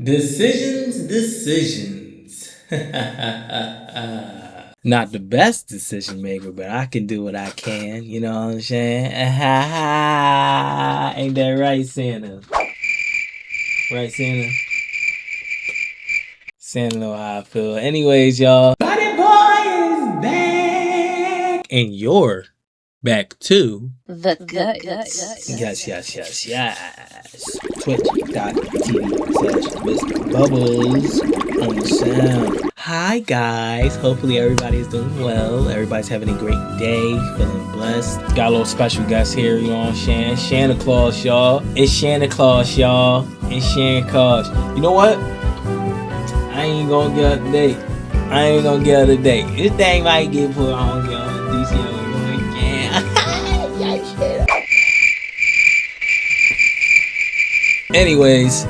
Decisions. Not the best decision maker, but I can do what I can. You know what I'm saying? Ain't that right, Santa? Right, Santa? Santa know how I feel. Anyways, y'all. Body Boy is back! And you're back too. The guts. Yes. Twitch.tv/Mr. Bubbles on sound. Hi guys. Hopefully everybody is doing well. Everybody's having a great day. Feeling blessed. Got a little special guest here, you know what I'm saying? Santa Claus, y'all. It's Santa Claus, y'all. It's Santa Claus. You know what? I ain't gonna get a date. This thing might get put on, y'all. Anyways,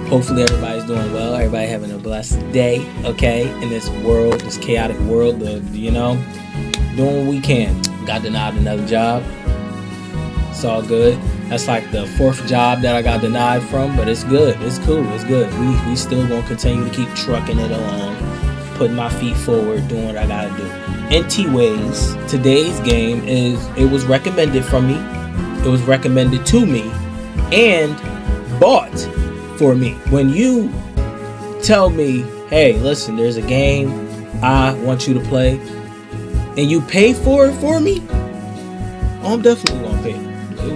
hopefully everybody's doing well. Everybody having a blessed day, okay? In this world, this chaotic world, doing what we can. Got denied another job. It's all good. That's like the 4th job that I got denied from, but it's good. It's cool. It's good. We still gonna continue to keep trucking it along, putting my feet forward, doing what I gotta do. NT Ways, today's game it was recommended from me. It was recommended to me and bought for me. When you tell me, hey, listen, there's a game I want you to play, and you pay for it for me, I'm definitely gonna pay it.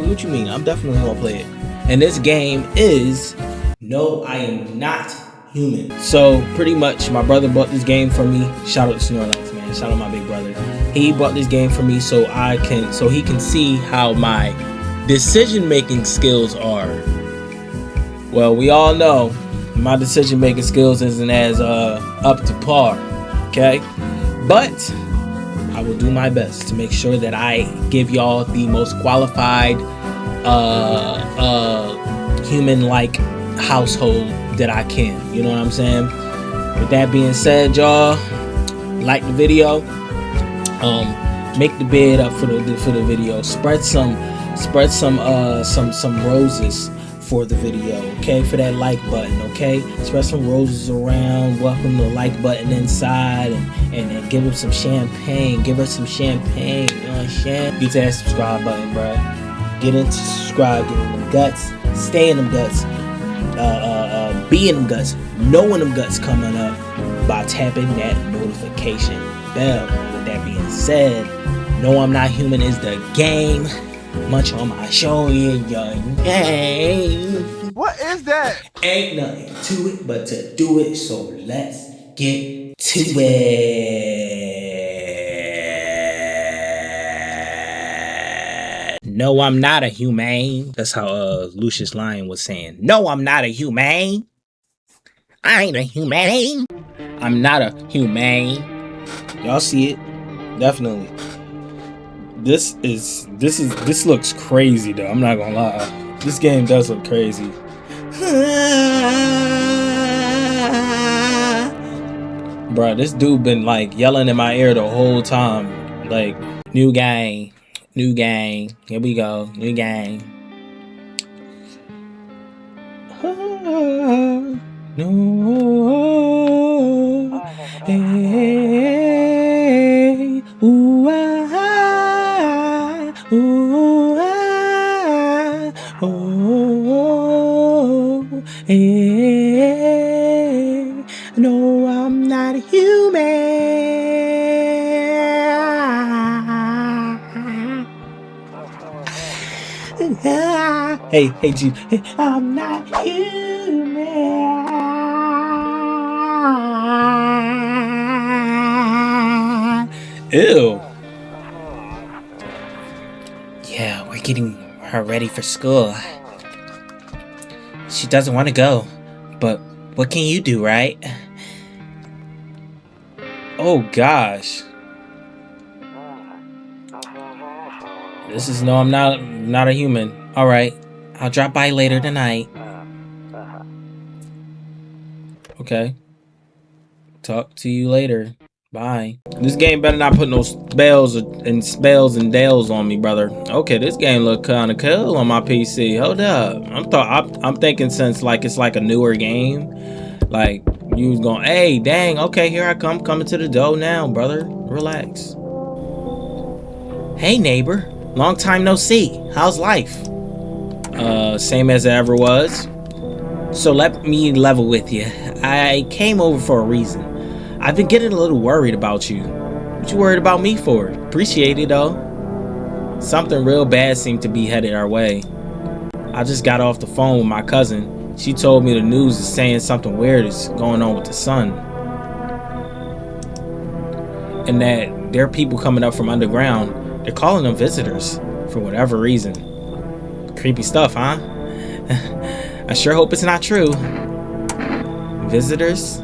What you mean? I'm definitely gonna play it. And this game is No, I Am Not Human. So pretty much my brother bought this game for me. Shout out to Snorlax, man. Shout out my big brother. He bought this game for me so he can see how my decision making skills are. Well, we all know my decision making skills isn't as up to par. Okay? But I will do my best to make sure that I give y'all the most qualified human-like household that I can. You know what I'm saying? With that being said, y'all, like the video, make the bed up for the video, spread some roses for the video, okay, for that like button, okay, spread some roses around, welcome the like button inside, and give him some champagne, you know what I'm saying? Get to that subscribe button, bro. Get into subscribe, get in them guts, stay in them guts, be in them guts, knowing them guts coming up by tapping that notification bell. With that being said, No, I'm Not Human is the game. Much on my show, What is that? Ain't nothing to it but to do it, so let's get to it. No, I'm not a humane. That's how Lucius Lyon was saying. No, I'm not a humane. I ain't a humane. I'm not a humane. Y'all see it? Definitely. This looks crazy though. I'm not gonna lie. This game does look crazy. Bruh, this dude been like yelling in my ear the whole time. Like, new gang. Here we go. New gang. No. Hey. Ooh, hey, no, I'm not human. Hey, G, I'm not human. Ew. Yeah, we're getting her ready for school. She doesn't want to go, but what can you do, right? Oh gosh. This is No, I'm not a human. All right, I'll drop by later tonight. Okay. Talk to you later. Bye. This game better not put no spells and dales on me, brother. Okay, this game look kind of cool on my PC. Hold up. I'm thinking since like it's like a newer game, like you was going, hey, dang, okay, here I come, coming to the door now, brother. Relax. Hey, neighbor. Long time no see. How's life? Same as it ever was. So let me level with you. I came over for a reason. I've been getting a little worried about you. What you worried about me for? Appreciate it though. Something real bad seemed to be headed our way. I just got off the phone with my cousin. She told me the news is saying something weird is going on with the sun. And that there are people coming up from underground. They're calling them visitors for whatever reason. Creepy stuff, huh? I sure hope it's not true. Visitors?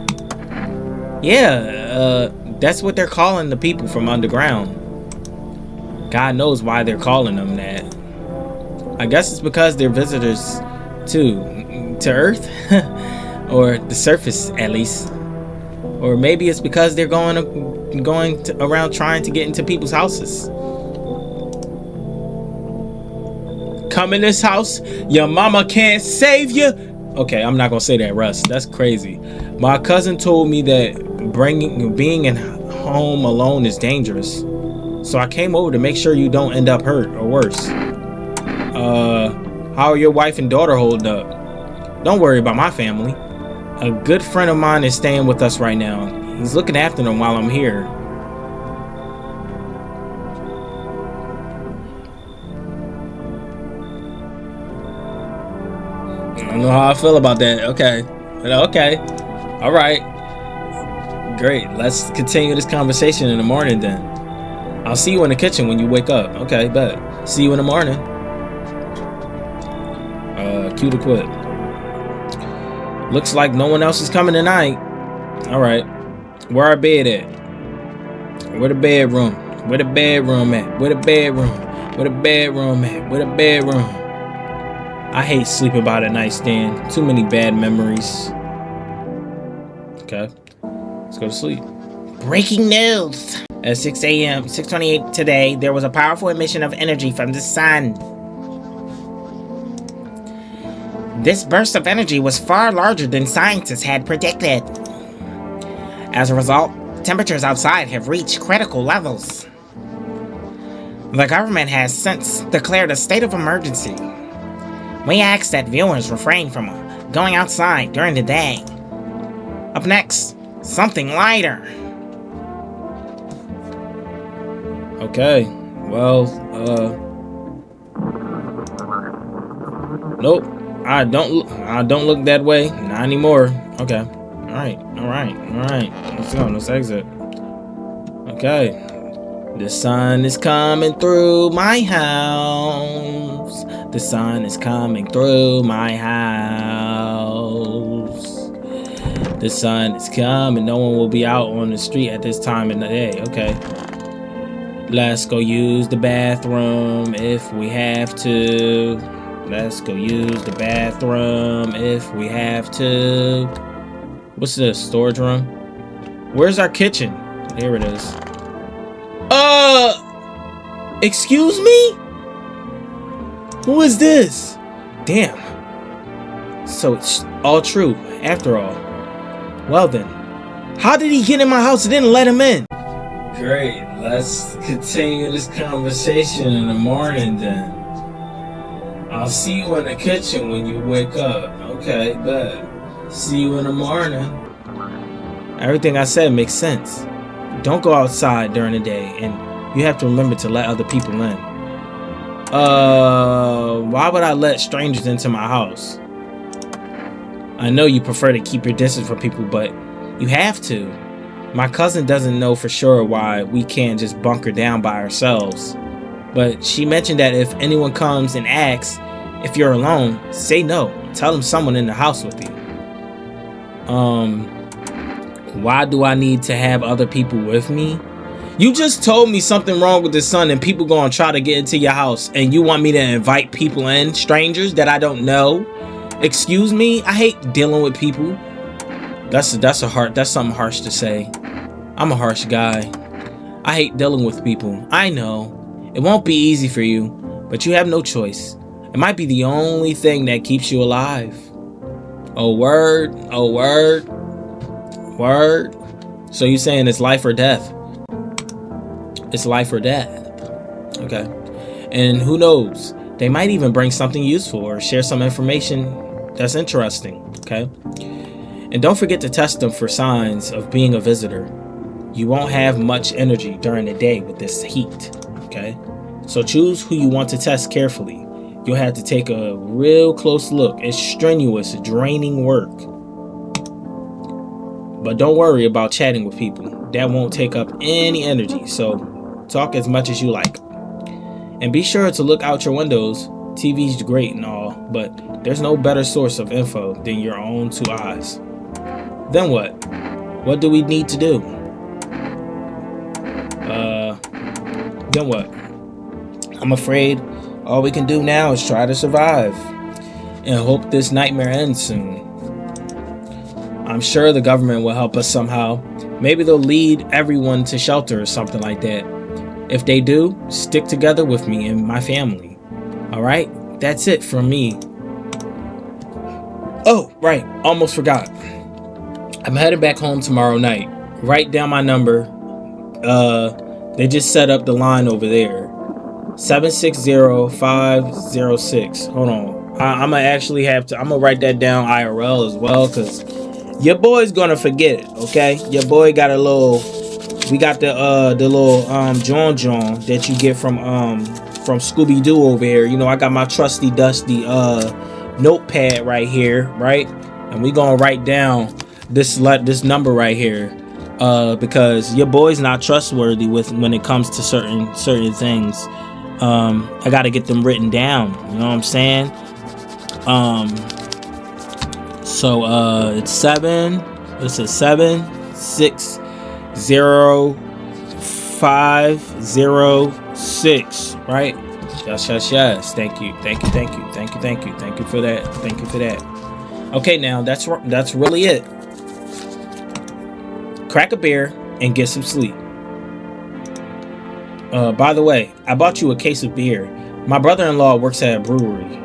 Yeah, that's what they're calling the people from underground. God knows why they're calling them that. I guess it's because they're visitors to Earth, or the surface at least. Or maybe it's because they're going around trying to get into people's houses. Come in this house, your mama can't save you. Okay, I'm not gonna say that, Russ. That's crazy. My cousin told me that being in home alone is dangerous. So I came over to make sure you don't end up hurt or worse. How are your wife and daughter holding up? Don't worry about my family. A good friend of mine is staying with us right now. He's looking after them while I'm here. I don't know how I feel about that. Okay. All right. Great. Let's continue this conversation in the morning then. I'll see you in the kitchen when you wake up. Okay, bet. See you in the morning. Cue to quit. Looks like no one else is coming tonight. All right. Where our bed at? Where the bedroom? Where the bedroom at? Where the bedroom? Where the bedroom at? Where the bedroom? I hate sleeping by the nightstand. Too many bad memories. Okay. Let's go to sleep. Breaking news! At 6 a.m., 6:28 today, there was a powerful emission of energy from the sun. This burst of energy was far larger than scientists had predicted. As a result, temperatures outside have reached critical levels. The government has since declared a state of emergency. We ask that viewers refrain from going outside during the day. Up next, something lighter. Okay, well, nope. I don't look that way. Not anymore. Okay. All right. Let's go. Let's exit. Okay. The sun is coming through my house. The sun is coming through my house. The sun is coming. No one will be out on the street at this time in the day. Okay. Let's go use the bathroom if we have to. Let's go use the bathroom if we have to. What's this? Storage room? Where's our kitchen? Here it is. Excuse me? Who is this? Damn. So it's all true, after all. Well then, how did he get in my house and didn't let him in? Great. Let's continue this conversation in the morning then. I'll see you in the kitchen when you wake up. Okay, bet. See you in the morning. Everything I said makes sense. Don't go outside during the day, and you have to remember to let other people in. Why would I let strangers into my house? I know you prefer to keep your distance from people, but you have to. My cousin doesn't know for sure why we can't just bunker down by ourselves. But she mentioned that if anyone comes and asks if you're alone, say no. Tell them someone in the house with you. Why do I need to have other people with me? You just told me something wrong with the sun and people gonna try to get into your house and you want me to invite people in, strangers that I don't know? Excuse me? I hate dealing with people. That's something harsh to say. I'm a harsh guy. I hate dealing with people. I know. It won't be easy for you, but you have no choice. It might be the only thing that keeps you alive. Oh, word. Oh, word. Word. So you saying it's life or death? It's life or death. Okay. And who knows? They might even bring something useful or share some information that's interesting. Okay. And don't forget to test them for signs of being a visitor. You won't have much energy during the day with this heat. Okay. So choose who you want to test carefully. You'll have to take a real close look. It's strenuous, draining work. But don't worry about chatting with people. That won't take up any energy. So talk as much as you like. And be sure to look out your windows. TV's great and all, but there's no better source of info than your own two eyes. Then what? What do we need to do? Then what? I'm afraid all we can do now is try to survive and hope this nightmare ends soon. I'm sure the government will help us somehow. Maybe they'll lead everyone to shelter or something like that. If they do, stick together with me and my family. Alright? That's it from me. Oh, right. Almost forgot. I'm headed back home tomorrow night. Write down my number. They just set up the line over there. 760506. Hold on. I'm gonna actually have to. I'm gonna write that down IRL as well, cause your boy's gonna forget it. Okay, your boy got a little. We got the little John that you get from Scooby Doo over here. You know, I got my trusty dusty notepad right here, right? And we gonna write down this number right here, because your boy's not trustworthy when it comes to certain things. I gotta get them written down. You know what I'm saying? So it's 760506, right? Yes. Thank you for that. Okay, now that's really it. Crack a beer and get some sleep. By the way, I bought you a case of beer. My brother-in-law works at a brewery.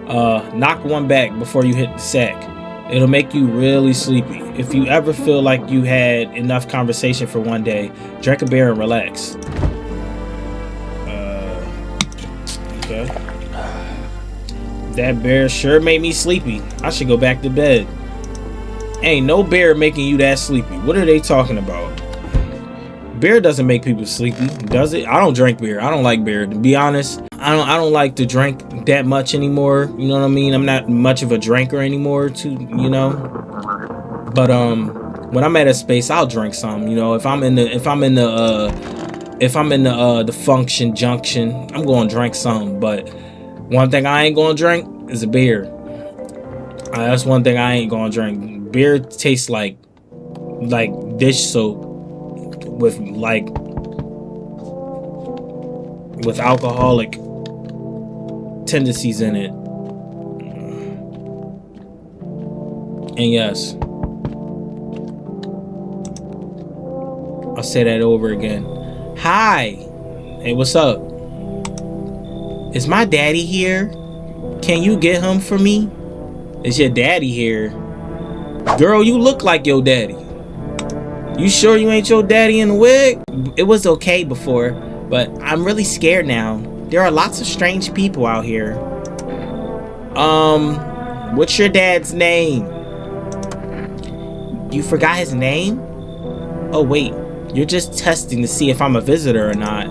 Knock one back before you hit the sack. It'll make you really sleepy. If you ever feel like you had enough conversation for one day, drink a beer and relax. Okay. That beer sure made me sleepy. I should go back to bed. Ain't no beer making you that sleepy. What are they talking about? Beer doesn't make people sleepy, does it? I don't drink beer. I don't like beer. To be honest, I don't like to drink that much anymore. You know what I mean? I'm not much of a drinker anymore, But when I'm at a space, I'll drink some. You know, if I'm in the function junction, I'm going to drink some. But one thing I ain't going to drink is a beer. That's one thing I ain't going to drink. Beer tastes like dish soap with alcoholic tendencies in it. And yes, I'll say that over again. Hi. Hey, what's up? Is my daddy here? Can you get him for me? Is your daddy here? Girl, you look like your daddy. You sure you ain't your daddy in the wig? It was okay before, but I'm really scared now. There are lots of strange people out here. What's your dad's name? You forgot his name? Oh wait, you're just testing to see if I'm a visitor or not.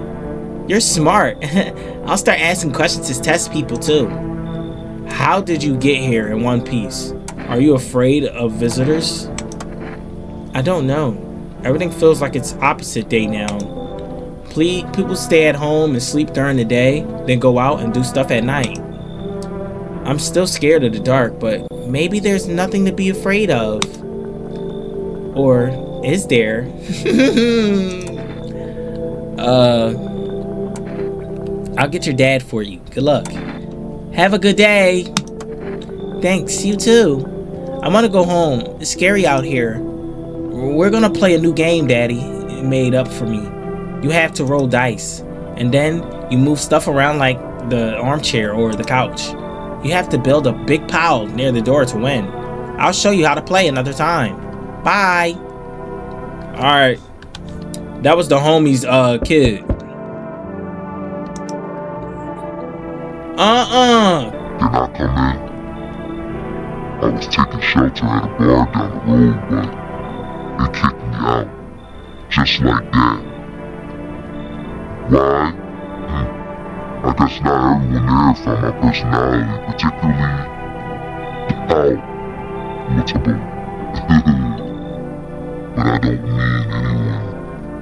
You're smart. I'll start asking questions to test people too. How did you get here in one piece? Are you afraid of visitors? I don't know. Everything feels like it's opposite day now. People stay at home and sleep during the day, then go out and do stuff at night. I'm still scared of the dark, but maybe there's nothing to be afraid of. Or is there? I'll get your dad for you. Good luck. Have a good day. Thanks, you too. I want to go home. It's scary out here. We're gonna play a new game Daddy made up for me. You have to roll dice, and then you move stuff around like the armchair or the couch. You have to build a big pile near the door to win. I'll show you how to play another time. Bye. Alright. That was the homie's kid. Did I come in? I was taking shelter at a bar down the road, but they kicked me out. Just like that. Why? I guess not everyone there found my personality, particularly palatable. But I don't mean anyone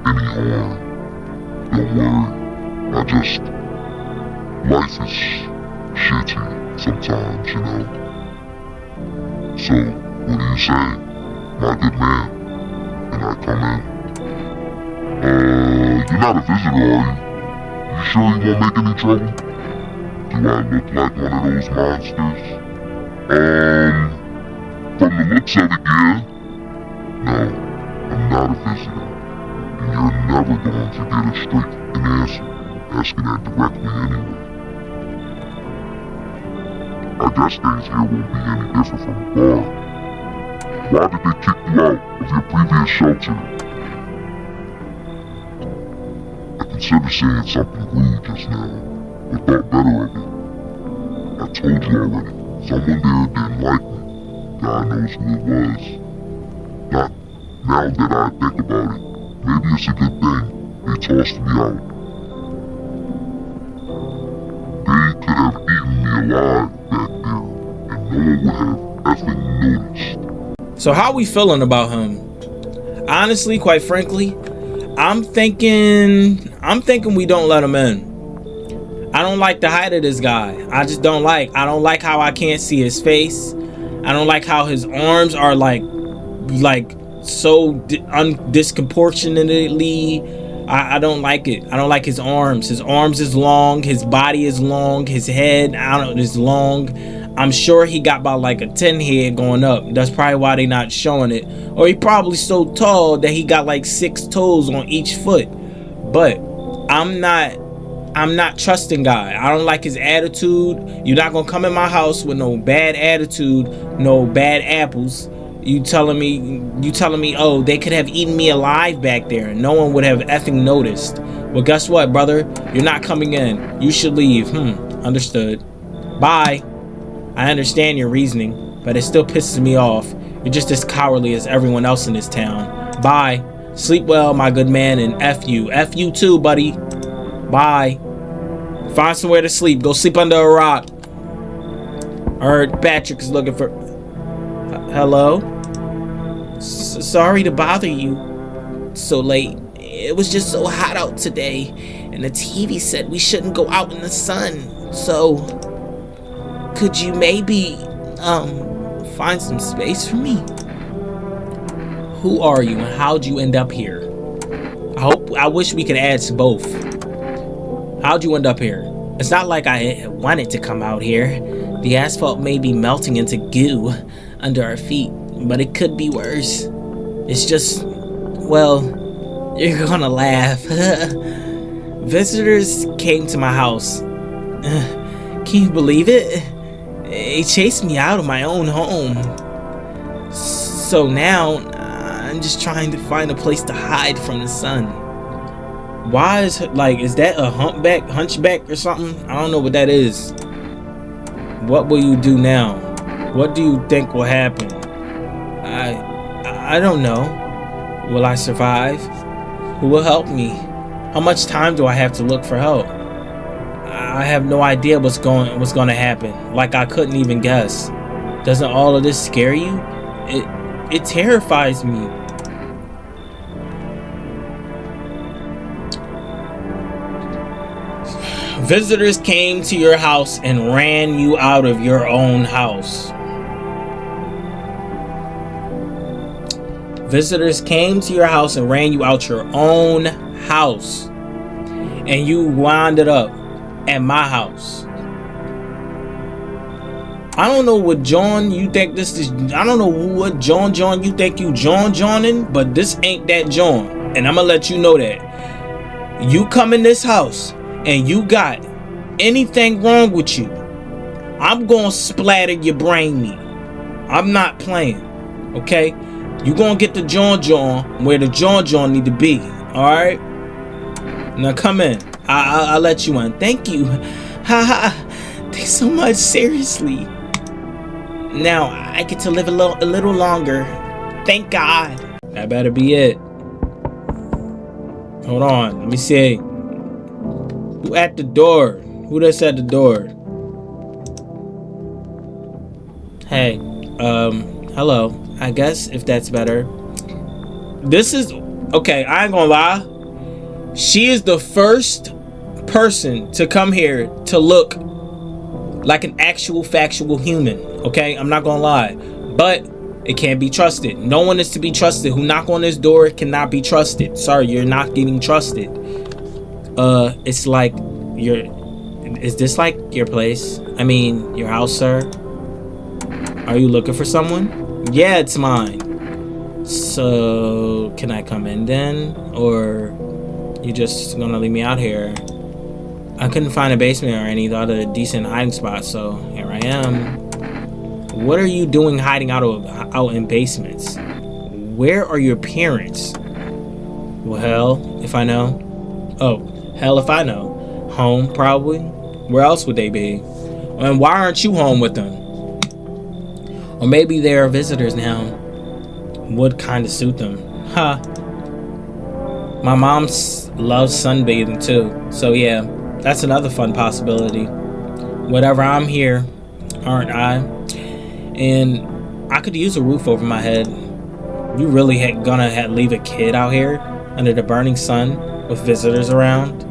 any harm. Don't worry. I just... life is shitty sometimes, you know. So, what do you say, my good man? Can I come in? You're not a visitor, are you? You sure you won't make any trouble? Do I look like one of those monsters? From the looks of it, yeah. No, I'm not a visitor. And you're never going to get a straight answer asking that directly anyway. I guess things here won't be any different from the bar. Why did they kick you out of your previous shelter? I considered saying something rude just now, but thought better of it. I told you already, someone there didn't like me. God knows who it was. Now that I think about it, maybe it's a good thing they tossed me out. They could have eaten me alive back there, and no one would have effing noticed. So how we feeling about him? Honestly, quite frankly, I'm thinking we don't let him in. I don't like the height of this guy. I just don't like. I don't like how I can't see his face. I don't like how his arms are like so disproportionately. I don't like it. I don't like his arms. His arms is long. His body is long. His head, is long. I'm sure he got about like a 10 head going up. That's probably why they not showing it. Or he probably so tall that he got like 6 toes on each foot. But I'm not trusting guy. I don't like his attitude. You're not gonna come in my house with no bad attitude, no bad apples. You telling me, oh, they could have eaten me alive back there and no one would have effing noticed. Well, guess what, brother? You're not coming in. You should leave. Understood. Bye. I understand your reasoning, but it still pisses me off. You're just as cowardly as everyone else in this town. Bye. Sleep well, my good man, and F you. F you too, buddy. Bye. Find somewhere to sleep. Go sleep under a rock. I heard Patrick is looking for... Hello? Sorry to bother you so late. It was just so hot out today, and the TV said we shouldn't go out in the sun. So, could you maybe, find some space for me? Who are you, and how'd you end up here? I wish we could add to both. How'd you end up here? It's not like I wanted to come out here. The asphalt may be melting into goo under our feet, but it could be worse. It's just, well, you're gonna laugh. Visitors came to my house. Can you believe it? They chased me out of my own home. So now, I'm just trying to find a place to hide from the sun. Why is that a hunchback or something? I don't know what that is. What will you do now? What do you think will happen? I don't know. Will I survive? Who will help me? How much time do I have to look for help? I have no idea what's going to happen. Like I couldn't even guess. Doesn't all of this scare you? It terrifies me. Visitors came to your house and ran you out of your own house. Visitors came to your house and ran you out your own house. And you wound up at my house. I don't know what John you think this is. I don't know what John you think you Johning, but this ain't that John. And I'm gonna let you know that. You come in this house and you got anything wrong with you, I'm gonna splatter your brain meat. I'm not playing. Okay? You gonna get the John where the John need to be. Alright? Now come in. I'll let you in. Thank you. Haha. Thanks so much. Seriously. Now I get to live a little longer. Thank God. That better be it. Hold on. Let me see. Who at the door? Who that's at the door? Hey. Hello. I guess if that's better. This is okay. I ain't gonna lie. She is the first person to come here to look like an actual factual human. Okay, I'm not gonna lie, but it can't be trusted. No one is to be trusted. Who knock on this door cannot be trusted. Sorry, you're not getting trusted. It's like is this like your place? I mean, your house, sir? Are you looking for someone? Yeah, it's mine. So, can I come in then? Or you just gonna leave me out here? I couldn't find a basement or any other decent hiding spot, so here I am. What are you doing hiding out in basements? Where are your parents? Well, hell, if I know. Oh, hell if I know. Home, probably. Where else would they be? And why aren't you home with them? Or maybe they are visitors now. Would kind of suit them. Huh. My mom loves sunbathing too. So yeah, that's another fun possibility. Whatever, I'm here, aren't I? And I could use a roof over my head. You really gonna leave a kid out here under the burning sun with visitors around?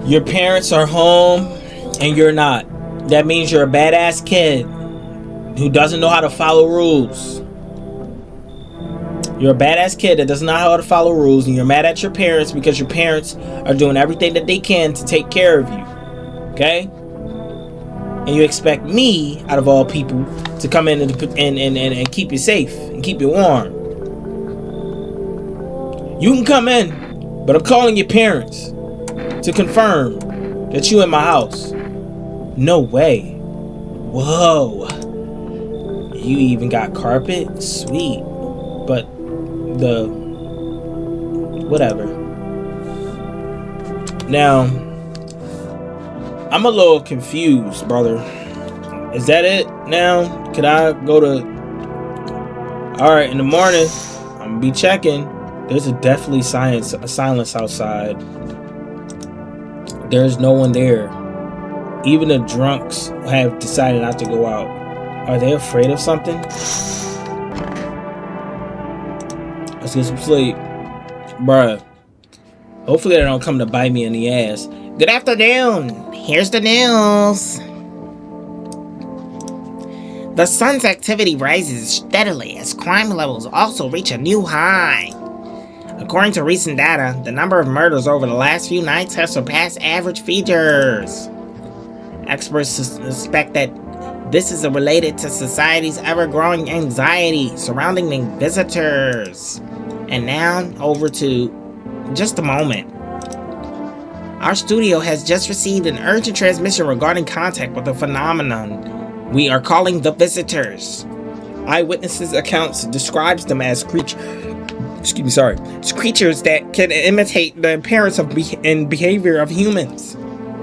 Your parents are home and you're not. That means you're a badass kid who doesn't know how to follow rules. You're a badass kid that doesn't know how to follow rules, and you're mad at your parents because your parents are doing everything that they can to take care of you. Okay? And you expect me, out of all people, to come in and keep you safe and keep you warm. You can come in, but I'm calling your parents to confirm that you in my house. No way. Whoa. You even got carpet? Sweet. But whatever. Now, I'm a little confused, brother. Is that it now? Could I go to... Alright, in the morning, I'm gonna be checking. There's a deathly silence outside. There's no one there. Even the drunks have decided not to go out. Are they afraid of something? Let's get some sleep. Bruh. Hopefully they don't come to bite me in the ass. Good afternoon. Here's the news. The sun's activity rises steadily as crime levels also reach a new high. According to recent data, the number of murders over the last few nights has surpassed average figures. Experts suspect that this is related to society's ever-growing anxiety surrounding the visitors. And now, over to just a moment. Our studio has just received an urgent transmission regarding contact with a phenomenon we are calling the visitors. Eyewitnesses' accounts describes them as creatures that can imitate the appearance and behavior of humans.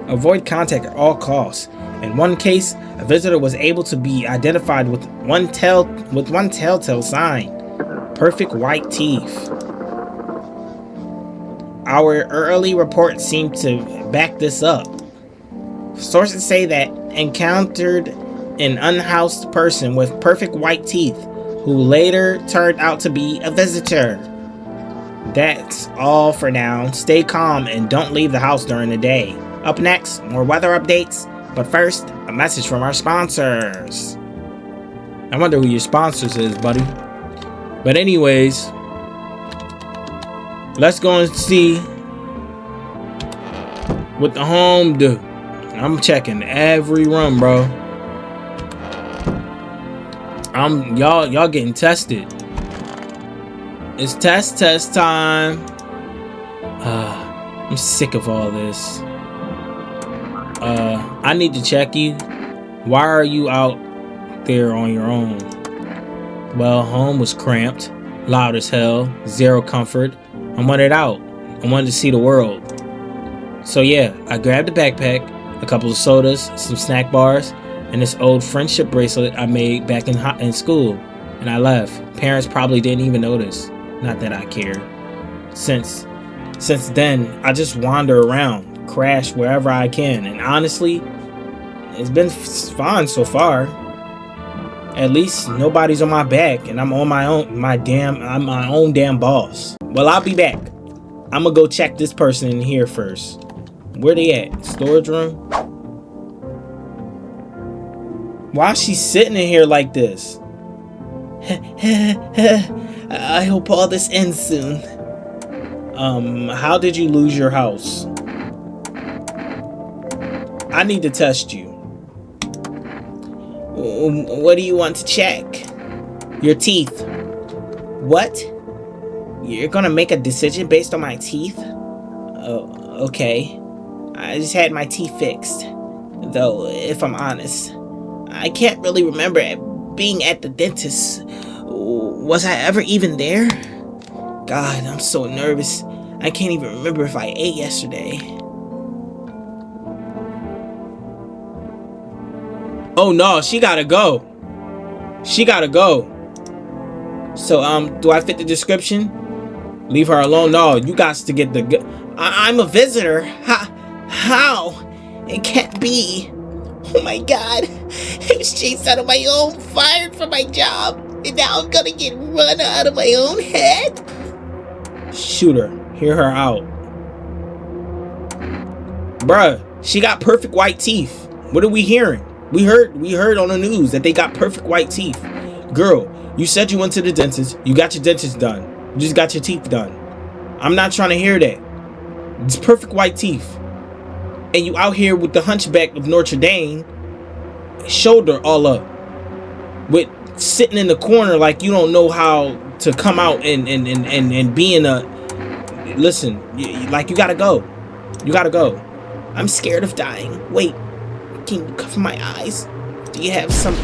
Avoid contact at all costs. In one case, a visitor was able to be identified with one telltale sign: perfect white teeth. Our early reports seem to back this up. Sources say that encountered an unhoused person with perfect white teeth who later turned out to be a visitor. That's all for now. Stay calm and don't leave the house during the day. Up next, more weather updates, but first, a message from our sponsors. I wonder who your sponsors is, buddy. But anyways, let's go and see What the home do? I'm checking every room, bro. Y'all getting tested. It's test time. I'm sick of all this. I need to check you. Why are you out there on your own? Well, home was cramped, loud as hell, zero comfort. I wanted out. I wanted to see the world. So yeah, I grabbed a backpack, a couple of sodas, some snack bars, and this old friendship bracelet I made back in school, and I left. Parents probably didn't even notice. Not that I care. Since then, I just wander around, crash wherever I can, and honestly, it's been fine so far. At least nobody's on my back, and I'm on my own. I'm my own damn boss. Well, I'll be back. I'm gonna go check this person in here first. Where they at? Storage room? Why is she sitting in here like this? I hope all this ends soon. How did you lose your house? I need to test you. What do you want to check? Your teeth. What? You're gonna make a decision based on my teeth? Oh, okay. I just had my teeth fixed. Though, if I'm honest, I can't really remember being at the dentist. Was I ever even there? God, I'm so nervous. I can't even remember if I ate yesterday. Oh no, she gotta go. She gotta go. So, do I fit the description? Leave her alone? No, you got to get the... I'm a visitor. How? It can't be. Oh my God. I was chased out of my home, fired from my job, and now I'm gonna get run out of my own head? Shoot her. Hear her out. Bruh, she got perfect white teeth. What are we hearing? We heard on the news that they got perfect white teeth. Girl, you said you went to the dentist. You got your dentist done. You just got your teeth done. I'm not trying to hear that. It's perfect white teeth. And you out here with the hunchback of Notre Dame, shoulder all up, with sitting in the corner like you don't know how to come out and be in a... Listen, like you gotta go. You gotta go. I'm scared of dying. Wait, can you cover my eyes? Do you have some...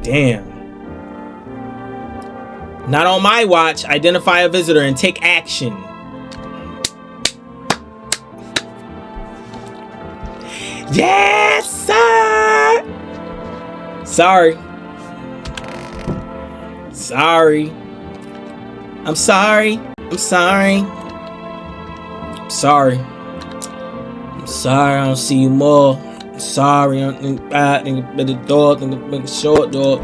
Damn. Not on my watch. Identify a visitor and take action. Yes, sir. Sorry. I'm sorry. I don't see you more. I'm sorry. I'm bad. The dog. I'm short dog.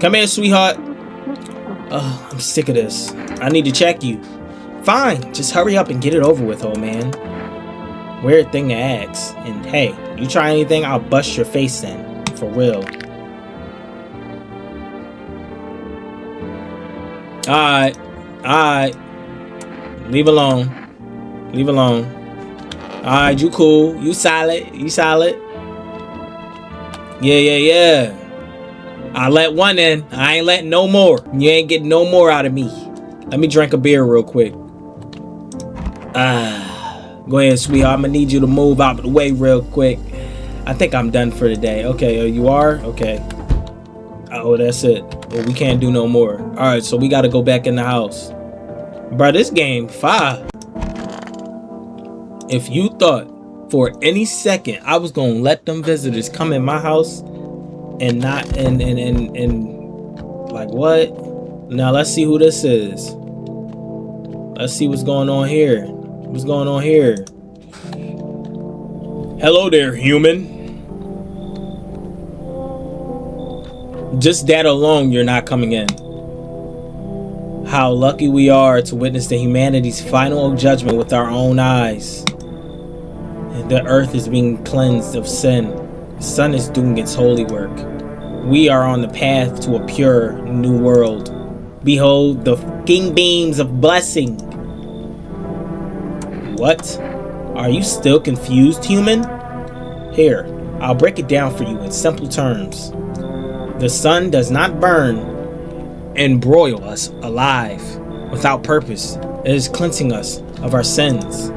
Come here, sweetheart. Oh, I'm sick of this. I need to check you. Fine. Just hurry up and get it over with, old man. Weird thing to ask. And hey, you try anything, I'll bust your face in. For real. Alright. Leave alone. Alright, you cool. You solid. Yeah. I let one in. I ain't letting no more. You ain't getting no more out of me. Let me drink a beer real quick. Go ahead, sweetheart. I'm gonna need you to move out of the way real quick. I think I'm done for the day. Okay, you are? Okay. Oh, that's it. Well, we can't do no more. Alright, so we gotta go back in the house. Bro, this game fire. If you thought for any second I was gonna let them visitors come in my house and not and like what? Now let's see who this is. Let's see what's going on here. Hello there, human. Just that alone, you're not coming in. How lucky we are to witness the humanity's final judgment with our own eyes. The earth is being cleansed of sin. The sun is doing its holy work. We are on the path to a pure new world. Behold the king beams of blessing. What? Are you still confused, human? Here, I'll break it down for you in simple terms. The sun does not burn and broil us alive without purpose. It is cleansing us of our sins.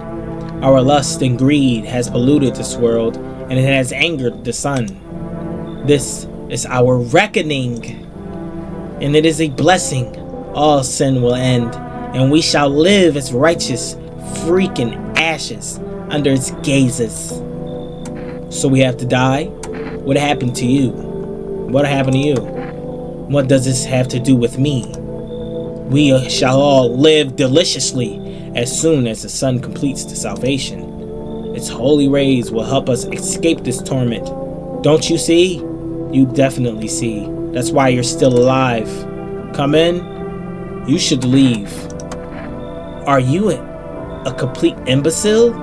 Our lust and greed has polluted this world, and it has angered the sun. This is our reckoning, and it is a blessing. All sin will end, and we shall live as righteous freaking ashes under its gazes. So we have to die? What happened to you? What happened to you? What does this have to do with me? We shall all live deliciously as soon as the sun completes the salvation. Its holy rays will help us escape this torment. Don't you see? You definitely see. That's why you're still alive. Come in. You should leave. Are you a complete imbecile?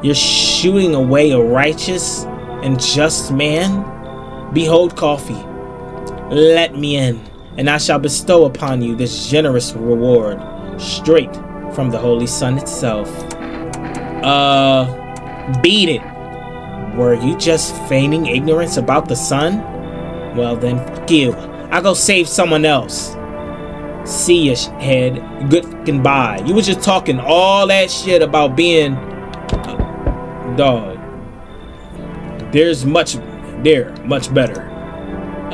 You're shooting away a righteous and just man? Behold coffee. Let me in, and I shall bestow upon you this generous reward, straight from the Holy Sun itself. Beat it. Were you just feigning ignorance about the sun? Well then, fuck you. I'll go save someone else. See ya, head. Good fucking bye. You was just talking all that shit about being... dog. There's much better.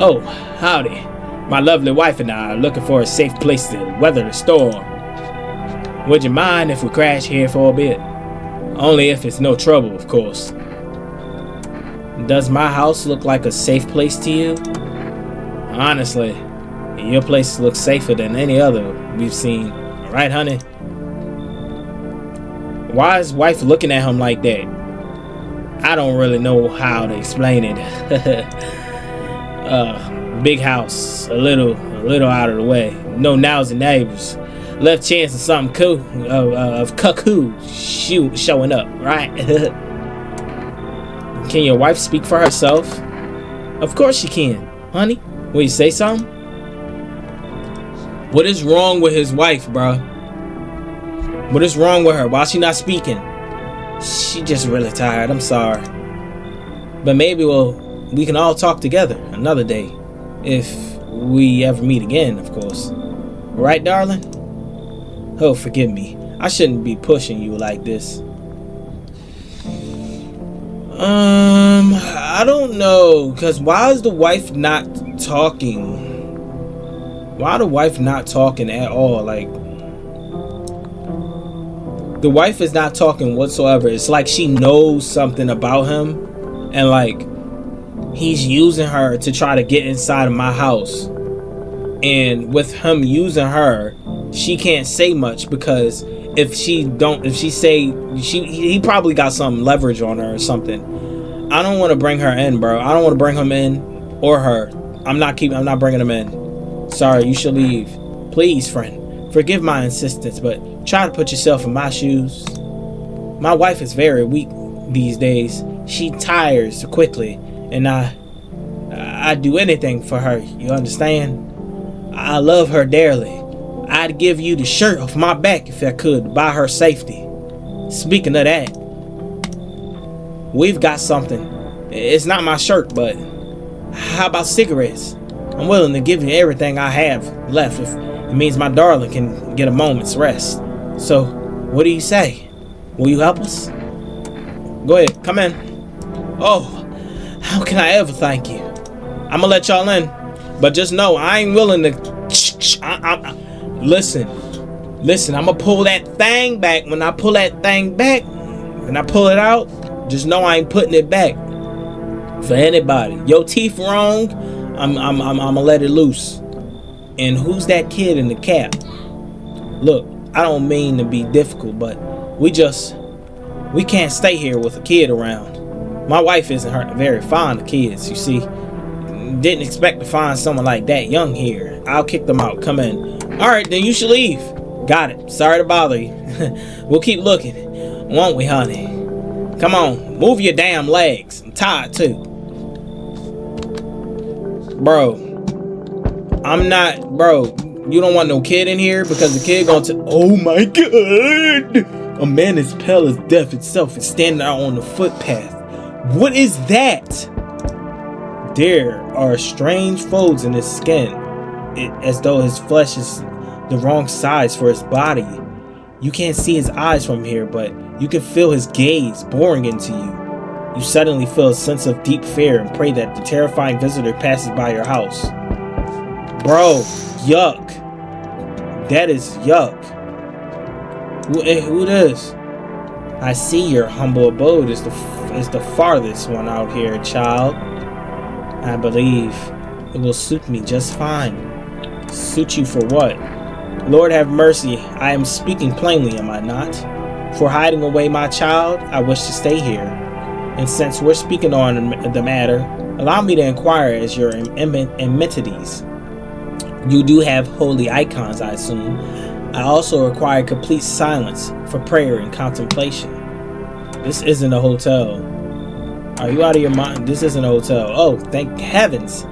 Oh, howdy. My lovely wife and I are looking for a safe place to weather the storm. Would you mind if we crash here for a bit? Only if it's no trouble, of course. Does my house look like a safe place to you? Honestly, your place looks safer than any other we've seen. Right, honey? Why is wife looking at him like that? I don't really know how to explain it. Big house, a little out of the way. No nosy neighbors. Left chance of something cool, of cuckoo showing up, right? Can your wife speak for herself? Of course she can, honey. Will you say something? What is wrong with his wife, bruh? What is wrong with her? Why is she not speaking? She just really tired. I'm sorry. But maybe we can all talk together another day. If we ever meet again, of course. Right, darling? Oh, forgive me. I shouldn't be pushing you like this. I don't know. Because why is the wife not talking? Why the wife not talking at all? Like, the wife is not talking whatsoever. It's like she knows something about him, and like he's using her to try to get inside of my house. And with him using her, she can't say much, because if she say, he probably got some leverage on her or something. I don't want to bring her in, bro. I don't want to bring him in or her. I'm not bringing him in. Sorry, you should leave. Please, friend. Forgive my insistence, but try to put yourself in my shoes. My wife is very weak these days. She tires quickly, and I'd do anything for her. You understand? I love her dearly. I'd give you the shirt off my back if I could to buy her safety. Speaking of that, we've got something. It's not my shirt, but how about cigarettes? I'm willing to give you everything I have left if it means my darling can get a moment's rest. So, what do you say? Will you help us? Go ahead, come in. Oh, how can I ever thank you? I'm gonna let y'all in, but just know I ain't willing to. Listen, I'm gonna pull that thing back. When I pull that thing back, when I pull it out, just know I ain't putting it back for anybody. Your teeth wrong, I'm gonna let it loose. And who's that kid in the cap? Look, I don't mean to be difficult, but we can't stay here with a kid around. My wife isn't very fond of kids, you see. Didn't expect to find someone like that young here. I'll kick them out. Come in. Alright, then you should leave. Got it. Sorry to bother you. We'll keep looking, won't we, honey? Come on, move your damn legs. I'm tired too. Bro, you don't want no kid in here, because the kid gonna oh my god, A man as pale as death itself is standing out on the footpath. What is that? There are strange folds in his skin, as though his flesh is the wrong size for his body. You can't see his eyes from here, but you can feel his gaze boring into you. You suddenly feel a sense of deep fear and pray that the terrifying visitor passes by your house. Bro, yuck. That is yuck. Who this? I see your humble abode is the farthest one out here, child. I believe it will suit me just fine. Suit you for what? Lord have mercy, I am speaking plainly, am I not? For hiding away my child, I wish to stay here. And since we're speaking on the matter, allow me to inquire as your infirmities. You do have holy icons, I assume. I also require complete silence for prayer and contemplation. This isn't a hotel. Are you out of your mind? This isn't a hotel. Oh, thank heavens.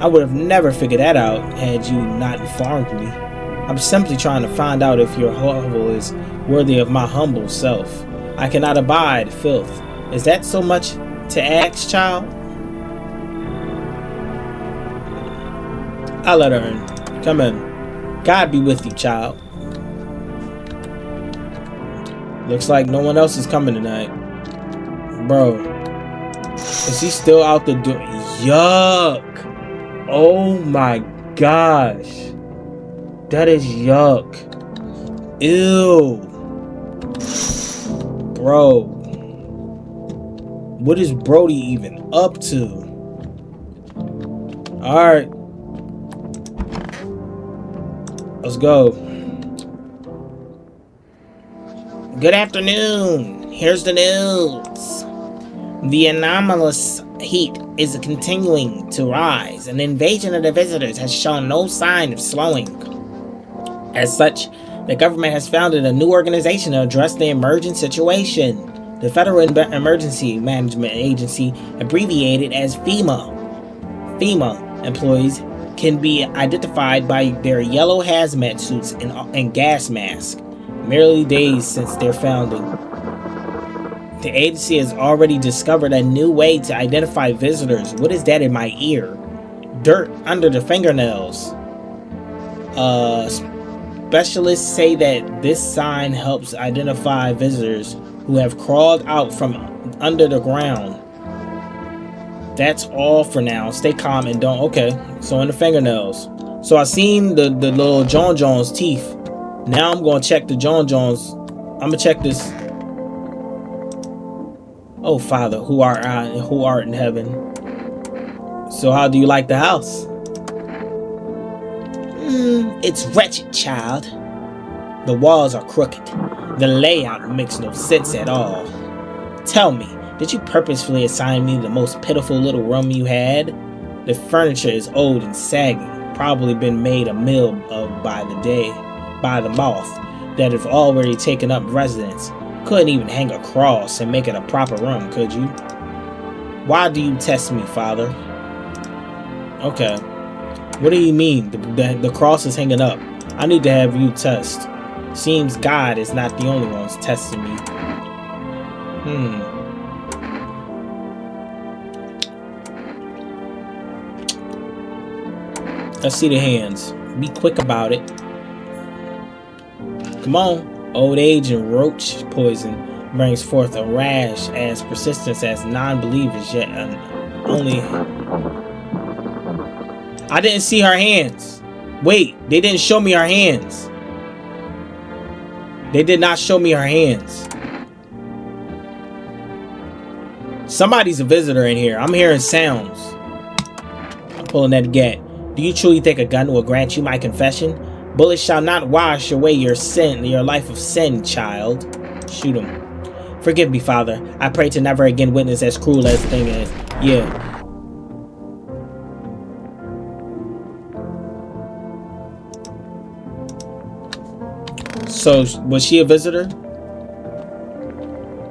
I would have never figured that out had you not informed me. I'm simply trying to find out if your hovel is worthy of my humble self. I cannot abide filth. Is that so much to ask, child? I'll let her in. Come in. God be with you, child. Looks like no one else is coming tonight. Bro. Is he still out the door? Yuck. Oh my gosh. That is yuck. Ew. Bro. What is Brody even up to? Alright. Let's go. Good afternoon. Here's the news. The anomalous heat is continuing to rise. An invasion of the visitors has shown no sign of slowing. As such, the government has founded a new organization to address the emergent situation. The Federal Emergency Management Agency, abbreviated as FEMA. FEMA employees can be identified by their yellow hazmat suits and gas masks, merely days since their founding. The agency has already discovered a new way to identify visitors. What is that in my ear? Dirt under the fingernails. Specialists say that this sign helps identify visitors who have crawled out from under the ground. That's all for now. Stay calm and don't. Okay, so in the fingernails. So I seen the little John Jones teeth. Now I'm gonna check the John Jones. I'm gonna check this. Oh Father, who art in heaven. So how do you like the house? It's wretched, child. The walls are crooked. The layout makes no sense at all. Tell me, did you purposefully assign me the most pitiful little room you had? The furniture is old and sagging, probably been made a meal of by the moth that have already taken up residence. Couldn't even hang a cross and make it a proper room, could you? Why do you test me, Father? Okay. What do you mean? The cross is hanging up. I need to have you test. Seems God is not the only one testing me. Let's see the hands. Be quick about it. Come on. Old age and roach poison brings forth a rash as persistent as non-believers, yet only... I didn't see her hands. Wait, they didn't show me her hands. They did not show me her hands. Somebody's a visitor in here. I'm hearing sounds. I'm pulling that gat. Do you truly think a gun will grant you my confession? Bullets shall not wash away your sin, your life of sin, child. Shoot him. Forgive me, Father. I pray to never again witness as cruel as the thing is. Yeah. So, was she a visitor?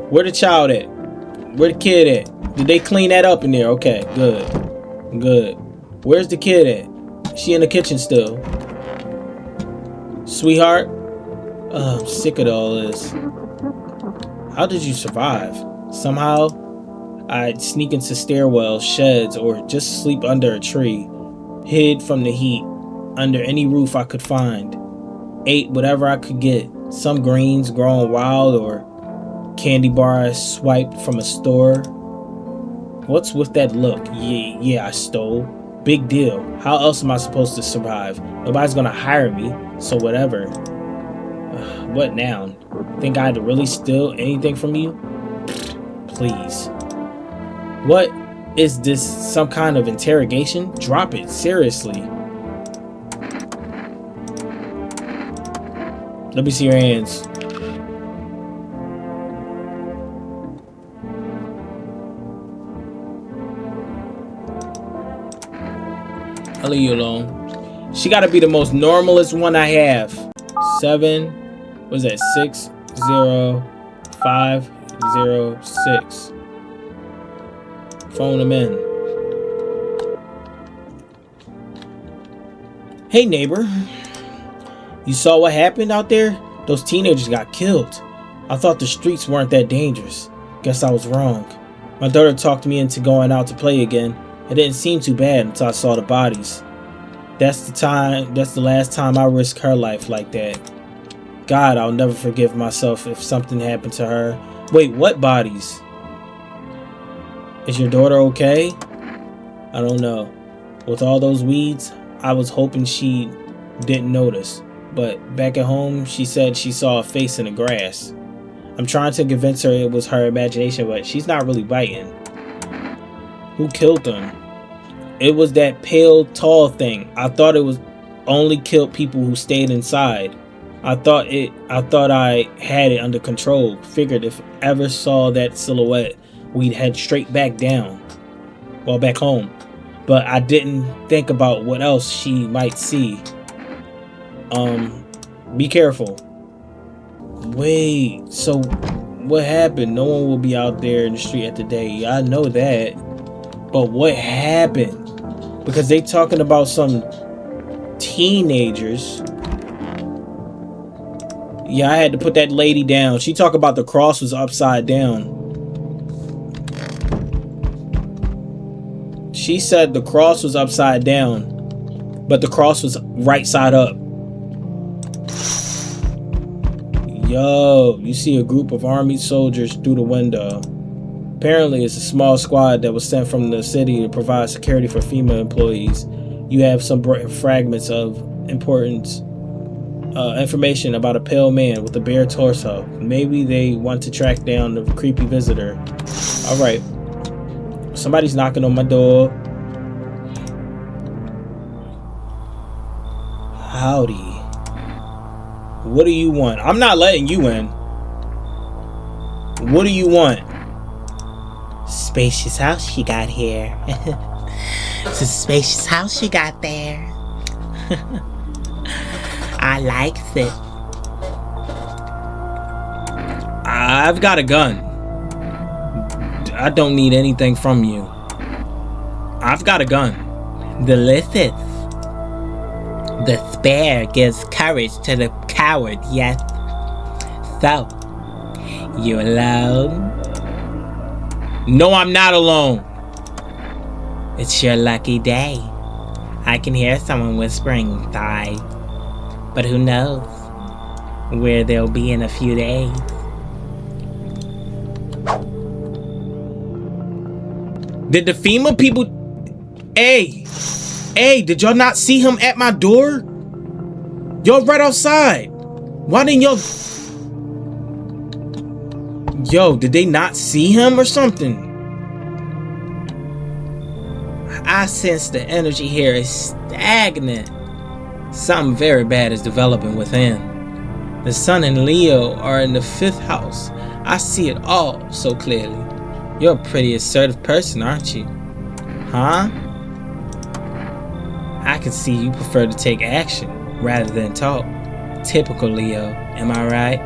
Where the child at? Where the kid at? Did they clean that up in there? Okay, good. Good. Where's the kid at? She in the kitchen still. Sweetheart? Oh, I'm sick of all this. How did you survive? Somehow, I'd sneak into stairwells, sheds, or just sleep under a tree, hid from the heat, under any roof I could find. Ate whatever I could get, some greens growing wild or candy bars swiped from a store. What's with that look? Yeah, I stole. Big deal. How else am I supposed to survive? Nobody's gonna hire me, so whatever. What now? Think I'd really steal anything from you? Please. What is this? Some kind of interrogation? Drop it, seriously. Let me see your hands. I'll leave you alone. She gotta be the most normalest one I have. 7, what is that? 60506. Phone them in. Hey neighbor, you saw what happened out there? Those teenagers got killed. I thought the streets weren't that dangerous. Guess I was wrong. My daughter talked me into going out to play again. It didn't seem too bad until I saw the bodies. That's the last time I risked her life like that. God, I'll never forgive myself if something happened to her. Wait, what bodies? Is your daughter okay? I don't know. With all those weeds, I was hoping she didn't notice. But back at home, she said she saw a face in the grass. I'm trying to convince her it was her imagination, but she's not really biting. Who killed them? It was that pale, tall thing. I thought it was only killed people who stayed inside. I thought I had it under control. Figured if ever saw that silhouette, we'd head straight back down. Well, back home. But I didn't think about what else she might see. Be careful. Wait, so what happened? No one will be out there in the street at the day. I know that. But what happened? Because they talking about some teenagers. Yeah, I had to put that lady down. She talked about the cross was upside down. She said the cross was upside down, but the cross was right side up. Yo, you see a group of army soldiers through the window. Apparently, it's a small squad that was sent from the city to provide security for FEMA employees. You have some fragments of important information about a pale man with a bare torso. Maybe they want to track down the creepy visitor. Alright. Somebody's knocking on my door. Howdy. What do you want? I'm not letting you in. What do you want? Spacious house you got here. It's a spacious house you got there. I like it. I've got a gun. I don't need anything from you. I've got a gun. Delicious. The spare gives courage to the coward, yes. So, you alone? No, I'm not alone. It's your lucky day. I can hear someone whispering, sigh. But who knows where they'll be in a few days. Did the FEMA people... Hey, did y'all not see him at my door? Y'all right outside. Why didn't y'all... Yo, did they not see him or something? I sense the energy here is stagnant. Something very bad is developing within. The sun and Leo are in the 5th house. I see it all so clearly. You're a pretty assertive person, aren't you? Huh? I can see you prefer to take action rather than talk. Typical Leo, am I right?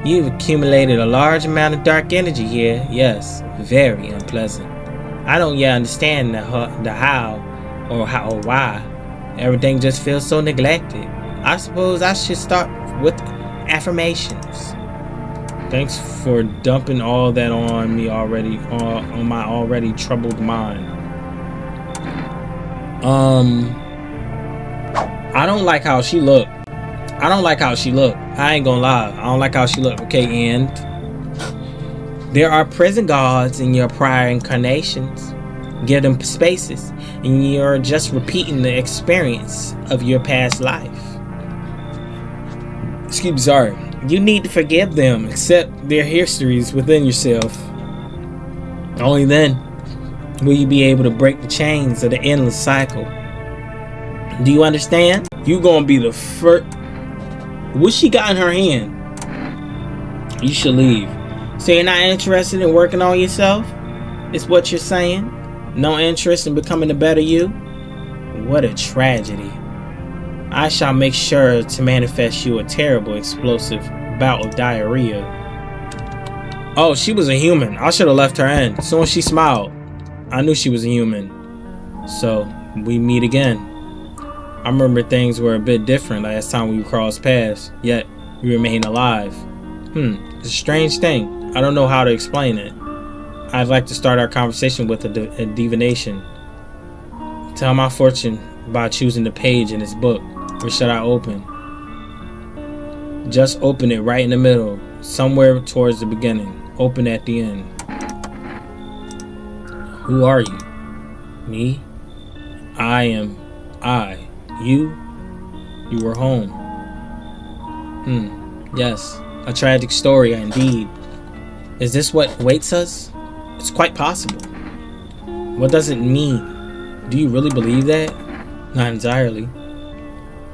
You've accumulated a large amount of dark energy here. Yes, very unpleasant. I don't yet understand the how or why. Everything just feels so neglected. I suppose I should start with affirmations. Thanks for dumping all that on me already, on my already troubled mind. I don't like how she looked. I don't like how she looked. I ain't gonna lie. I don't like how she looked. Okay, and there are prison guards in your prior incarnations. Give them spaces, and you're just repeating the experience of your past life. Excuse me, sorry. You need to forgive them, accept their histories within yourself. Only then will you be able to break the chains of the endless cycle. Do you understand? You gonna be the first. What she got in her hand? You should leave. So you're not interested in working on yourself? Is what you're saying? No interest in becoming a better you? What a tragedy. I shall make sure to manifest you a terrible explosive bout of diarrhea. Oh, she was a human. I should have left her in. As soon as she smiled, I knew she was a human. So, we meet again. I remember things were a bit different last time we crossed paths, yet we remain alive. It's a strange thing. I don't know how to explain it. I'd like to start our conversation with a divination. Tell my fortune by choosing the page in this book. Where should I open? Just open it right in the middle, somewhere towards the beginning. Open at the end. Who are you? Me? I am I. You? You were home. Yes. A tragic story indeed. Is this what awaits us? It's quite possible. What does it mean? Do you really believe that? Not entirely.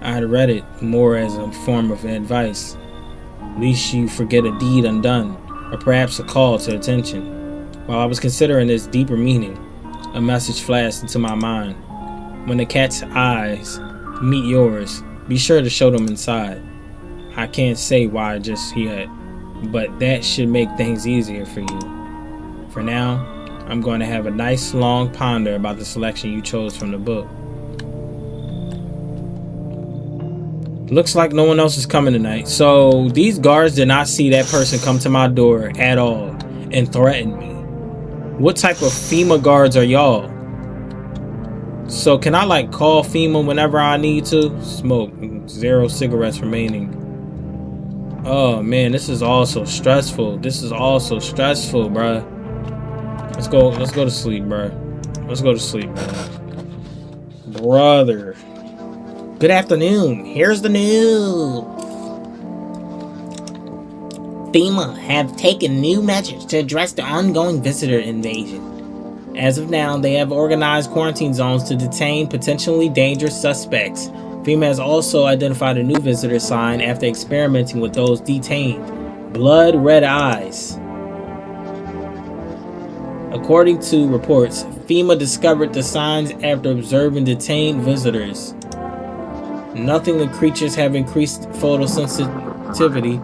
I had read it more as a form of advice. Least you forget a deed undone, or perhaps a call to attention. While I was considering its deeper meaning, a message flashed into my mind. When the cat's eyes meet yours, be sure to show them inside. I can't say why just yet, but that should make things easier for you. For now, I'm going to have a nice long ponder about the selection you chose from the book. Looks like no one else is coming tonight. So these guards did not see that person come to my door at all and threaten me. What type of FEMA guards are y'all? So can I like call FEMA whenever I need to? Smoke. 0 cigarettes remaining. Oh man, this is all so stressful. This is all so stressful, bruh. Let's go to sleep, bruh. Let's go to sleep, bruh. Brother. Good afternoon. Here's the news. FEMA have taken new measures to address the ongoing visitor invasion. As of now, they have organized quarantine zones to detain potentially dangerous suspects. FEMA has also identified a new visitor sign after experimenting with those detained. Blood red eyes. According to reports, FEMA discovered the signs after observing detained visitors. Nothing the creatures have increased photosensitivity,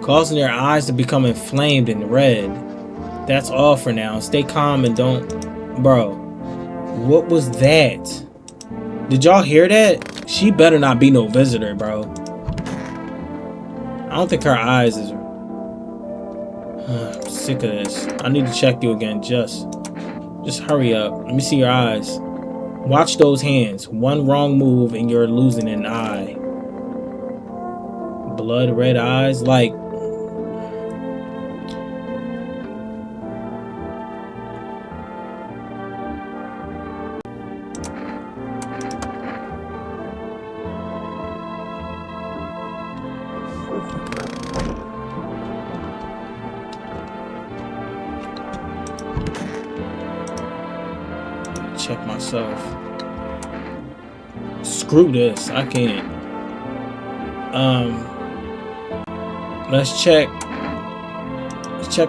causing their eyes to become inflamed and red. That's all for now. Stay calm and don't... Bro, what was that? Did y'all hear that? She better not be no visitor, bro. I don't think her eyes is... I'm sick of this. I need to check you again. Just hurry up. Let me see your eyes. Watch those hands. One wrong move and you're losing an eye. Blood red eyes, like... Check myself. Screw this. I can't. Let's check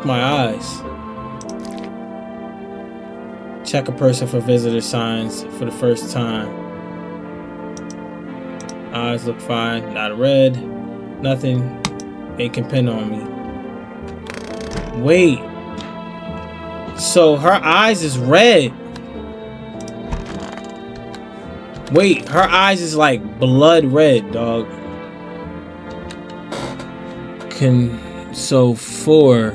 my eyes. Check a person for visitor signs for the first time. Eyes look fine. Not red. Nothing. They can pin on me. Wait. So her eyes is red. Wait, her eyes is like blood red, dog. Can So 4,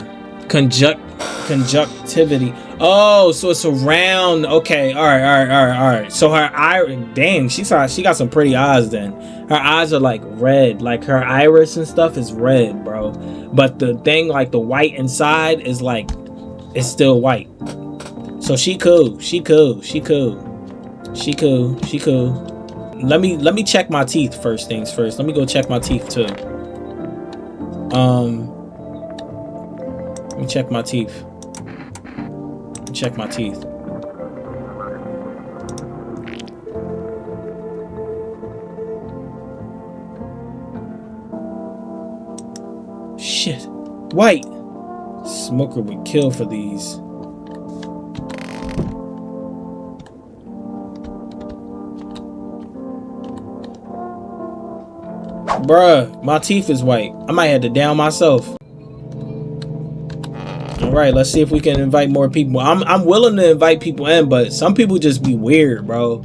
conjunctivity. Oh, so it's around. Okay, all right. So her eye, dang, she got some pretty eyes. Then her eyes are like red, like her iris and stuff is red, bro. But the thing, like the white inside, is like it's still white. So she cool. Let me check my teeth first things first. Let me go check my teeth too. Let me check my teeth. Check my teeth. Shit. White. Smoker would kill for these. Bruh, my teeth is white. I might have to down myself. Alright, let's see if we can invite more people. I'm willing to invite people in, but some people just be weird, bro.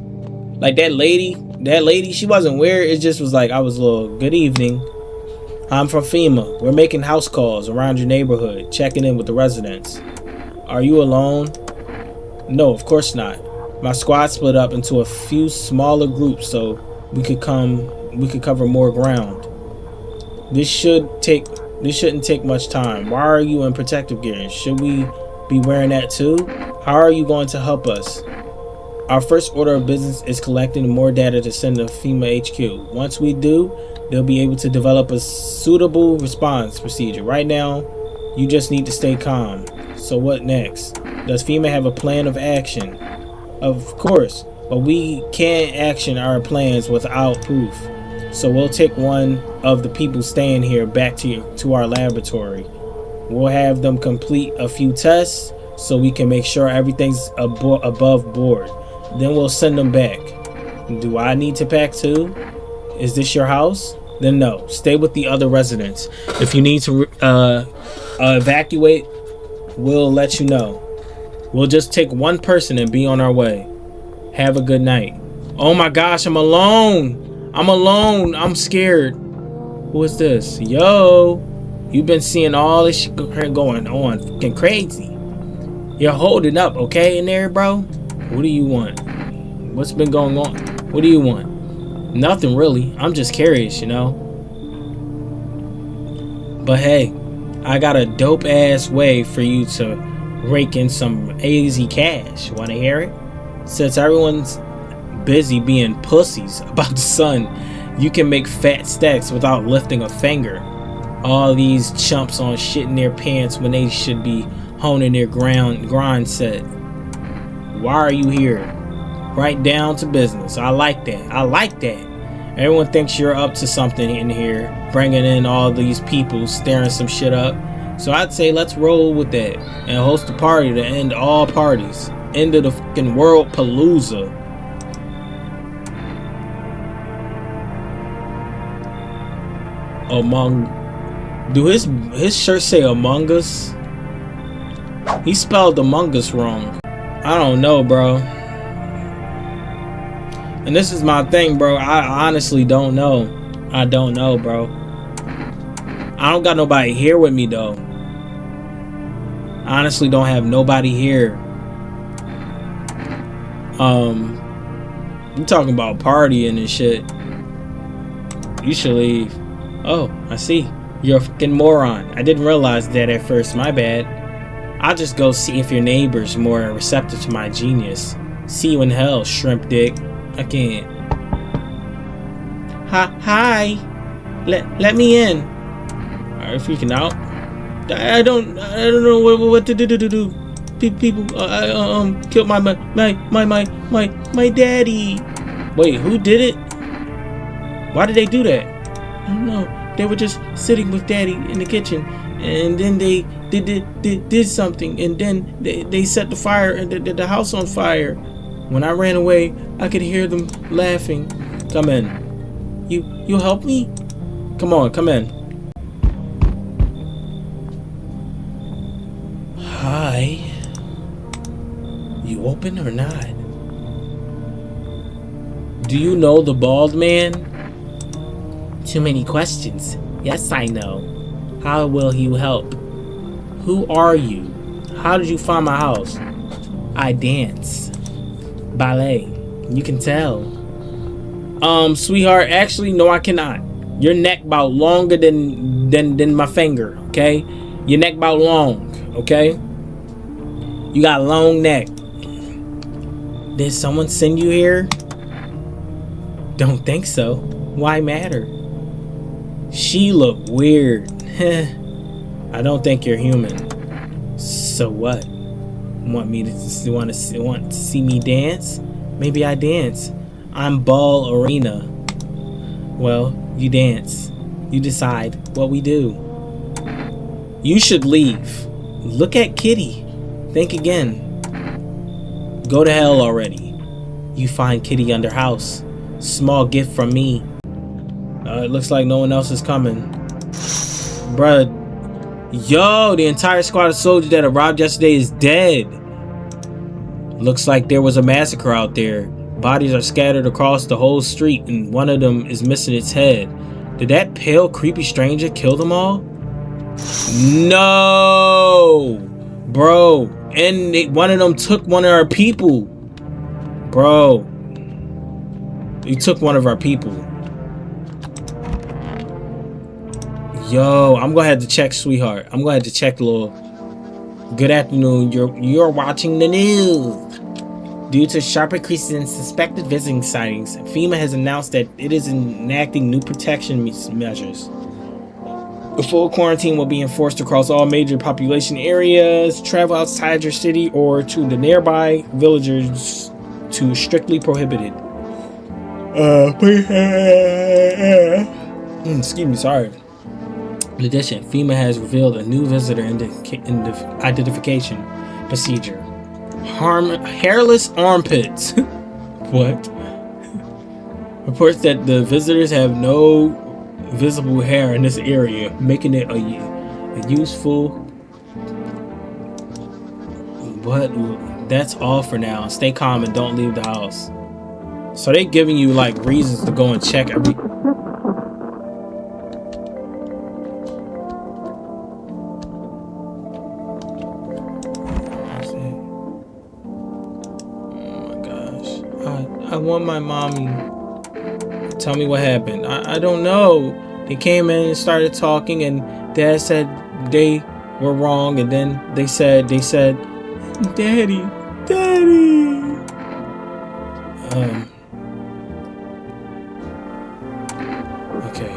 Like that lady, she wasn't weird. It just was like, I was a little, good evening. I'm from FEMA. We're making house calls around your neighborhood, checking in with the residents. Are you alone? No, of course not. My squad split up into a few smaller groups so we could cover more ground. This shouldn't take much time. Why are you in protective gear? Should we be wearing that too? How are you going to help us? Our first order of business is collecting more data to send to FEMA HQ. Once we do, they'll be able to develop a suitable response procedure. Right now, you just need to stay calm. So what next? Does FEMA have a plan of action? Of course, but we can't action our plans without proof. So we'll take one of the people staying here back to our laboratory. We'll have them complete a few tests so we can make sure everything's above board. Then we'll send them back. Do I need to pack too? Is this your house? Then no, stay with the other residents. If you need to evacuate, we'll let you know. We'll just take one person and be on our way. Have a good night. Oh my gosh, I'm alone. I'm scared. Who is this? Yo, you've been seeing all this shit going on. Fucking crazy. You're holding up, okay, in there, bro? What do you want? What's been going on? What do you want? Nothing really. I'm just curious, you know? But hey, I got a dope ass way for you to rake in some easy cash. Wanna hear it? Since everyone's busy being pussies about the sun, you can make fat stacks without lifting a finger. All these chumps on shit in their pants when they should be honing their grind set. Why are you here? Right down to business. I like that. Everyone thinks you're up to something in here, bringing in all these people, stirring some shit up. So I'd say let's roll with that and host a party to end all parties. End of the fucking world palooza. Do his shirt say Among Us? He spelled Among Us wrong. I don't know, bro. And this is my thing, bro. I honestly don't know. I don't know, bro. I don't got nobody here with me, though. I honestly don't have nobody here. You talking about partying and shit. You should leave. Oh, I see. You're a fucking moron. I didn't realize that at first. My bad. I'll just go see if your neighbor's more receptive to my genius. See you in hell, shrimp dick. I can't. Hi. Let me in. Alright, freaking out. I don't know what to do. People killed my daddy. Wait, who did it? Why did they do that? I don't know. They were just sitting with daddy in the kitchen, and then they did something, and then they set the fire, the house on fire. When I ran away, I could hear them laughing. Come in. You help me? Come on, come in. Hi. You open or not? Do you know the bald man? Too many questions. Yes, I know. How will you help? Who are you? How did you find my house? I dance. Ballet. You can tell. Sweetheart, actually, no, I cannot. Your neck about longer than my finger, okay? Your neck about long, okay? You got a long neck. Did someone send you here? Don't think so. Why matter? She look weird. I don't think you're human. So what? Want to see me dance? Maybe I dance. I'm Ball Arena. Well, you dance. You decide what we do. You should leave. Look at Kitty. Think again. Go to hell already. You find Kitty under house. Small gift from me. It looks like no one else is coming. Bruh. Yo, the entire squad of soldiers that arrived yesterday is dead. Looks like there was a massacre out there. Bodies are scattered across the whole street, and one of them is missing its head. Did that pale, creepy stranger kill them all? No! Bro. And one of them took one of our people. Bro. He took one of our people. Yo, I'm gonna have to check, sweetheart. I'm gonna have to check, little. Good afternoon. You're watching the news. Due to sharp increases in suspected visiting sightings, FEMA has announced that it is enacting new protection measures. A full quarantine will be enforced across all major population areas. Travel outside your city or to the nearby villages to strictly prohibited. Excuse me, sorry. In addition, FEMA has revealed a new visitor identification procedure. Hairless armpits. What? Reports that the visitors have no visible hair in this area, making it a useful. But that's all for now. Stay calm and don't leave the house. So they giving you like reasons to go and check every. I want my mommy. Tell me what happened. I don't know. They came in and started talking, and Dad said they were wrong, and then they said, Daddy. Okay,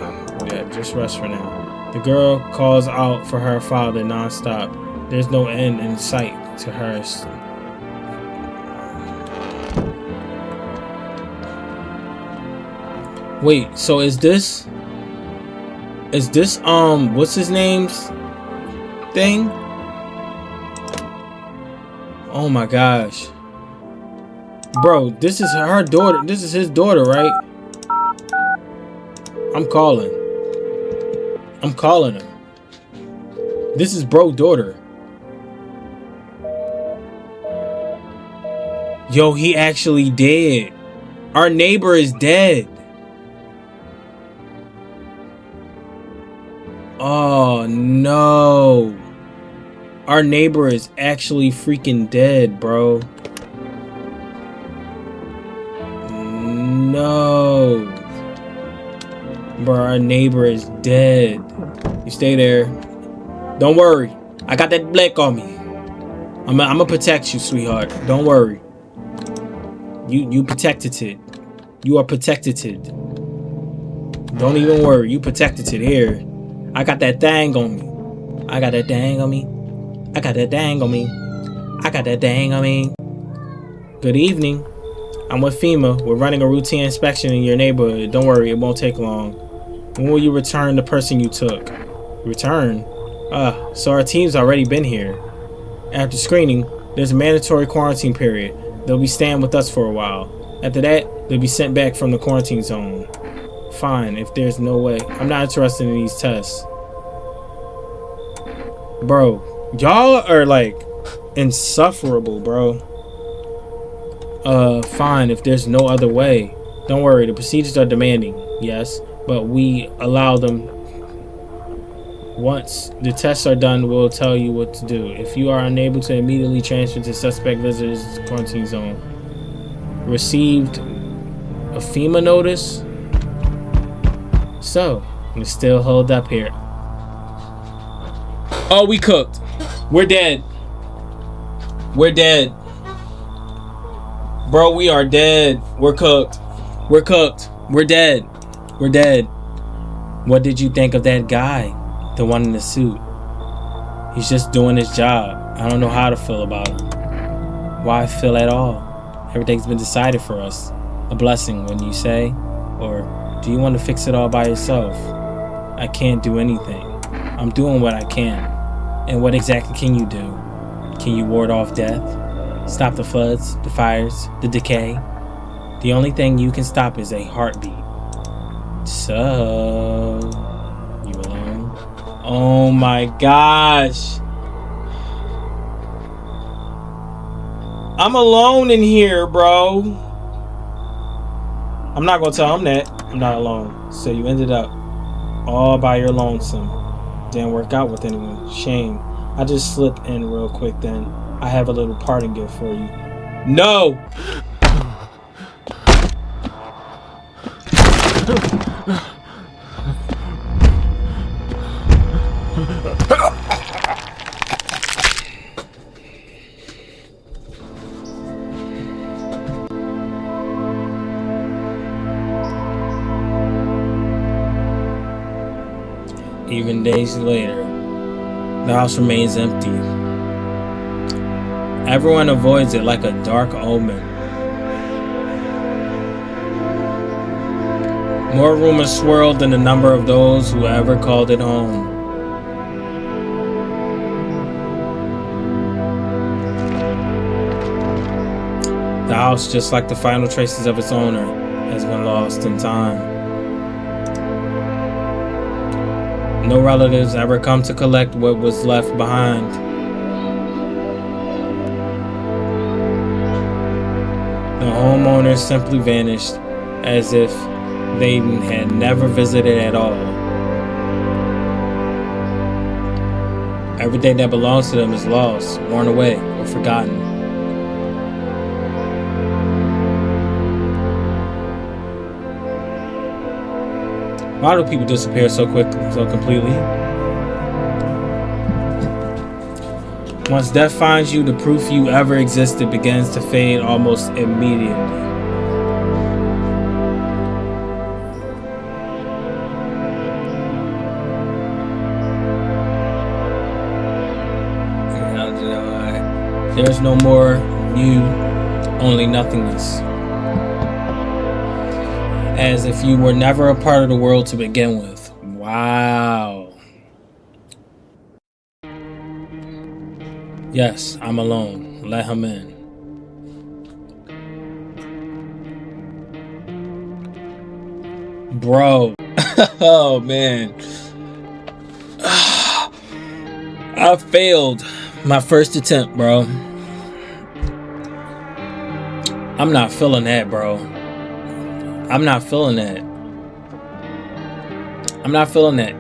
yeah, just rest for now. The girl calls out for her father nonstop. There's no end in sight to hers. Wait, so is this what's his name's thing? Oh my gosh. Bro, this is her daughter. This is his daughter, right? I'm calling him. This is bro's daughter. Yo, he actually dead. Our neighbor is dead. Oh no. Our neighbor is actually freaking dead, bro. No. Bro, our neighbor is dead. You stay there. Don't worry. I got that black on me. I'm gonna protect you, sweetheart. Don't worry. You protected it. You are protected it. Don't even worry. You protected it here. I got that thing on me. I got that thing on me. I got that thing on me. I got that thing on me. Good evening. I'm with FEMA. We're running a routine inspection in your neighborhood. Don't worry, it won't take long. When will you return the person you took? Return? So our team's already been here. After screening, there's a mandatory quarantine period. They'll be staying with us for a while. After that, they'll be sent back from the quarantine zone. Fine, if there's no way. I'm not interested in these tests. Bro, y'all are like insufferable, bro. Fine, if there's no other way. Don't worry, the procedures are demanding, yes, but we allow them. Once the tests are done, we'll tell you what to do. If you are unable to immediately transfer to suspect visitors quarantine zone, received a FEMA notice, so we're still holed up here. Oh, we cooked. We're dead. We're dead. Bro, we are dead. We're cooked. We're cooked. We're dead. We're dead. What did you think of that guy? The one in the suit. He's just doing his job. I don't know how to feel about him. Why feel at all? Everything's been decided for us. A blessing, wouldn't you say? Or do you want to fix it all by yourself? I can't do anything. I'm doing what I can. And what exactly can you do? Can you ward off death? Stop the floods, the fires, the decay? The only thing you can stop is a heartbeat. So, you alone? Oh my gosh. I'm alone in here, bro. I'm not gonna tell him that. I'm not alone. So you ended up all by your lonesome. Didn't work out with anyone. Shame. I just slip in real quick then. I have a little parting gift for you. No! Even days later, the house remains empty. Everyone avoids it like a dark omen. More rumors swirled than the number of those who ever called it home. The house, just like the final traces of its owner, has been lost in time. No relatives ever come to collect what was left behind. The homeowners simply vanished as if they had never visited at all. Everything that belongs to them is lost, worn away, or forgotten. Why do people disappear so quickly, so completely? Once death finds you, the proof you ever existed begins to fade almost immediately. There's no more you, only nothingness. As if you were never a part of the world to begin with. Wow. Yes, I'm alone. Let him in. Bro. Oh, man. I failed my first attempt, bro. I'm not feeling that, bro. I'm not feeling that. I'm not feeling that.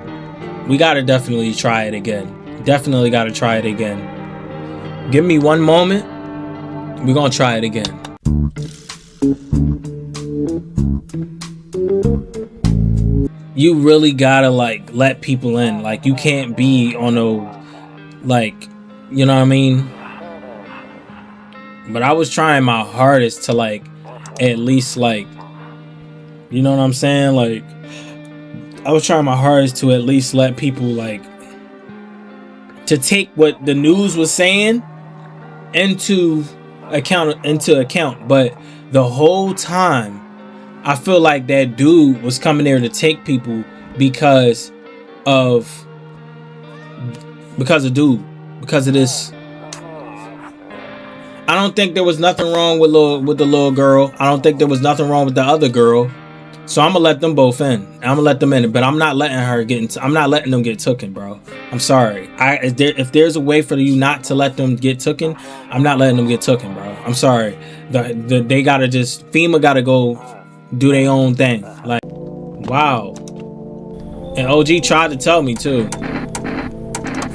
We gotta definitely try it again. Definitely gotta try it again. Give me one moment. We're gonna try it again. You really gotta like let people in. Like you can't be on no like, you know what I mean? But I was trying my hardest to like at least like, you know what I'm saying? Like, I was trying my hardest to at least let people like to take what the news was saying into account. But the whole time, I feel like that dude was coming there to take people because of this. I don't think there was nothing wrong with the little girl. I don't think there was nothing wrong with the other girl. So I'm gonna let them both in. I'm gonna let them in, but I'm not letting her get I'm not letting them get tooken, bro. I'm sorry. If there's a way for you not to let them get tooken, I'm not letting them get tooken, bro. I'm sorry. They gotta just FEMA gotta go do their own thing. Like, wow. And OG tried to tell me too.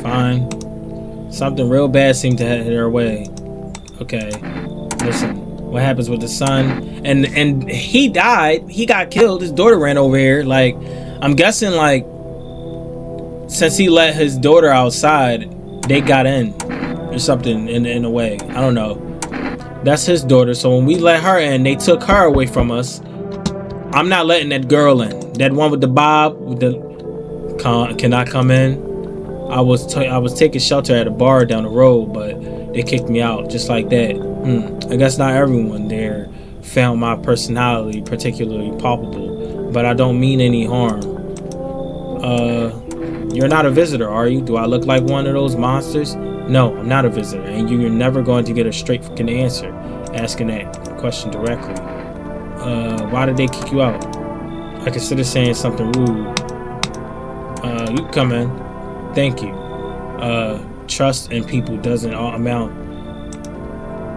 fine. Something real bad seemed to head our way. Okay, listen. What happens with the son? And he died. He got killed. His daughter ran over here. Like, I'm guessing, like, since he let his daughter outside, they got in or something in a way. I don't know. That's his daughter. So when we let her in, they took her away from us. I'm not letting that girl in. That one with the bob with the cannot come in. I was taking shelter at a bar down the road, but they kicked me out just like that. I guess not everyone there found my personality particularly palpable, but I don't mean any harm. You're not a visitor, are you? Do I look like one of those monsters? No, I'm not a visitor, and you're never going to get a straight fucking answer asking that question directly. Why did they kick you out? I consider saying something rude. You can come in. Thank you. Trust in people doesn't amount.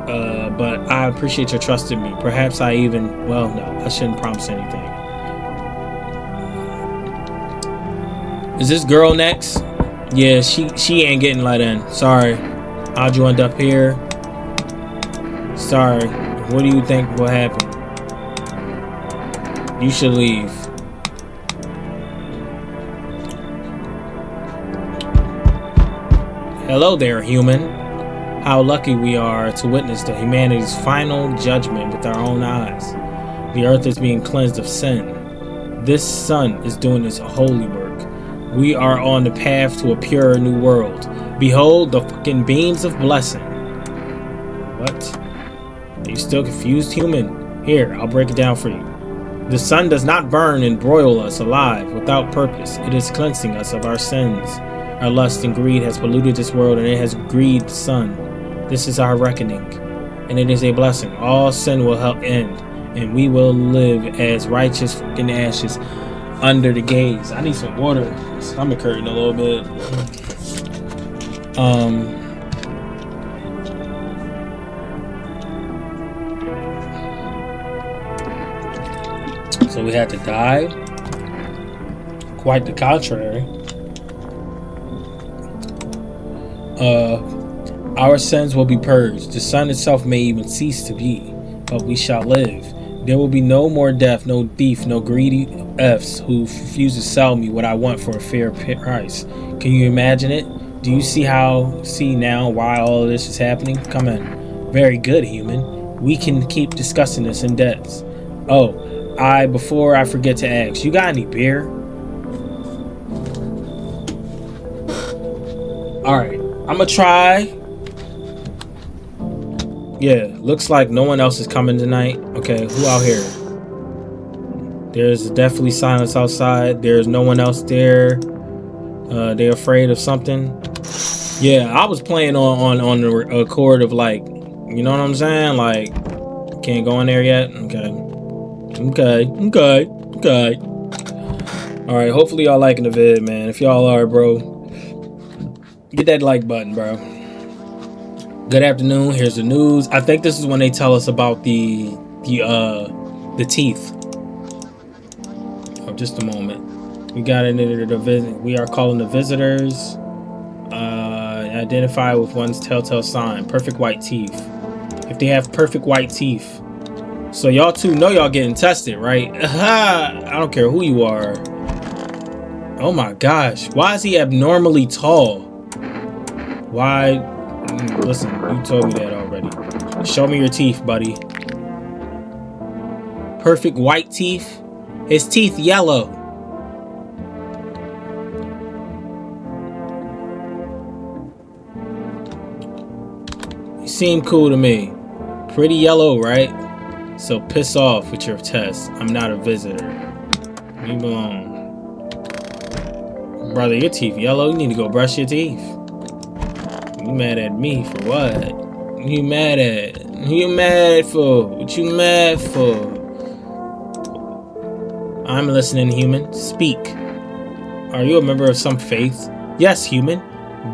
But I appreciate your trust in me. Perhaps I even, well, no, I shouldn't promise anything. Is this girl next? Yeah, she ain't getting let in. Sorry. How'd you end up here? Sorry. What do you think will happen? You should leave. Hello there, human. How lucky we are to witness the humanity's final judgment with our own eyes. The earth is being cleansed of sin. This sun is doing its holy work. We are on the path to a purer new world. Behold the fucking beams of blessing. What? Are you still confused, human? Here, I'll break it down for you. The sun does not burn and broil us alive without purpose. It is cleansing us of our sins. Our lust and greed has polluted this world, and it has grieved the sun. This is our reckoning, and it is a blessing. All sin will help end, and we will live as righteous fucking ashes under the gaze. I need some water. My stomach hurting a little bit. So we had to die? Quite the contrary. Our sins will be purged. The sun itself may even cease to be, but we shall live. There will be no more death, no thief, no greedy F's who refuse to sell me what I want for a fair price. Can you imagine it? Do you see now why all of this is happening? Come in. Very good, human. We can keep discussing this in depth. Oh, before I forget to ask, you got any beer? Alright, I'm gonna try. Yeah, looks like no one else is coming tonight. Okay, who out here? There's definitely silence outside. There's no one else there. They're afraid of something. Yeah, I was playing on the chord of, like, you know what I'm saying? Like, can't go in there yet? Okay. Alright, hopefully y'all liking the vid, man. If y'all are, bro, get that like button, bro. Good afternoon. Here's the news. I think this is when they tell us about the teeth. Oh, just a moment. We got into the visit. We are calling the visitors. Identify with one's telltale sign. Perfect white teeth. If they have perfect white teeth. So y'all two know y'all getting tested, right? I don't care who you are. Oh my gosh. Why is he abnormally tall? Why? Listen, you told me that already. Show me your teeth, buddy. Perfect white teeth? His teeth yellow. You seem cool to me. Pretty yellow, right? So piss off with your test. I'm not a visitor. Leave me alone. Brother, your teeth yellow. You need to go brush your teeth. You mad at me for what? You mad at? Who you mad for? What you mad for? I'm listening, human. Speak. Are you a member of some faith? Yes, human.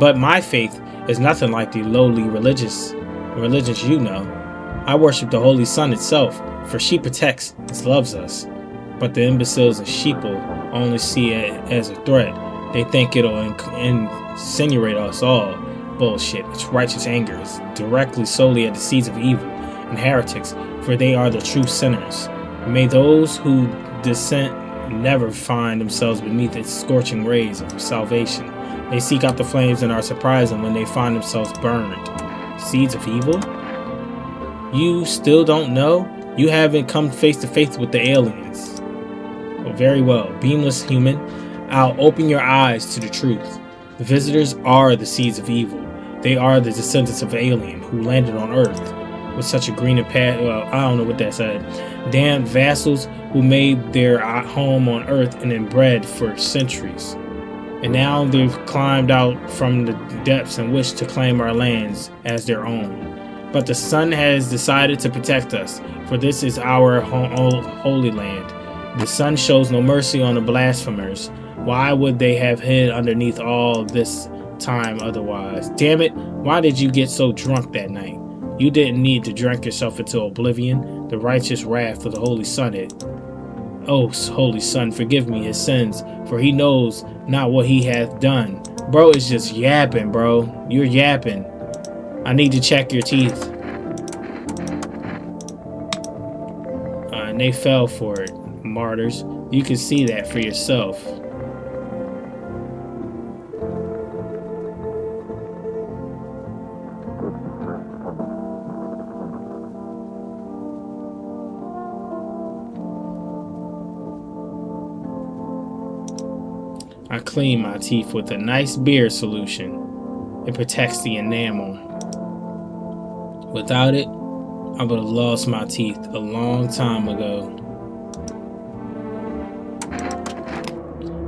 But my faith is nothing like the lowly religions you know. I worship the Holy Sun itself, for she protects and loves us. But the imbeciles of sheeple only see it as a threat. They think it'll insinuate us all. Bullshit. Its righteous anger is directly solely at the seeds of evil and heretics, for they are the true sinners. May those who dissent never find themselves beneath its scorching rays of salvation. They seek out the flames and are surprised when they find themselves burned. Seeds of evil? You still don't know? You haven't come face to face with the aliens. Well, very well. Beamless human, I'll open your eyes to the truth. The visitors are the seeds of evil. They are the descendants of alien who landed on Earth with such a green and I don't know what that said. Damned vassals who made their home on Earth and inbred for centuries. And now they've climbed out from the depths and wish to claim our lands as their own. But the sun has decided to protect us, for this is our holy land. The sun shows no mercy on the blasphemers. Why would they have hid underneath all this time otherwise? Damn it, why did you get so drunk that night? You didn't need to drink yourself into oblivion. The righteous wrath of the Holy Son. Oh, Holy Son, forgive me his sins, for he knows not what he hath done. Bro is just yapping, bro. You're yapping. I need to check your teeth. And they fell for it, martyrs. You can see that for yourself. I clean my teeth with a nice beer solution. It protects the enamel. Without it, I would have lost my teeth a long time ago.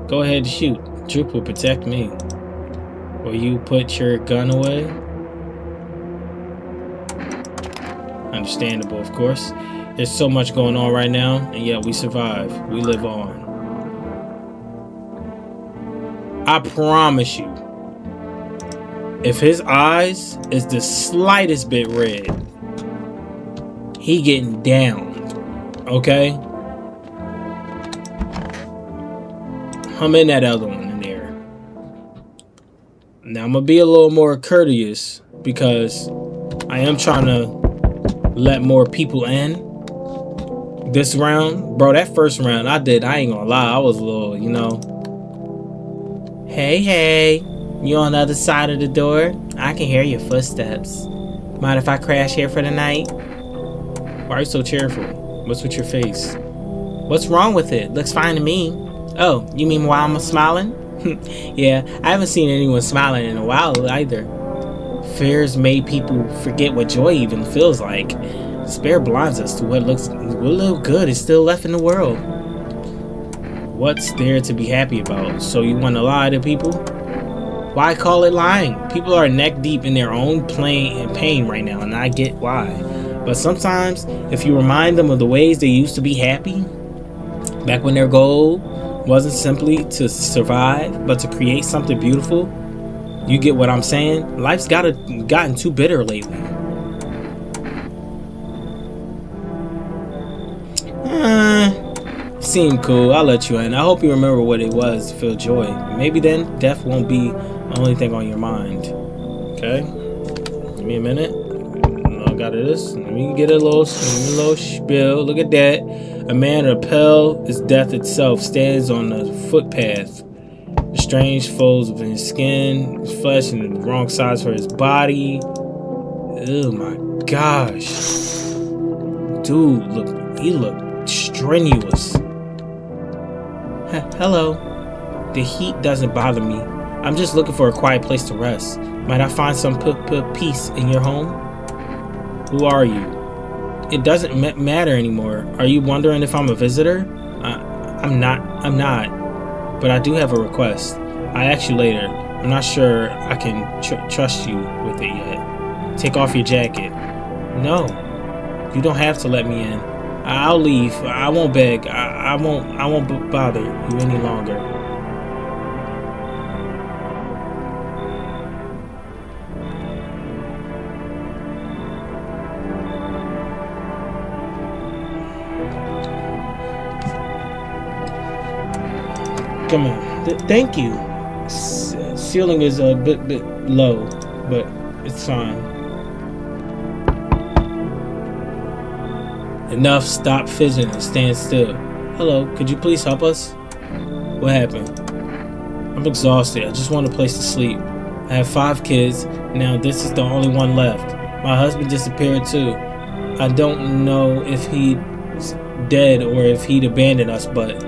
Go ahead and shoot. Droop will protect me. Will you put your gun away? Understandable, of course. There's so much going on right now, and yet we survive. We live on. I promise you, if his eyes is the slightest bit red, he getting downed, okay? I'm in that other one in there. Now I'm gonna be a little more courteous because I am trying to let more people in this round. Bro, that first round I ain't gonna lie, I was a little, you know. Hey, you on the other side of the door? I can hear your footsteps. Mind if I crash here for the night? Why are you so cheerful? What's with your face? What's wrong with it? Looks fine to me. Oh, you mean while I'm smiling? Yeah, I haven't seen anyone smiling in a while either. Fears made people forget what joy even feels like. Despair blinds us to what little good is still left in the world. What's there to be happy about? So you want to lie to people? Why call it lying? People are neck deep in their own pain right now, and I get why. But sometimes, if you remind them of the ways they used to be happy, back when their goal wasn't simply to survive, but to create something beautiful, you get what I'm saying? Life's gotten too bitter lately. Seemed cool. I'll let you in. I hope you remember what it was to feel joy. Maybe then death won't be the only thing on your mind. Okay? Give me a minute. I got this. Let me get a little spiel. Look at that. A man as pale as death itself stands on the footpath. The strange folds of his skin, his flesh, and the wrong size for his body. Oh my gosh. Dude, he looked strenuous. Hello. The heat doesn't bother me. I'm just looking for a quiet place to rest. Might I find some peace in your home? Who are you? It doesn't matter anymore. Are you wondering if I'm a visitor? I'm not. But I do have a request. I'll ask you later. I'm not sure I can trust you with it yet. Take off your jacket. No. You don't have to let me in. I'll leave. I won't beg. I won't bother you any longer. Come on. Thank you. ceiling is a bit low, but it's fine. Enough. Stop fidgeting and stand still. Hello, could you please help us? What happened? I'm exhausted. I just want a place to sleep. I have 5 kids. Now this is the only one left. My husband disappeared too. I don't know if he's dead or if he'd abandoned us, but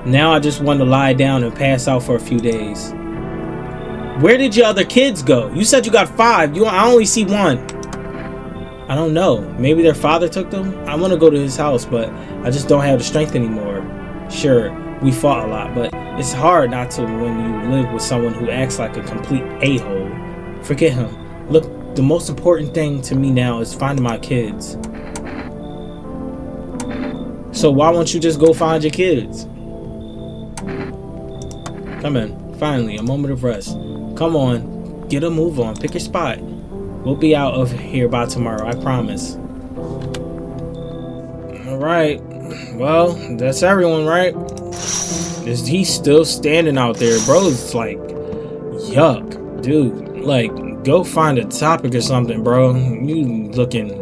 now I just want to lie down and pass out for a few days. Where did your other kids go? You said you got 5. I only see 1. I don't know. Maybe their father took them? I want to go to his house, but I just don't have the strength anymore. Sure, we fought a lot, but it's hard not to when you live with someone who acts like a complete a-hole. Forget him. Look, the most important thing to me now is finding my kids. So why won't you just go find your kids? Come in. Finally, a moment of rest. Come on. Get a move on. Pick your spot. We'll be out of here by tomorrow, I promise. Alright. Well, that's everyone, right? He's still standing out there. Bro's like, yuck. Dude, like, go find a topic or something, bro. You looking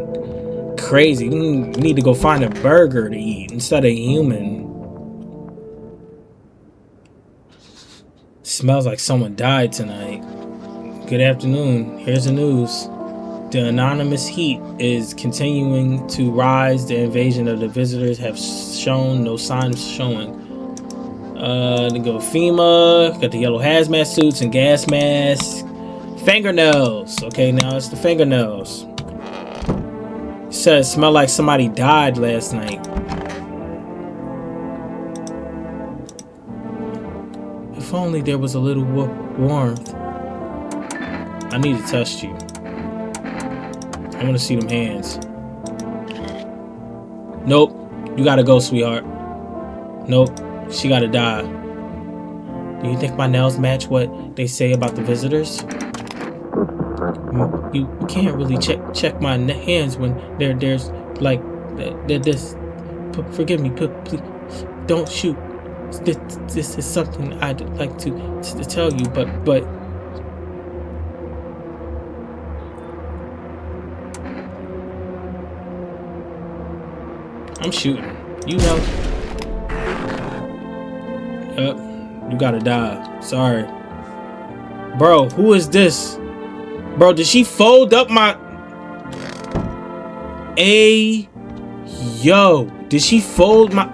crazy. You need to go find a burger to eat instead of human. Smells like someone died tonight. Good afternoon. Here's the news. The anonymous heat is continuing to rise. The invasion of the visitors have shown no signs of showing. They go FEMA. Got the yellow hazmat suits and gas masks. Fingernails. Okay, now it's the fingernails. It says smell like somebody died last night. If only there was a little warmth. I need to test you. I want to see them hands. Nope. You gotta go, sweetheart. Nope. She gotta die. Do you think my nails match what they say about the visitors? You can't really check my hands when there's like this. Forgive me, please. Don't shoot. This is something I'd like to tell you, but. I'm shooting. You know. Yep. You gotta die. Sorry. Bro, who is this? Bro, did she fold up my... Yo. Did she fold my...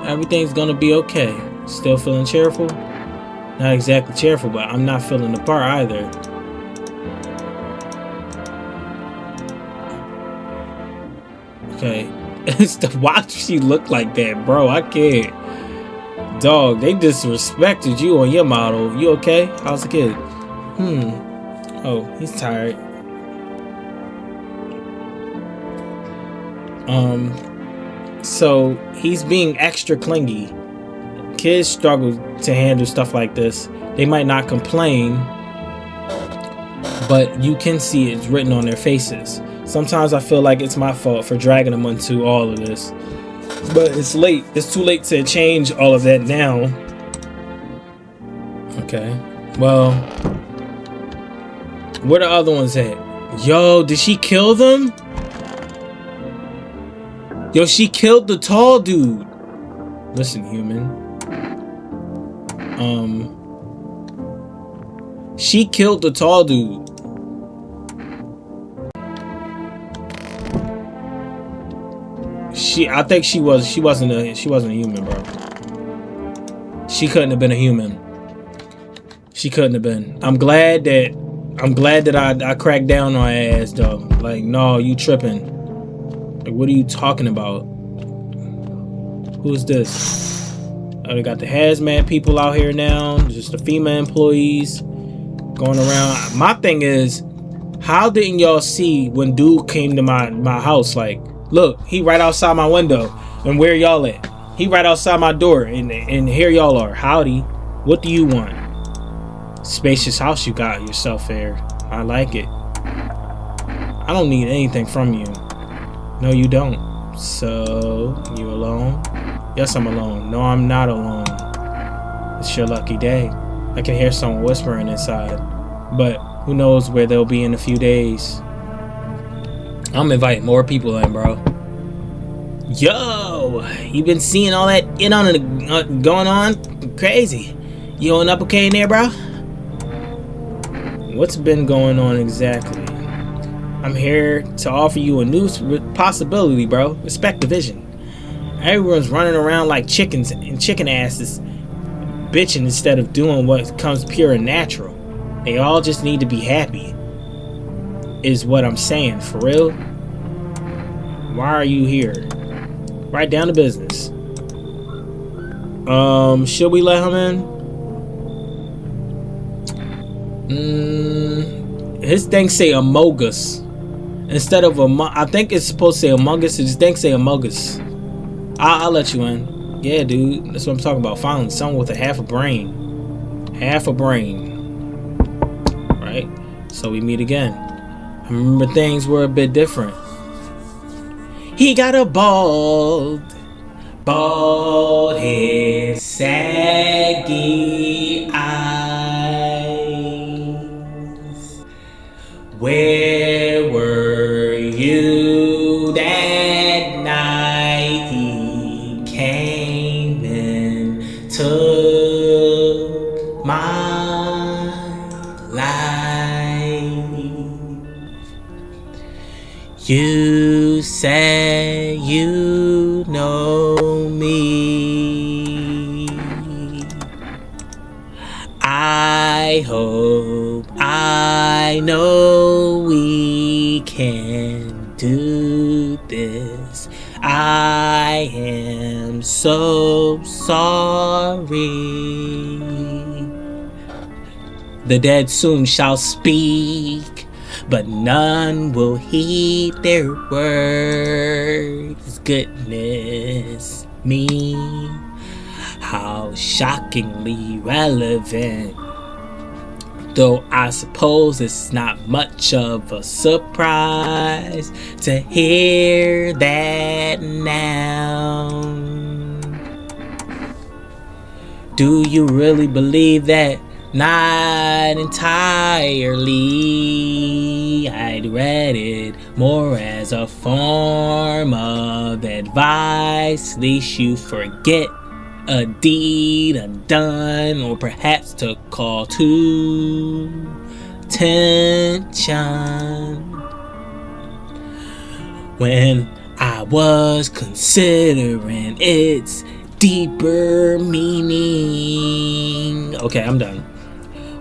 Everything's gonna be okay. Still feeling cheerful? Not exactly cheerful, but I'm not feeling the part either. Okay. Why does she look like that, bro? I can't. Dog, they disrespected you on your model. You okay? How's the kid? Oh, he's tired. So he's being extra clingy. Kids struggle to handle stuff like this. They might not complain, but you can see it's written on their faces. Sometimes I feel like it's my fault for dragging them into all of this. But it's late. It's too late to change all of that now. Okay. Well, where the other ones at? Yo, did she kill them? Yo, she killed the tall dude. Listen, human. She killed the tall dude. I think she wasn't a human, bro. She couldn't have been a human. She couldn't have been. I'm glad that I cracked down on her ass though. Like, no, you tripping. Like, what are you talking about? Who's this? Oh, they got the hazmat people out here now. Just the FEMA employees going around. My thing is, how didn't y'all see when dude came to my house? Like, look, he right outside my window. And where y'all at? He right outside my door. And here y'all are. Howdy. What do you want? Spacious house you got yourself here. I like it. I don't need anything from you. No, you don't. So, you alone? Yes, I'm alone. No, I'm not alone. It's your lucky day. I can hear someone whispering inside, but who knows where they'll be in a few days. I'm inviting more people in, bro. Yo, you been seeing all that going on? Crazy. You holding up okay in there, bro? What's been going on exactly? I'm here to offer you a new possibility, bro. Respect the vision. Everyone's running around like chickens and chicken asses, bitching instead of doing what comes pure and natural. They all just need to be happy, is what I'm saying. For real? Why are you here? Right down to business. Should we let him in? His thing say Among Us instead of I think it's supposed to say Among Us. His thing say Among Us. I'll let you in. Yeah, dude. That's what I'm talking about. Finally, someone with a half a brain. Half a brain. Right? So we meet again. I remember things were a bit different. He got a bald head, saggy eyes. Where were you that night? He came and took my life. You say you know me. I hope I know we can do this. I am so sorry. The dead soon shall speak, but none will heed their words. Goodness me, how shockingly relevant. Though I suppose it's not much of a surprise to hear that now. Do you really believe that? Not entirely. I'd read it more as a form of advice, lest you forget a deed undone, or perhaps to call to attention. When I was considering its deeper meaning. Okay, I'm done.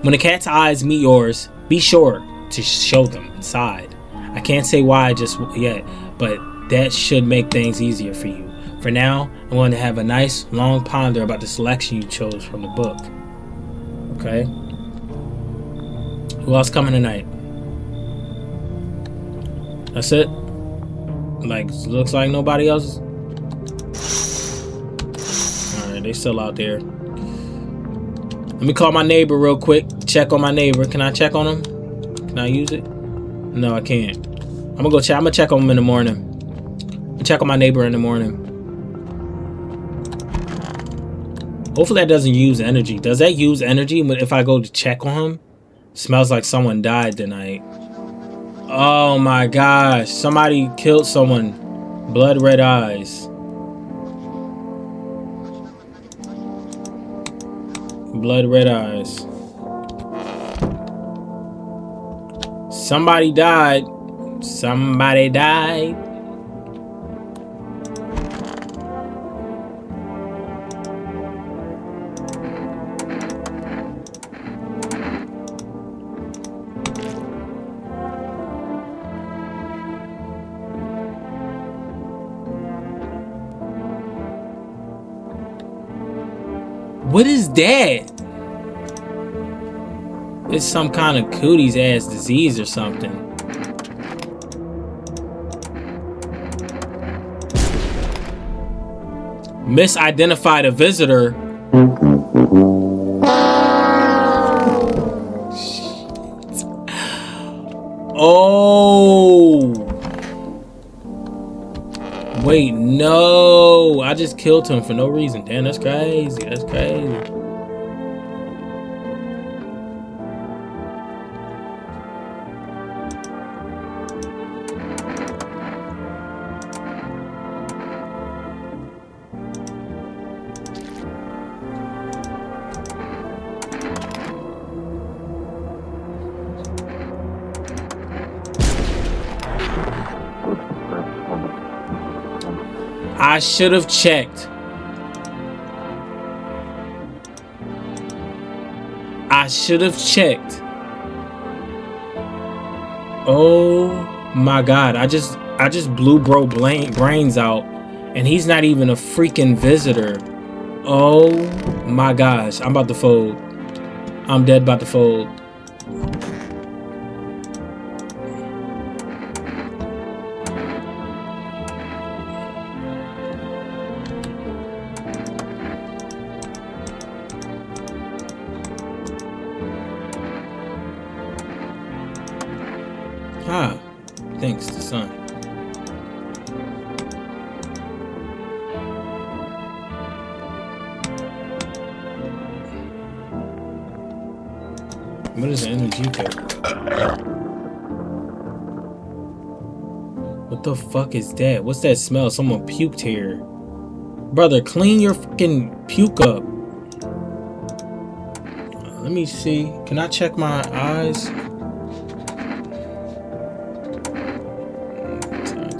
When a cat's eyes meet yours, be sure to show them inside. I can't say why just yet, but that should make things easier for you. For now, I'm going to have a nice long ponder about the selection you chose from the book. Okay? Who else coming tonight? That's it? Like, looks like nobody else. Alright, they still out there. Let me call my neighbor real quick. Check on my neighbor. Can I check on him? Can I use it? No, I can't. I'm gonna go check. I'm gonna check on him in the morning. I'll check on my neighbor in the morning. Hopefully that doesn't use energy. Does that use energy if I go to check on him? Smells like someone died tonight. Oh my gosh. Somebody killed someone. Blood red eyes. Blood red eyes. Somebody died. Somebody died. What is that? It's some kind of cooties ass disease or something. Misidentified a visitor. Oh. Wait, no! I just killed him for no reason. Damn, that's crazy. That's crazy. I should have checked. I should have checked. Oh my god, I just blew bro brains out, and he's not even a freaking visitor. Oh my gosh, I'm about to fold. I'm dead about to fold. Ah, thanks to sun. What is the energy code? What the fuck is that? What's that smell? Someone puked here. Brother, clean your fucking puke up. Let me see. Can I check my eyes?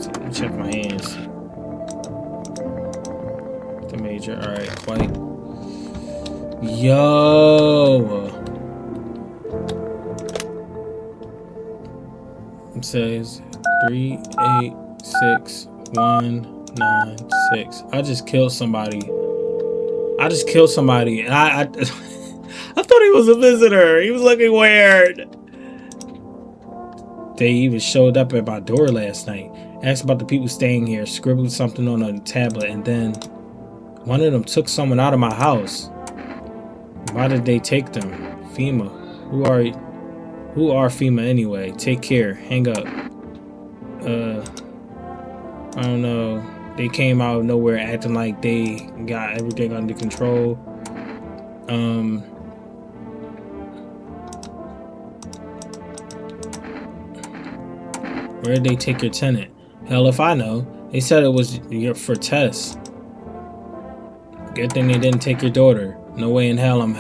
Let me check my hands. The major. Alright, quite. Yo. It says 3, 8, 6, 1, 9, 6. I just killed somebody. I just killed somebody, and I I thought he was a visitor. He was looking weird. They even showed up at my door last night. Asked about the people staying here. Scribbled something on a tablet, and then one of them took someone out of my house. Why did they take them? FEMA. Who are FEMA anyway? Take care. Hang up. I don't know. They came out of nowhere acting like they got everything under control. Where did they take your tenant? Hell if I know. They said it was for tests. Good thing they didn't take your daughter. No way in hell I'm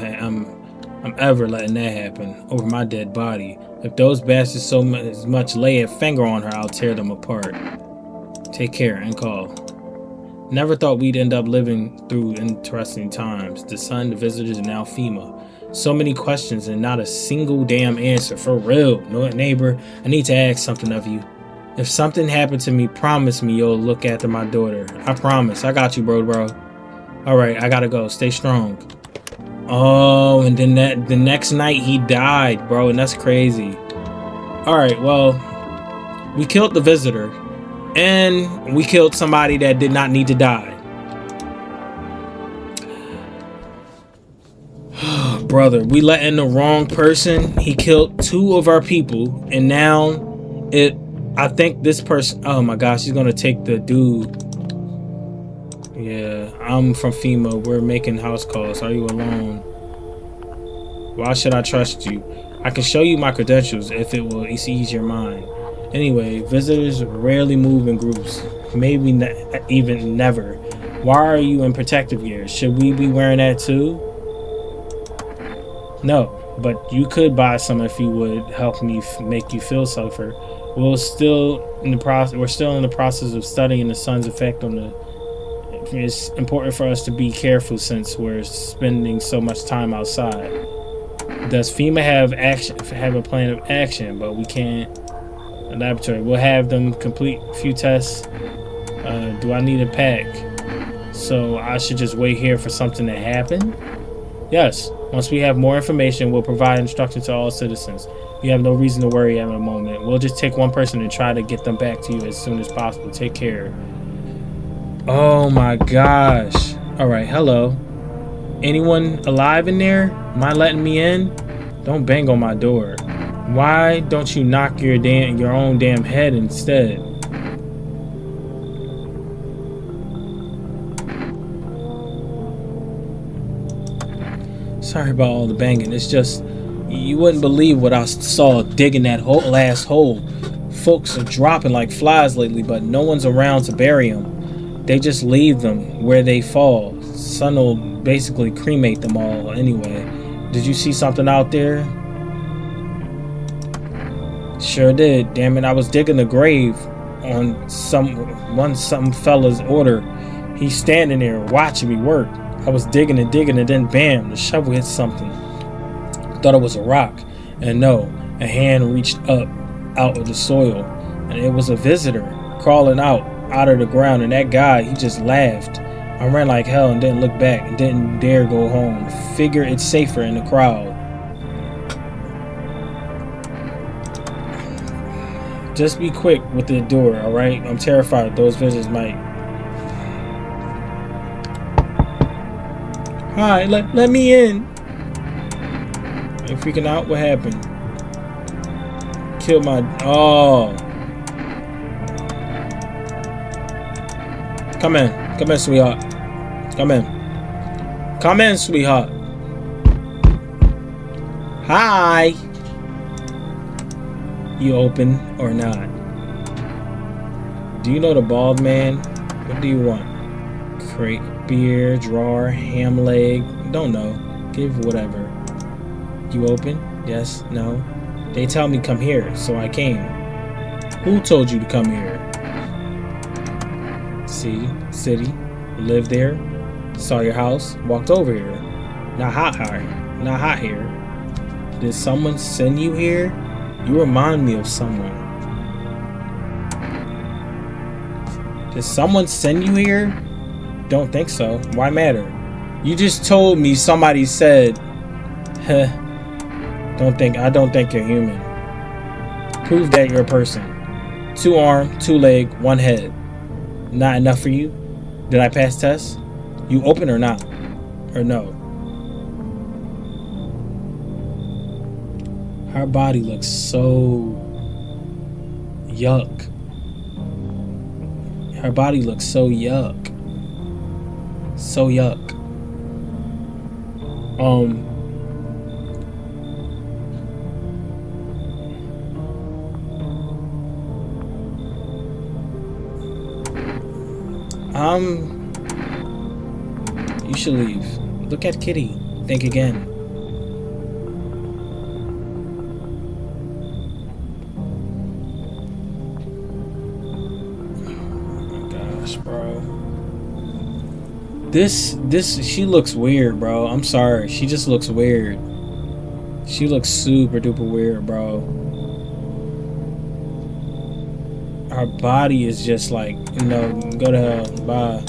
ever letting that happen over my dead body. If those bastards so much lay a finger on her, I'll tear them apart. Take care and call. Never thought we'd end up living through interesting times. The sun, the visitors, and now FEMA. So many questions and not a single damn answer. For real. No, neighbor, I need to ask something of you. If something happened to me, promise me you'll look after my daughter. I promise. I got you, bro. Alright, I gotta go. Stay strong. Oh, and then the next night he died, bro, and that's crazy. Alright, well, we killed the visitor, and we killed somebody that did not need to die. Brother, we let in the wrong person. He killed 2 of our people, and now I think this person, oh my gosh, he's gonna take the dude. Yeah, I'm from FEMA. We're making house calls. Are you alone? Why should I trust you? I can show you my credentials if it will ease your mind. Anyway, visitors rarely move in groups. Maybe even never. Why are you in protective gear? Should we be wearing that too? No, but you could buy some if you would help me make you feel safer. We're still in the process of studying the sun's effect on the. It's important for us to be careful since we're spending so much time outside. Does FEMA have a plan of action? But we can't. A laboratory. We'll have them complete a few tests. Do I need a pack? So I should just wait here for something to happen? Yes. Once we have more information, we'll provide instructions to all citizens. You have no reason to worry at the moment. We'll just take one person and try to get them back to you as soon as possible. Take care. Oh my gosh. Alright, hello. Anyone alive in there? Mind letting me in? Don't bang on my door. Why don't you knock your own damn head instead? Sorry about all the banging. It's just, you wouldn't believe what I saw digging that whole last hole. Folks are dropping like flies lately, but no one's around to bury them. They just leave them where they fall. Sun will basically cremate them all anyway. Did you see something out there? Sure did. Damn it, I was digging a grave on some fella's order. He's standing there watching me work. I was digging and then bam, the shovel hit something. Thought it was a rock, and no, a hand reached up out of the soil, and it was a visitor crawling out of the ground, and that guy, he just laughed. I ran like hell and didn't look back and didn't dare go home. Figure it's safer in the crowd. Just be quick with the door, alright? I'm terrified those visitors might. Hi, let me in. You freaking out? What happened? Killed my... Oh. Come in, sweetheart. Come in, sweetheart. Hi. You open or not? Do you know the bald man? What do you want? Crate, beer, drawer, ham leg? Don't know. Give whatever. You open? Yes? No? They tell me come here, so I came. Who told you to come here? See? City. Live there. Saw your house. Walked over here. Not hot here. Did someone send you here? You remind me of someone. Did someone send you here? Don't think so. Why matter? You just told me somebody said, heh. I don't think you're human. Prove that you're a person. 2 arm, 2 leg, 1 head. Not enough for you? Did I pass tests? You open or not? Or no? Her body looks so yuck. Her body looks so yuck. So yuck. You should leave. Look at Kitty. Think again. Bro, this she looks weird, bro. I'm sorry, she just looks weird. She looks super duper weird, bro. Her body is just like, you know, go to hell, bye.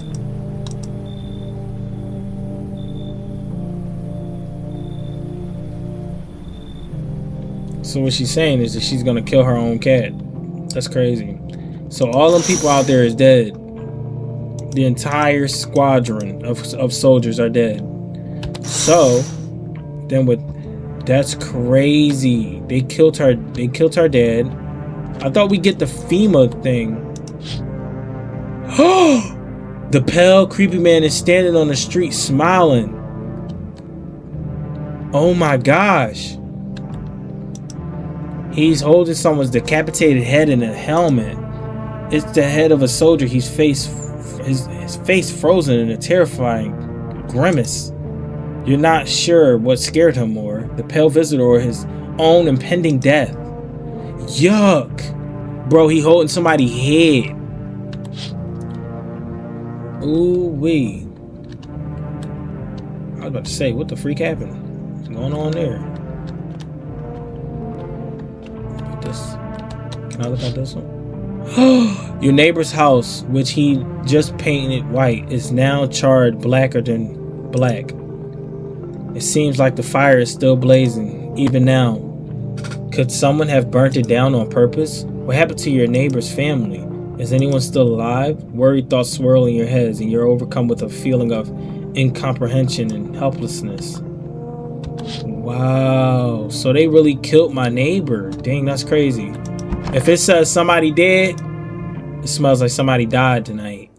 So what she's saying is that she's gonna kill her own cat. That's crazy. So all them people out there is dead. The entire squadron of soldiers are dead. So then that's crazy. They killed her dad. I thought we'd get the FEMA thing. The pale creepy man is standing on the street smiling. Oh my gosh. He's holding someone's decapitated head in a helmet. It's the head of a soldier. His face frozen in a terrifying grimace. You're not sure what scared him more, the pale visitor or his own impending death. Yuck. Bro, he holding somebody's head. Ooh wee. I was about to say, what the freak happened? What's going on there? Look at this. Can I look at this one? Your neighbor's house, which he just painted white, is now charred blacker than black. It seems like the fire is still blazing, even now. Could someone have burnt it down on purpose? What happened to your neighbor's family? Is anyone still alive? Worried thoughts swirl in your heads, and you're overcome with a feeling of incomprehension and helplessness. Wow, so they really killed my neighbor. Dang, that's crazy. If it says somebody dead, it smells like somebody died tonight.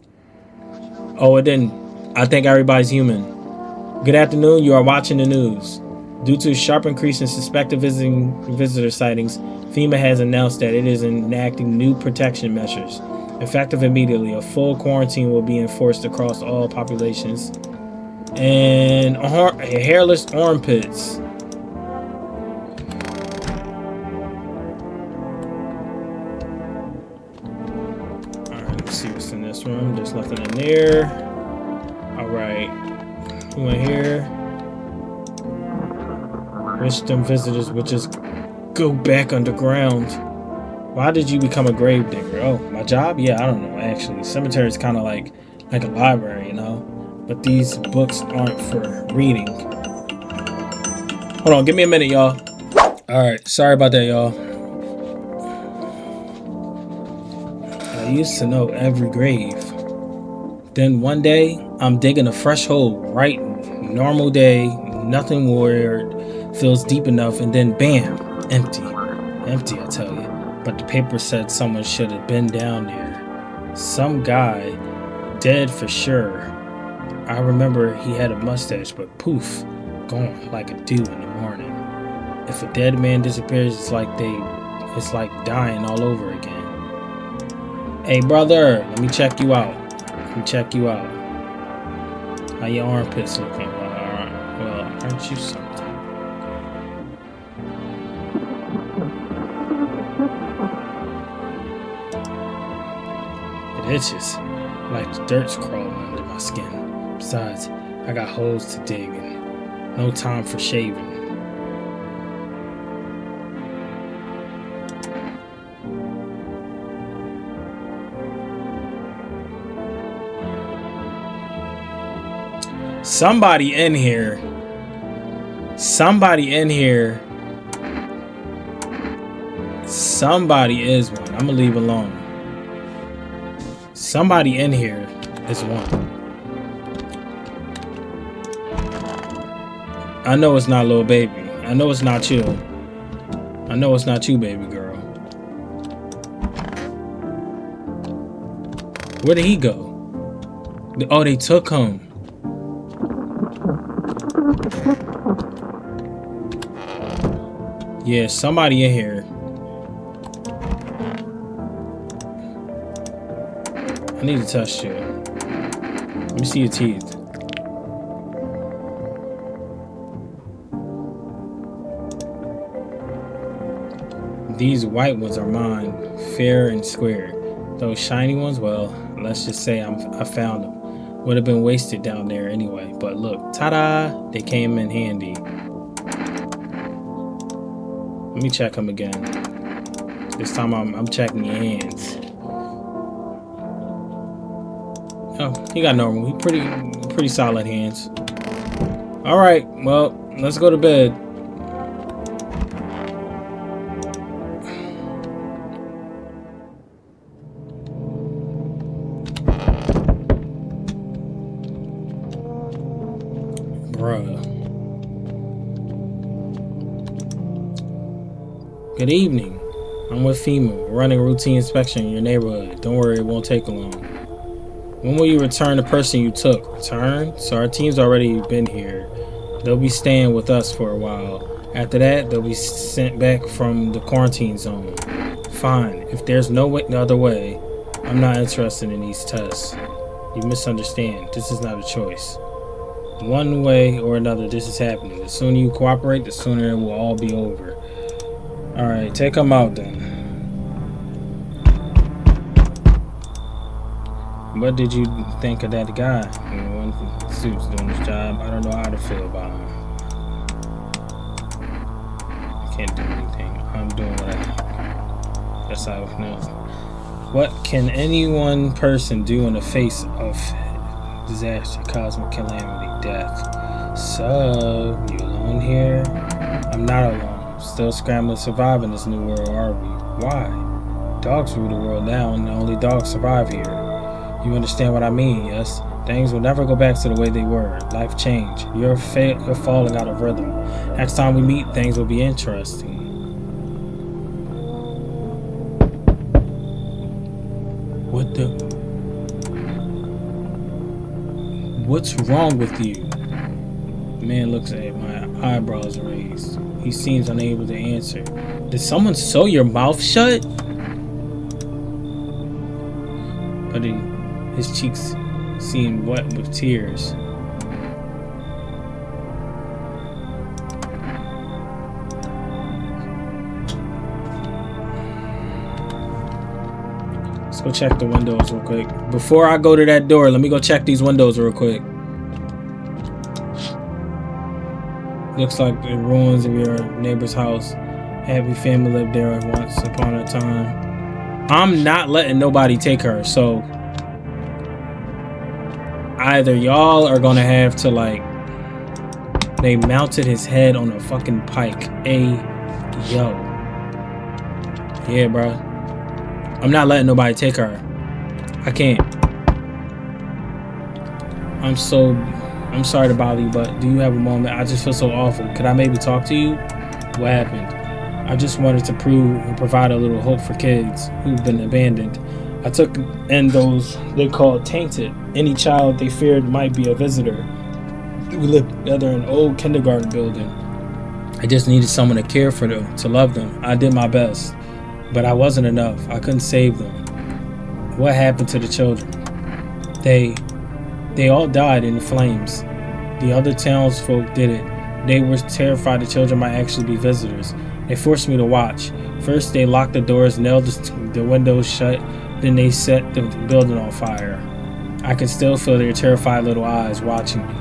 Oh, it didn't. I think everybody's human. Good afternoon. You are watching the news. Due to a sharp increase in suspected visitor sightings, FEMA has announced that it is enacting new protection measures. Effective immediately, a full quarantine will be enforced across all populations. And hairless armpits. Alright, let's see what's in this room. There's nothing in there. Alright. We went here. Wish them visitors would just go back underground. Why did you become a grave digger? Oh, my job? Yeah, I don't know, actually. Cemetery is kind of like a library, you know? But these books aren't for reading. Hold on, give me a minute, y'all. Alright, sorry about that, y'all. I used to know every grave. Then one day, I'm digging a fresh hole, right? Normal day, nothing weird, feels deep enough, and then bam, empty. Empty, I tell you. But the paper said someone should have been down there. Some guy, dead for sure. I remember he had a mustache, but poof, gone like a dew in the morning. If a dead man disappears, it's like dying all over again. Hey brother, let me check you out. How your armpits looking? Well, aren't you something? It itches, like the dirt's crawling under my skin. Besides, I got holes to dig and no time for shaving. Somebody in here. Somebody is one. I'm gonna leave alone. Somebody in here is one. I know it's not little baby. I know it's not you. I know it's not you, baby girl. Where did he go? Oh, they took him. Yeah, somebody in here. I need to touch you. Let me see your teeth. These white ones are mine, fair and square. Those shiny ones, well, let's just say I found them. Would have been wasted down there anyway. But look, ta-da! They came in handy. Let me check them again. This time I'm checking your hands. Oh, he got normal. He pretty solid hands. All right, well, let's go to bed. Bruh. Good evening. I'm with FEMA. We're running a routine inspection in your neighborhood. Don't worry, it won't take long. When will you return the person you took? Return? So our team's already been here. They'll be staying with us for a while. After that, they'll be sent back from the quarantine zone. Fine. If there's no other way, I'm not interested in these tests. You misunderstand. This is not a choice. One way or another, this is happening. The sooner you cooperate, the sooner it will all be over. Alright, take them out then. What did you think of that guy? One suit's doing his job. I don't know how to feel about him. I can't do anything. I'm doing what I guess I know. What can any one person do in the face of disaster, cosmic calamity, death? So, you alone here? I'm not alone. Still scrambling to survive in this new world, are we? Why? Dogs rule the world now, and only dogs survive here. You understand what I mean, yes? Things will never go back to the way they were. Life changed. You're falling out of rhythm. Next time we meet, things will be interesting. What's wrong with you? Man looks at my eyebrows raised. He seems unable to answer. Did someone sew your mouth shut? But his cheeks seemed wet with tears. Let's go check the windows real quick. Before I go to that door, let me go check these windows real quick. Looks like the ruins of your neighbor's house. Happy family lived there once upon a time. I'm not letting nobody take her, so either y'all are gonna have to like. They mounted his head on a fucking pike. Yo. Yeah, bro. I'm not letting nobody take her. I can't. I'm sorry to bother you, but do you have a moment? I just feel so awful. Could I maybe talk to you? What happened? I just wanted to prove and provide a little hope for kids who've been abandoned. I took in those they called tainted. Any child they feared might be a visitor. We lived together in an old kindergarten building. I just needed someone to care for them, to love them. I did my best, but I wasn't enough. I couldn't save them. What happened to the children? They all died in the flames. The other townsfolk did it. They were terrified the children might actually be visitors. They forced me to watch. First, they locked the doors, nailed the windows shut. Then they set the building on fire. I can still feel their terrified little eyes watching me.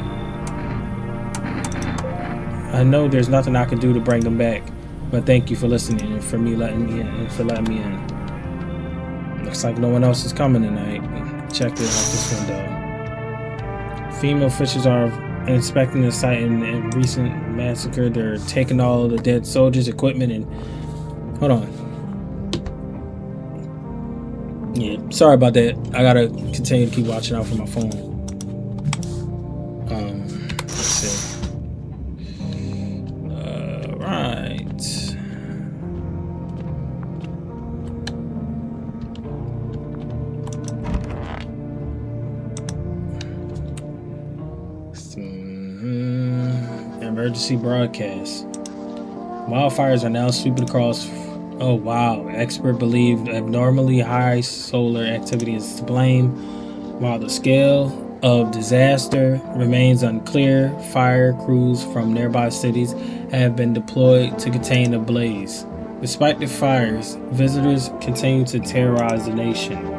I know there's nothing I can do to bring them back, but thank you for listening and for letting me in. Looks like no one else is coming tonight. Check it out this window. Female officials are inspecting the site in recent massacre. They're taking all of the dead soldiers' equipment and... Hold on. Yeah, sorry about that. I gotta continue to keep watching out for my phone. Let's see. Right. Emergency broadcast. Wildfires are now sweeping across. Oh wow. Experts believe abnormally high solar activity is to blame, while the scale of disaster remains unclear. Fire crews from nearby cities have been deployed to contain the blaze. Despite the fires, visitors continue to terrorize the nation.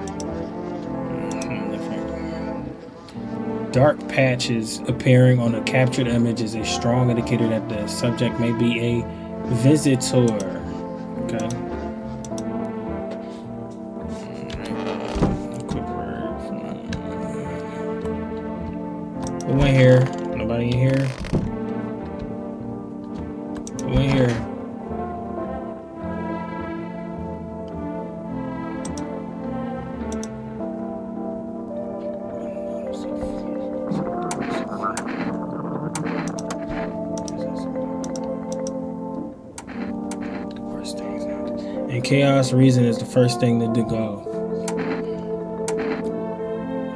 Dark patches appearing on a captured image is a strong indicator that the subject may be a visitor. Okay. Quick word. Who in here? Nobody in here? Who in here? And chaos reason is the first thing to go.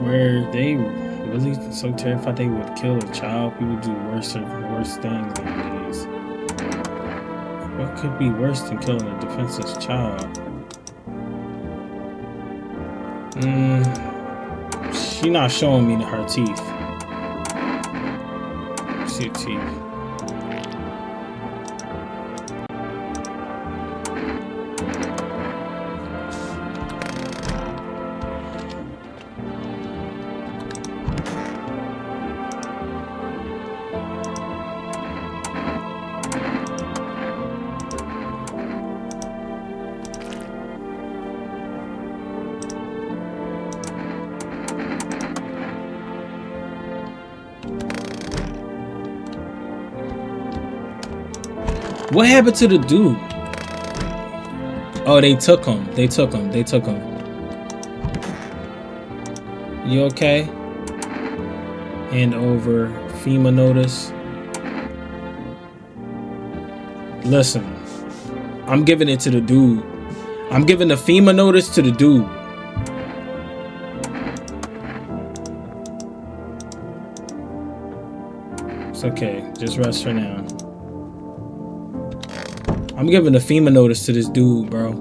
Where they really so terrified they would kill a child. People do worse things nowadays. What could be worse than killing a defenseless child? She not showing me her teeth. See her teeth. What happened to the dude? Oh, they took him. They took him. You okay? Hand over FEMA notice. Listen, I'm giving it to the dude. I'm giving the FEMA notice to the dude. It's okay. Just rest for now. I'm giving a FEMA notice to this dude, bro.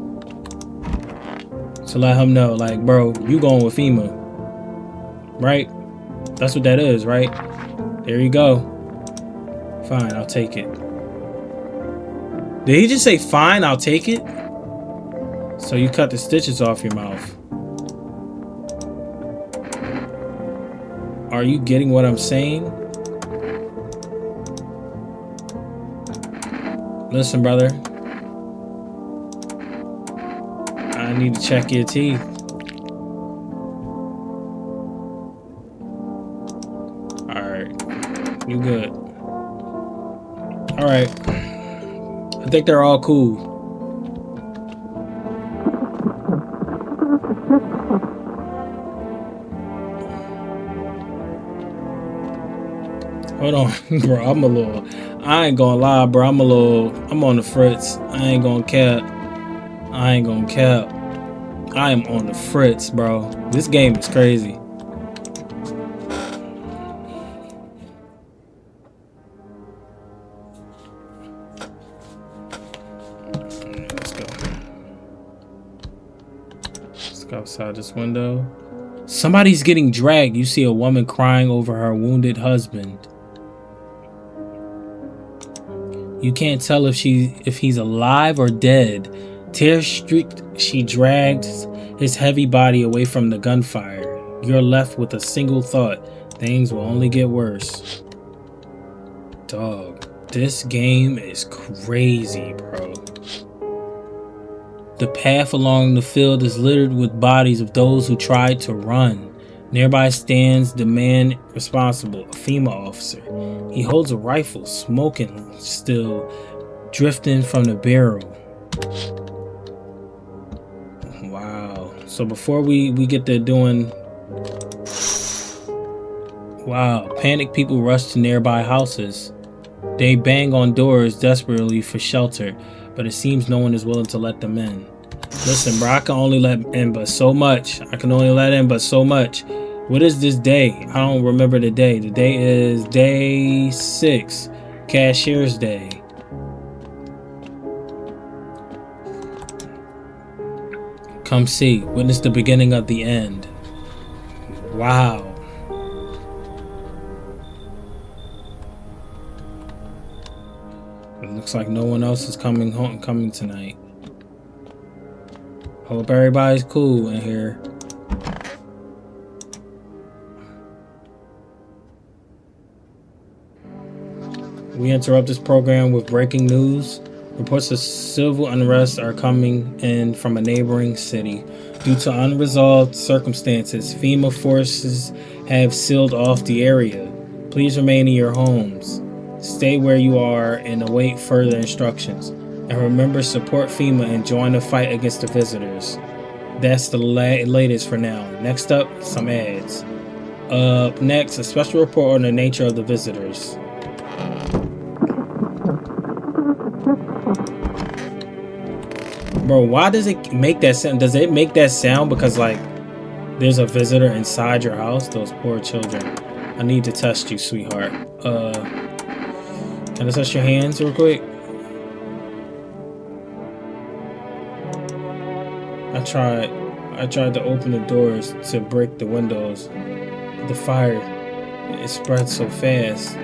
To let him know, like, bro, you going with FEMA. Right? That's what that is, right? There you go. Fine, I'll take it. Did he just say, fine, I'll take it? So you cut the stitches off your mouth. Are you getting what I'm saying? Listen, brother. I need to check your teeth. Alright. You good. Alright. I think they're all cool. Hold on, bro. I ain't gonna lie, bro. I'm on the fritz. I ain't gonna cap. I am on the fritz, bro. This game is crazy. Let's go. Let's go outside this window. Somebody's getting dragged. You see a woman crying over her wounded husband. You can't tell if he's alive or dead. Tear streaked, she dragged his heavy body away from the gunfire. You're left with a single thought. Things will only get worse. Dog, this game is crazy, bro. The path along the field is littered with bodies of those who tried to run. Nearby stands the man responsible, a FEMA officer. He holds a rifle, smoking still, drifting from the barrel. Wow. So before we get to doing... Wow. Panicked people rush to nearby houses. They bang on doors desperately for shelter, but it seems no one is willing to let them in. Listen, bro, I can only let in but so much. What is this day? I don't remember the day. The day is day 6, Cashier's Day. Come see. Witness the beginning of the end. Wow. It looks like no one else is coming tonight. Hope everybody's cool in here. We interrupt this program with breaking news. Reports of civil unrest are coming in from a neighboring city. Due to unresolved circumstances, FEMA forces have sealed off the area. Please remain in your homes. Stay where you are and await further instructions. And remember, support FEMA and join the fight against the visitors. That's the latest for now. Next up, some ads. Up next, a special report on the nature of the visitors. Bro, why does it make that sound? Does it make that sound because, like, there's a visitor inside your house? Those poor children. I need to test you, sweetheart. Can I touch your hands real quick? I tried to open the doors to break the windows. The fire, it spread so fast.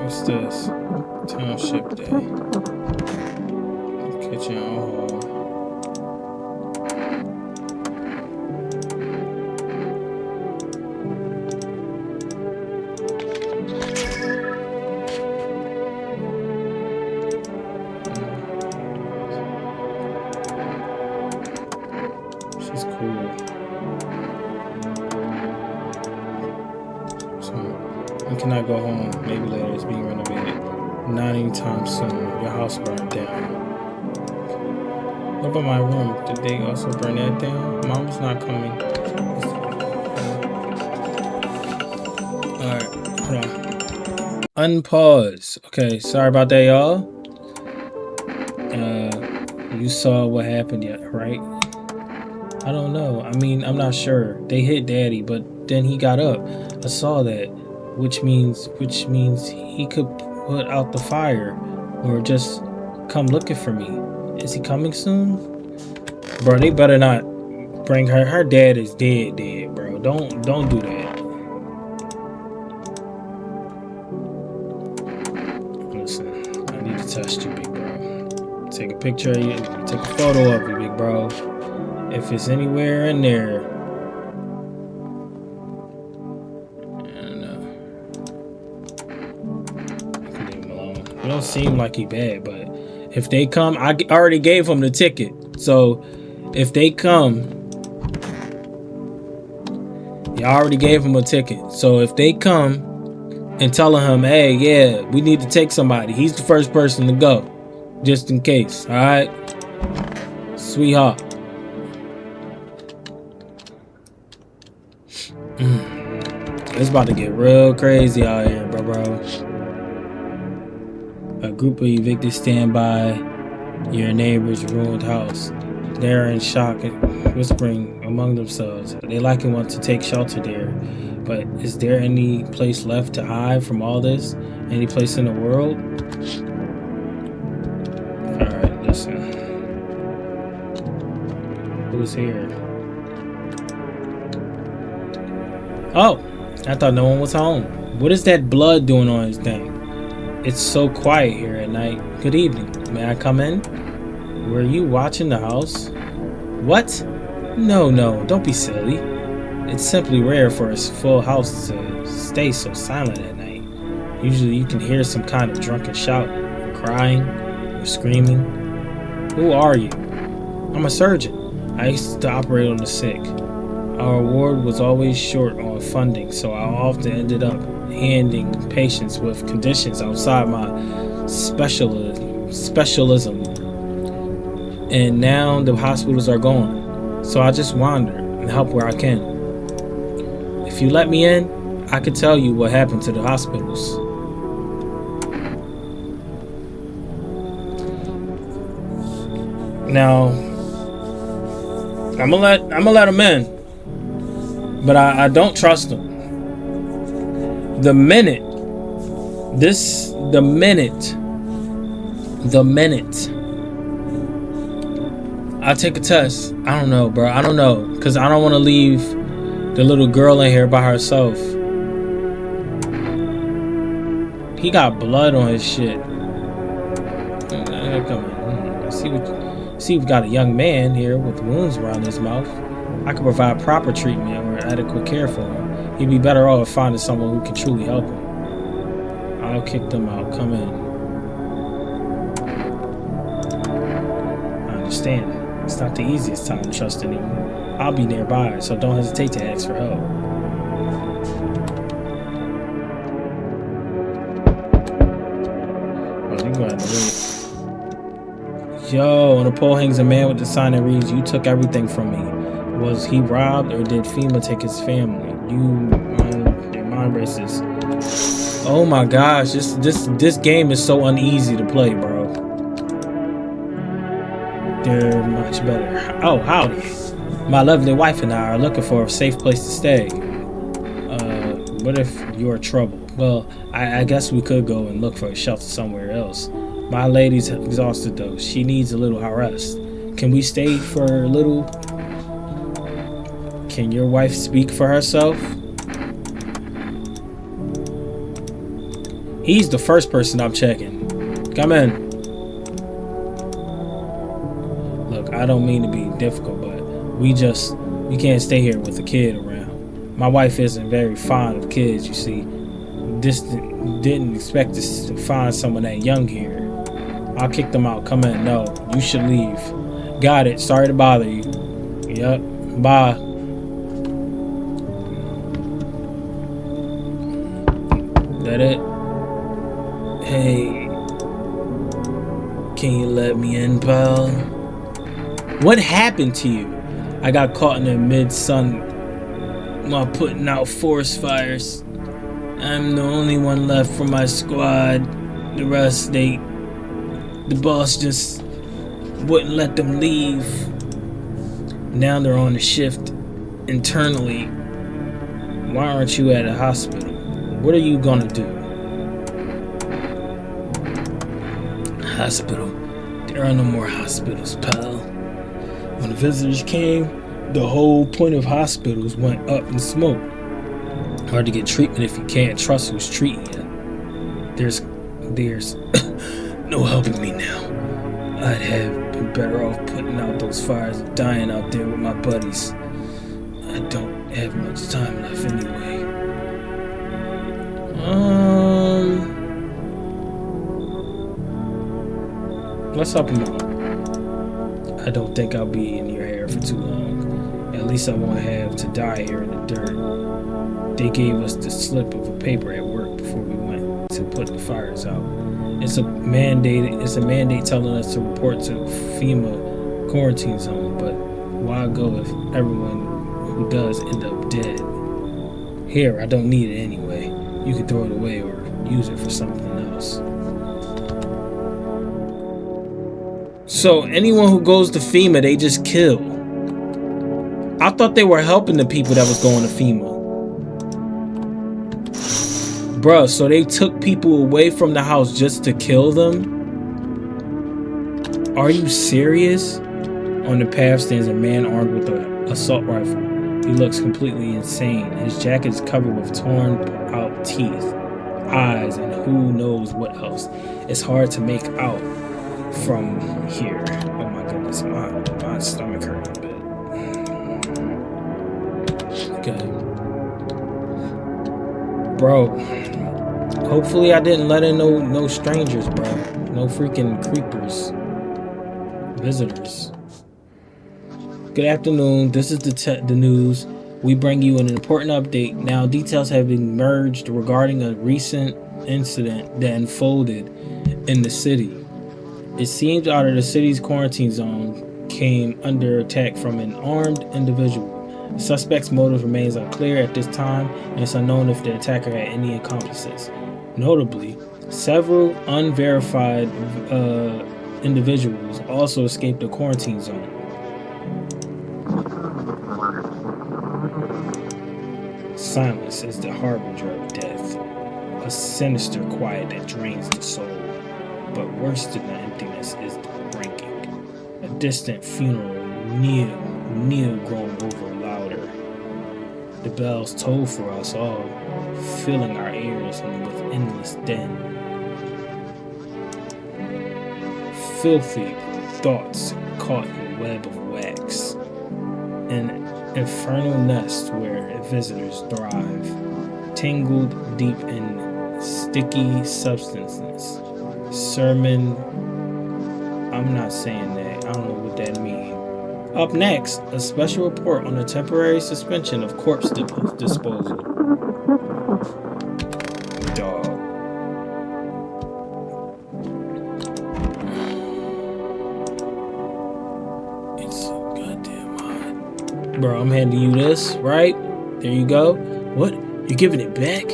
What's this? Township Day. Kitchen hall. She's cool. So, when can I go home? Maybe later. It's being renovated. Not anytime soon. Your house burned down. What about my room? Did they also burn that down? Mom's not coming. Alright, hold on. Unpause. Okay, sorry about that, y'all. You saw what happened yet, right? I don't know. I mean, I'm not sure. They hit Daddy, but then he got up. I saw that, which means he could put out the fire, or just come looking for me. Is he coming soon? Bro, they better not bring her. Her dad is dead, bro. Don't do that. Listen, I need to test you, big bro. Take a picture of you. Take a photo of you, big bro. If it's anywhere in there, I don't know. I can leave him alone. It don't seem like he bad, but if they come, I already gave him the ticket. So if they come, you already gave him a ticket. So if they come and telling him, hey, yeah, we need to take somebody, he's the first person to go, just in case. All right, sweetheart. It's about to get real crazy out here, bro. A group of evicted stand by your neighbor's ruined house. They're in shock and whispering among themselves. They likely want to take shelter there. But is there any place left to hide from all this? Any place in the world? Alright, listen. Who's here? Oh! I thought no one was home. What is that blood doing on his thing? It's so quiet here at night. Good evening. May I come in? Were you watching the house? What? No, don't be silly. It's simply rare for a full house to stay so silent at night. Usually you can hear some kind of drunken shout, or crying, or screaming. Who are you? I'm a surgeon. I used to operate on the sick. Our ward was always short on funding, so I often ended up handing patients with conditions outside my specialism. And now the hospitals are gone, so I just wander and help where I can. If you let me in, I could tell you what happened to the hospitals. Now, I'm gonna let him in. But I don't trust him. The minute I take a test, I don't know, bro. I don't know, because I don't want to leave the little girl in here by herself. He got blood on his shit. Come on. See, we've got a young man here with wounds around his mouth. I could provide proper treatment or adequate care for him. He'd be better off finding someone who can truly help him. I'll kick them out. Come in. I understand. It's not the easiest time to trust anyone. I'll be nearby, so don't hesitate to ask for help. Well, you go ahead and wait. Yo, on the pole hangs a man with the sign that reads, "You took everything from me." Was he robbed, or did FEMA take his family? Your mind races. Oh my gosh, this game is so uneasy to play, bro. They're much better. Oh, howdy. My lovely wife and I are looking for a safe place to stay. What if you're trouble? Well, I guess we could go and look for a shelter somewhere else. My lady's exhausted though. She needs a little rest. Can we stay for a little? Can your wife speak for herself? He's the first person I'm checking. Come in. Look, I don't mean to be difficult, but we can't stay here with a kid around. My wife isn't very fond of kids, you see. Didn't expect to find someone that young here. I'll kick them out. Come in. No, you should leave. Got it. Sorry to bother you. Yep. Bye. That it? Hey, can you let me in, pal? What happened to you? I got caught in the mid-sun while putting out forest fires. I'm the only one left from my squad. The rest, the boss just wouldn't let them leave. Now they're on the shift internally. Why aren't you at a hospital? What are you gonna do? Hospital? There are no more hospitals, pal. When the visitors came, the whole point of hospitals went up in smoke. Hard to get treatment if you can't trust who's treating you. There's no helping me now. I'd have been better off putting out those fires and dying out there with my buddies. I don't have much time left anyway. Let's help him out. I don't think I'll be in your hair for too long. At least I won't have to die here in the dirt. They gave us the slip of a paper at work before we went to put the fires out. It's a mandate telling us to report to FEMA quarantine zone, but why go if everyone who does end up dead? Here, I don't need it anyway. You can throw it away or use it for something else. So anyone who goes to FEMA, they just kill. I thought they were helping the people that was going to FEMA. Bruh, so they took people away from the house just to kill them? Are you serious? On the path stands a man armed with an assault rifle. He looks completely insane. His jacket is covered with torn out teeth, eyes, and who knows what else. It's hard to make out from here. Oh my goodness, my stomach hurt a bit. Okay. Bro, hopefully I didn't let in no strangers, bro. No freaking creepers. Visitors. Good afternoon. This is the news. We bring you an important update. Now, details have been merged regarding a recent incident that unfolded in the city. It seems out of the city's quarantine zone came under attack from an armed individual. The suspect's motive remains unclear at this time, and it's unknown if the attacker had any accomplices. Notably, several unverified individuals also escaped the quarantine zone. Silence is the harbinger of death, a sinister quiet that drains the soul. But worse than the emptiness is the breaking. A distant funeral kneel growing over louder. The bells toll for us all, filling our ears with endless din. Filthy thoughts caught in a web of wax. An infernal nest where visitors thrive, tangled deep in sticky substances. Sermon. I'm not saying that. I don't know what that means. Up next, a special report on the temporary suspension of corpse disposal. Dog. It's so goddamn hot. Bro, I'm handing you this, right? There you go. What? You're giving it back?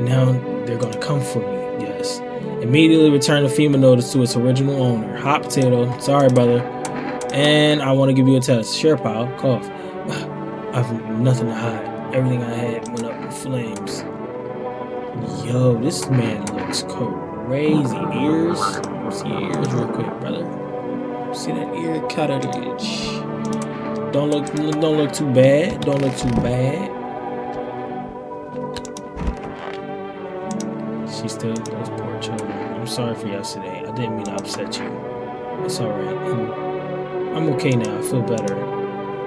Now they're gonna come for me. Yes. Immediately return the FEMA notice to its original owner. Hot potato. Sorry, brother. And I want to give you a test. Sure, pal. Cough. I've nothing to hide. Everything I had went up in flames. Yo, this man looks crazy. Ears. See your ears real quick, brother. See that ear cartilage. Don't look too bad. Don't look too bad. She still those poor children. I'm sorry for yesterday. I didn't mean to upset you. It's alright. I'm okay now. I feel better.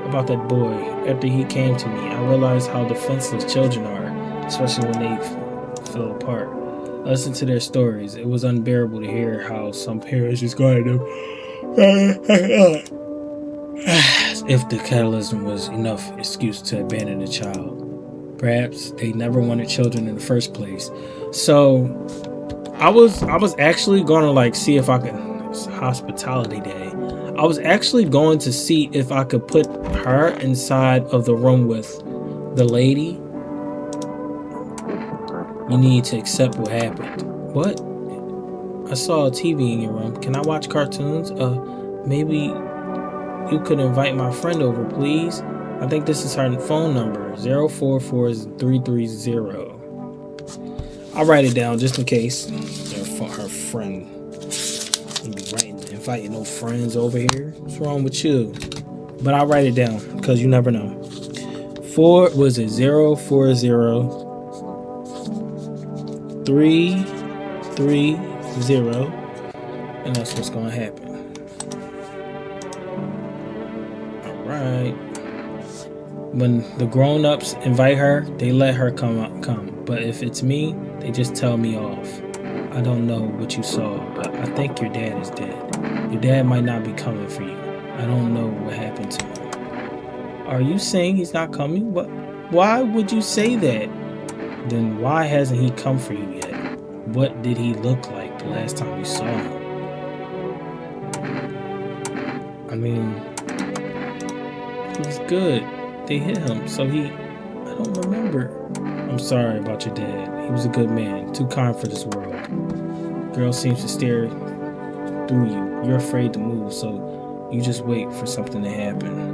About that boy. After he came to me, I realized how defenseless children are, especially when they fell apart. I listened to their stories. It was unbearable to hear how some parents just go at them. If the catalysm was enough excuse to abandon a child. Perhaps they never wanted children in the first place. So I was actually gonna see if I could. It's hospitality day. I was actually going to see if I could put her inside of the room with the lady. You need to accept what happened. What? I saw a TV in your room. Can I watch cartoons? Maybe you could invite my friend over, please. I think this is her phone number, 044330. I'll write it down just in case. Her friend. You be inviting no friends over here. What's wrong with you? But I'll write it down because you never know. 040330, and that's what's gonna happen. All right. When the grown-ups invite her, they let her come. But if it's me, they just tell me off. I don't know what you saw, but I think your dad is dead. Your dad might not be coming for you. I don't know what happened to him. Are you saying he's not coming? What? Why would you say that? Then why hasn't he come for you yet? What did he look like the last time you saw him? I mean, he was good. They hit him, so I don't remember. I'm sorry about your dad. He was a good man, too kind for this world. Girl seems to stare through you. You're afraid to move, so you just wait for something to happen.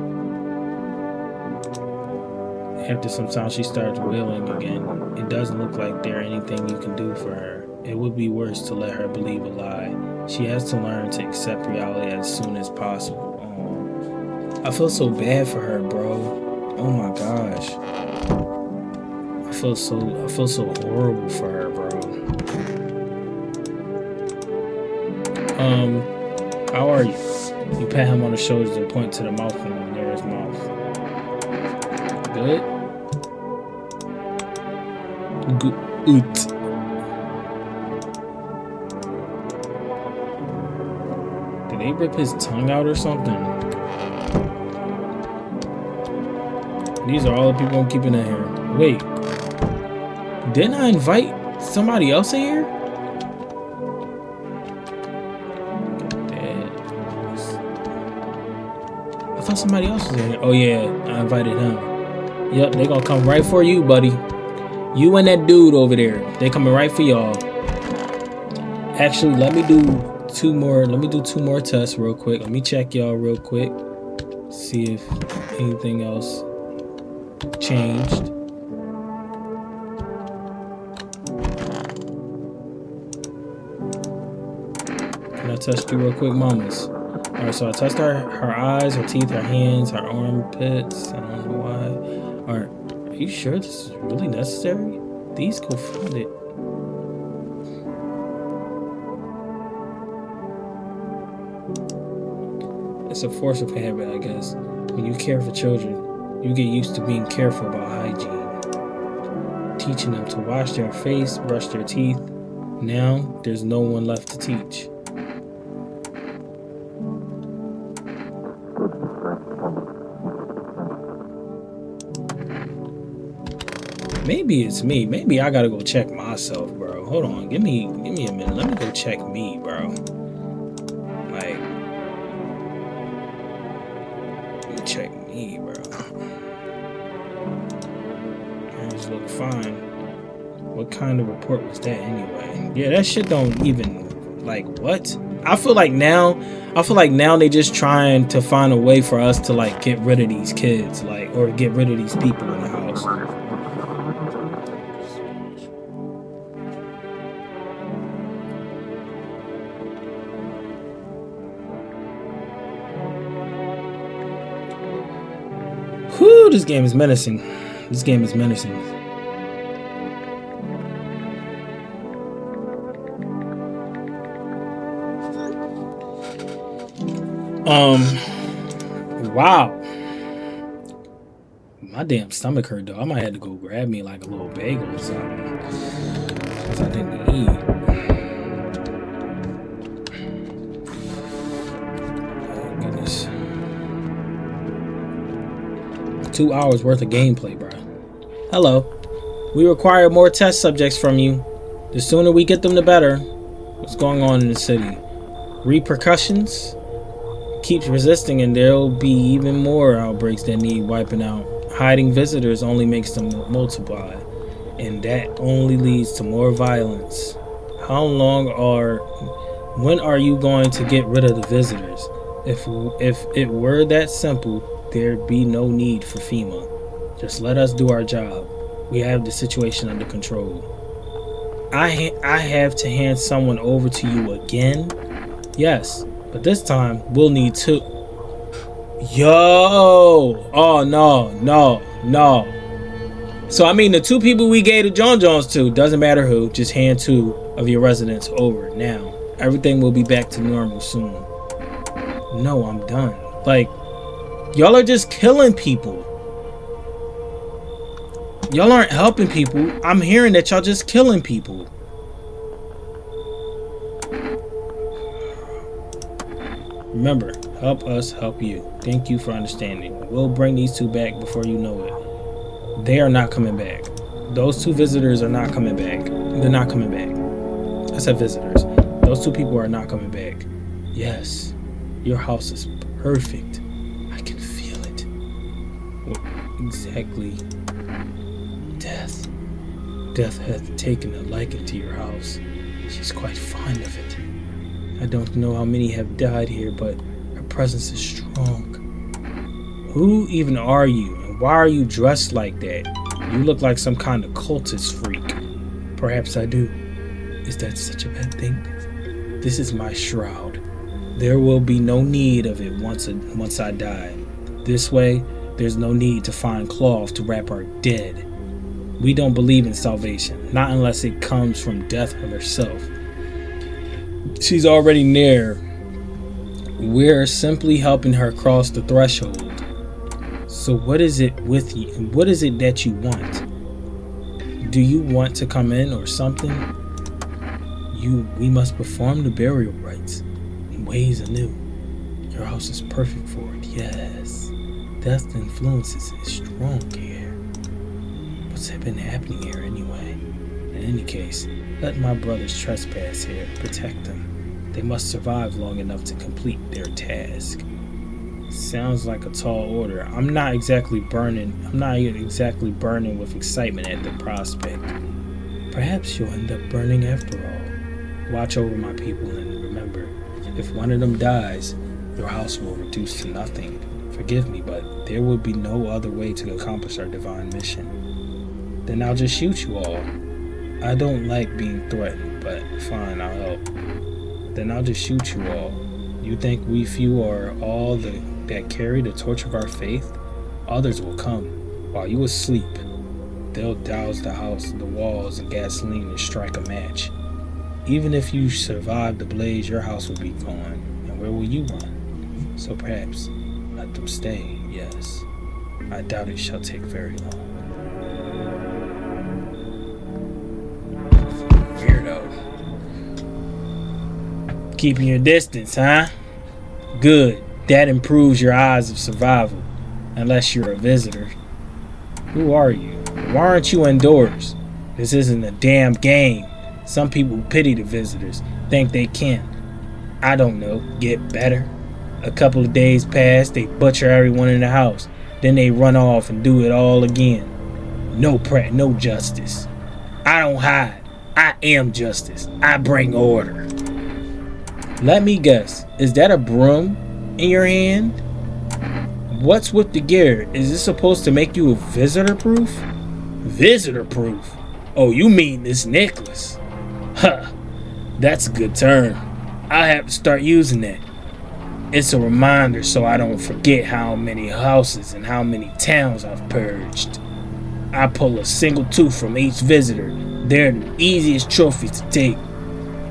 After some time, she starts wailing again. It doesn't look like there's anything you can do for her. It would be worse to let her believe a lie. She has to learn to accept reality as soon as possible. Oh, I feel so bad for her, bro. Oh my gosh. I feel so horrible for her, bro. How are you? You pat him on the shoulders and point to the mouth and near his mouth. Good? Good. Did they rip his tongue out or something? These are all the people I'm keeping in here. Wait. Didn't I invite somebody else in here? I thought somebody else was in here. Oh yeah, I invited him. Yep, they gonna come right for you, buddy. You and that dude over there. They coming right for y'all. Actually, let me do two more tests real quick. Let me check y'all real quick. See if anything else changed. Can I test you real quick, mamas? Alright, so I test her eyes, her teeth, her hands, her armpits. I don't know why. Alright, are you sure this is really necessary? These go fund it. It's a force of habit, I guess. When you care for children, you get used to being careful about hygiene. Teaching them to wash their face, brush their teeth. Now, there's no one left to teach. Maybe it's me. Maybe I gotta go check myself, bro. Hold on. Give me a minute. Let me go check me, bro. Like, let me check me, bro. Things look fine. What kind of report was that anyway? Yeah, that shit don't even, like, what? I feel like now they just trying to find a way for us to, like, get rid of these kids, like, or get rid of these people in the house. Whew, this game is menacing. This game is menacing. Wow. My damn stomach hurt though. I might have to go grab me like a little bagel or something. Cause I didn't eat. Oh goodness. 2 hours worth of gameplay, bro. Hello. We require more test subjects from you. The sooner we get them, the better. What's going on in the city? Repercussions? keeps resisting, and there'll be even more outbreaks that need wiping out. Hiding visitors only makes them multiply, and that only leads to more violence. When are you going to get rid of the visitors? If it were that simple, there'd be no need for FEMA. Just let us do our job. We have the situation under control. I have to hand someone over to you again? Yes, but this time we'll need two. Yo! Oh, no. So, I mean, the two people we gave the John Johns to, doesn't matter who, just hand 2 of your residents over now. Everything will be back to normal soon. No, I'm done. Like, y'all are just killing people. Y'all aren't helping people. I'm hearing that y'all just killing people. Remember, help us help you. Thank you for understanding. We'll bring these 2 back before you know it. They are not coming back. Those 2 visitors are not coming back. They're not coming back. I said visitors. Those 2 people are not coming back. Yes, your house is perfect. I can feel it. What exactly? Death. Death hath taken a liking to your house. She's quite fond of it. I don't know how many have died here, but her presence is strong. Who even are you, and why are you dressed like that? You look like some kind of cultist freak. Perhaps I do. Is that such a bad thing? This is my shroud. There will be no need of it once I die. This way, there's no need to find cloth to wrap our dead. We don't believe in salvation, not unless it comes from death herself. She's already near. We're simply helping her cross the threshold. So what is it with you? What is it that you want? Do you want to come in or something? We must perform the burial rites in ways anew. Your house is perfect for it, yes. Death's influences is strong here. What's been happening here anyway? In any case, let my brothers trespass here. Protect them. They must survive long enough to complete their task. Sounds like a tall order. I'm not exactly burning with excitement at the prospect. Perhaps you'll end up burning after all. Watch over my people and remember, if one of them dies, your house will reduce to nothing. Forgive me, but there will be no other way to accomplish our divine mission. Then I'll just shoot you all. I don't like being threatened, but fine, I'll help. Then I'll just shoot you all. You think we few are all that carry the torch of our faith? Others will come. While you asleep, they'll douse the house, the walls, in gasoline and strike a match. Even if you survive the blaze, your house will be gone. And where will you run? So perhaps let them stay, yes. I doubt it shall take very long. Weirdo. Keeping your distance, huh? Good. That improves your odds of survival. Unless you're a visitor. Who are you? Why aren't you indoors? This isn't a damn game. Some people pity the visitors, think they can. I don't know, get better. A couple of days pass, they butcher everyone in the house. Then they run off and do it all again. No justice. I don't hide. I am justice. I bring order. Let me guess, is that a broom in your hand? What's with the gear? Is this supposed to make you visitor-proof? Visitor-proof? Oh, you mean this necklace? Huh, that's a good term. I'll have to start using that. It's a reminder so I don't forget how many houses and how many towns I've purged. I pull a single tooth from each visitor. They're the easiest trophies to take.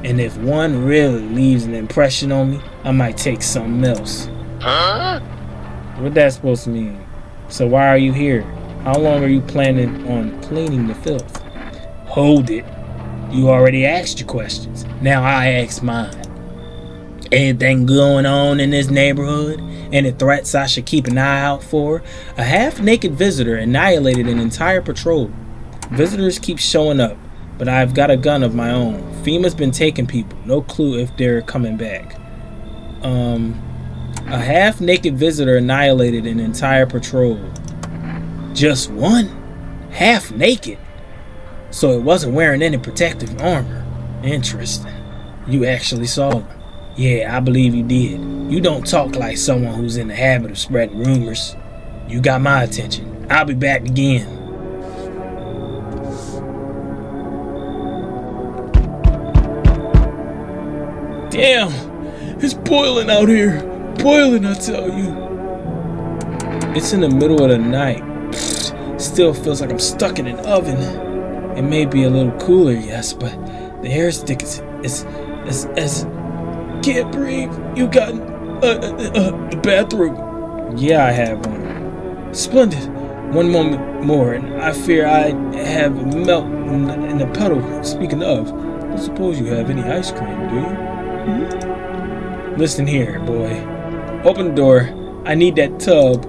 And if one really leaves an impression on me, I might take something else. Huh? What that's supposed to mean? So why are you here? How long are you planning on cleaning the filth? Hold it. You already asked your questions. Now I ask mine. Anything going on in this neighborhood? Any threats I should keep an eye out for? A half-naked visitor annihilated an entire patrol. Visitors keep showing up, but I've got a gun of my own. FEMA's been taking people. No clue if they're coming back. A half-naked visitor annihilated an entire patrol. Just one? Half-naked? So it wasn't wearing any protective armor. Interesting. You actually saw them. Yeah, I believe you did. You don't talk like someone who's in the habit of spreading rumors. You got my attention. I'll be back again. Damn, it's boiling out here. Boiling, I tell you. It's in the middle of the night. Still feels like I'm stuck in an oven. It may be a little cooler, yes, but the air stick is can't breathe. You got the bathroom? Yeah, I have one. Splendid. One moment more, and I fear I have a melt in the puddle. Speaking of, I don't suppose you have any ice cream, do you? Mm-hmm. Listen here, boy. Open the door. I need that tub.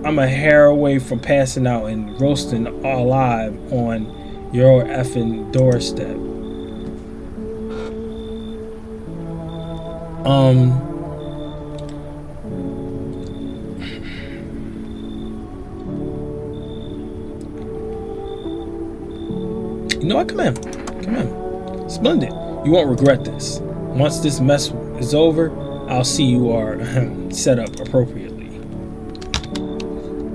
I'm a hair away from passing out and roasting alive on your effing doorstep. You know what? Come in. Come in. Splendid. You won't regret this. Once this mess is over, I'll see you are set up appropriately.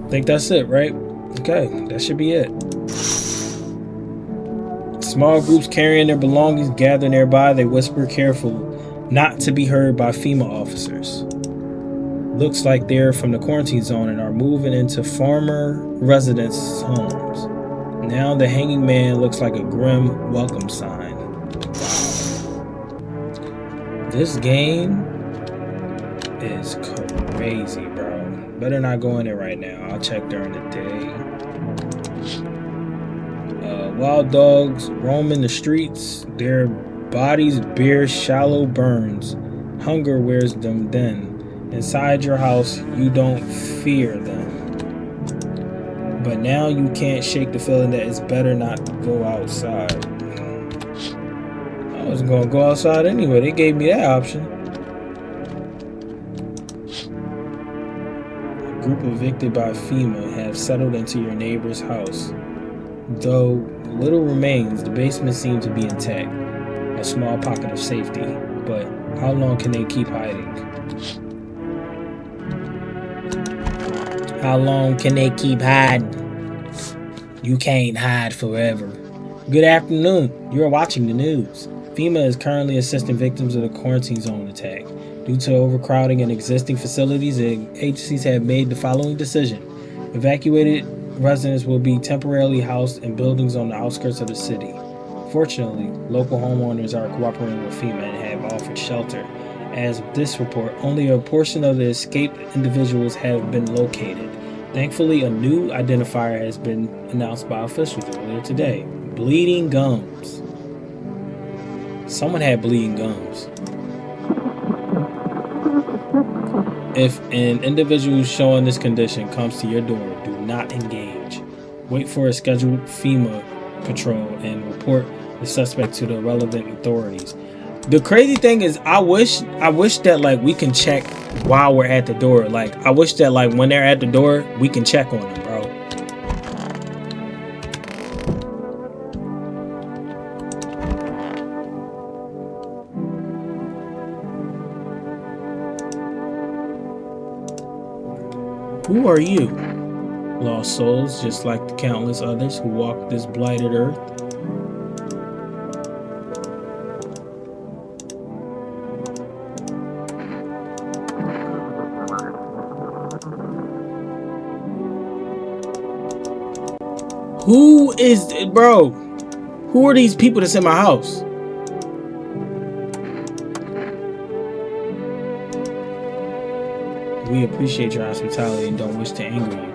Think that's it, right? Okay, that should be it. Small groups carrying their belongings gather nearby. They whisper, careful not to be heard by FEMA officers. Looks like they're from the quarantine zone and are moving into farmer residents' homes. Now the hanging man looks like a grim welcome sign. Wow. This game is crazy, bro. Better not go in it right now. I'll check during the day. Wild dogs roaming the streets. Their bodies bear shallow burns. Hunger wears them thin. Inside your house, you don't fear them. But now you can't shake the feeling that it's better not to go outside. I was gonna go outside anyway. They gave me that option. A group evicted by FEMA have settled into your neighbor's house. Though little remains, the basement seems to be intact. A small pocket of safety. But how long can they keep hiding? How long can they keep hiding? You can't hide forever. Good afternoon. You're watching the news. FEMA is currently assisting victims of the quarantine zone attack. Due to overcrowding in existing facilities, the agencies have made the following decision. Evacuated residents will be temporarily housed in buildings on the outskirts of the city. Fortunately, local homeowners are cooperating with FEMA and have offered shelter. As of this report, only a portion of the escaped individuals have been located. Thankfully, a new identifier has been announced by officials earlier today. Bleeding gums. Someone had bleeding gums. If an individual showing this condition comes to your door, do not engage. Wait for a scheduled FEMA patrol and report the suspect to the relevant authorities. The crazy thing is, I wish that like we can check while we're at the door. Like I wish that like when they're at the door, we can check on them, bro. Who are you? Lost souls, just like the countless others who walk this blighted earth. Who is, bro? Who are these people that's in my house? We appreciate your hospitality and don't wish to anger you.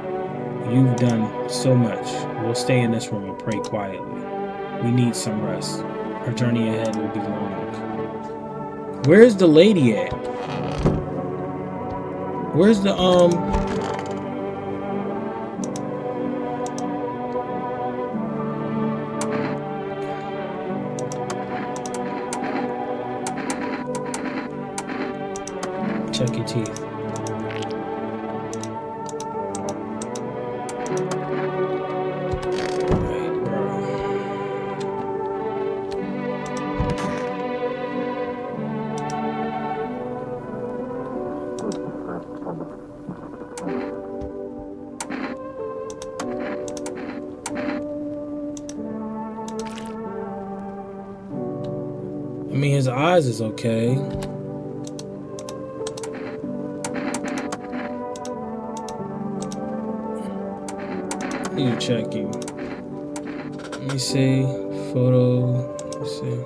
You've done so much. We'll stay in this room and pray quietly. We need some rest. Our journey ahead will be long. Where's the lady at? Where's the check your teeth. Alright, bro. I mean, his eyes is okay. I need to check you. Let me see. Photo. Let's see.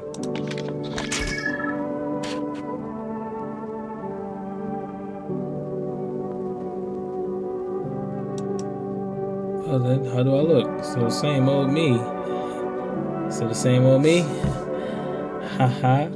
Oh, then how do I look? So the same old me. So the same old me. Haha.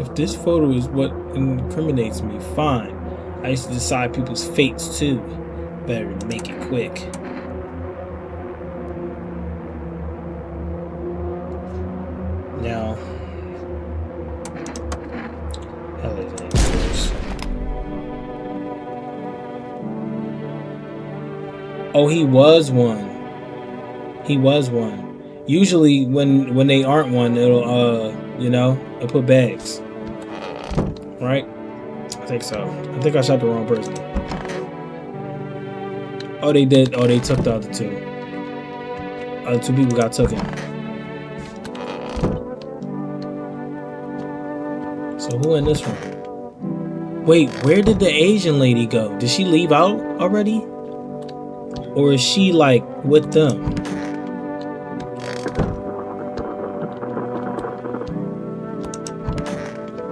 If this photo is what incriminates me, fine. I used to decide people's fates too. Better make it quick. Now, hell is it? Oh, he was one. He was one. Usually, when they aren't one, it'll it'll put bags. Right? I think so. I think I shot the wrong person. Oh, they did. Oh, they took the other two. Other two people got taken. So who in this room? Wait, where did the Asian lady go? Did she leave out already? Or is she like with them?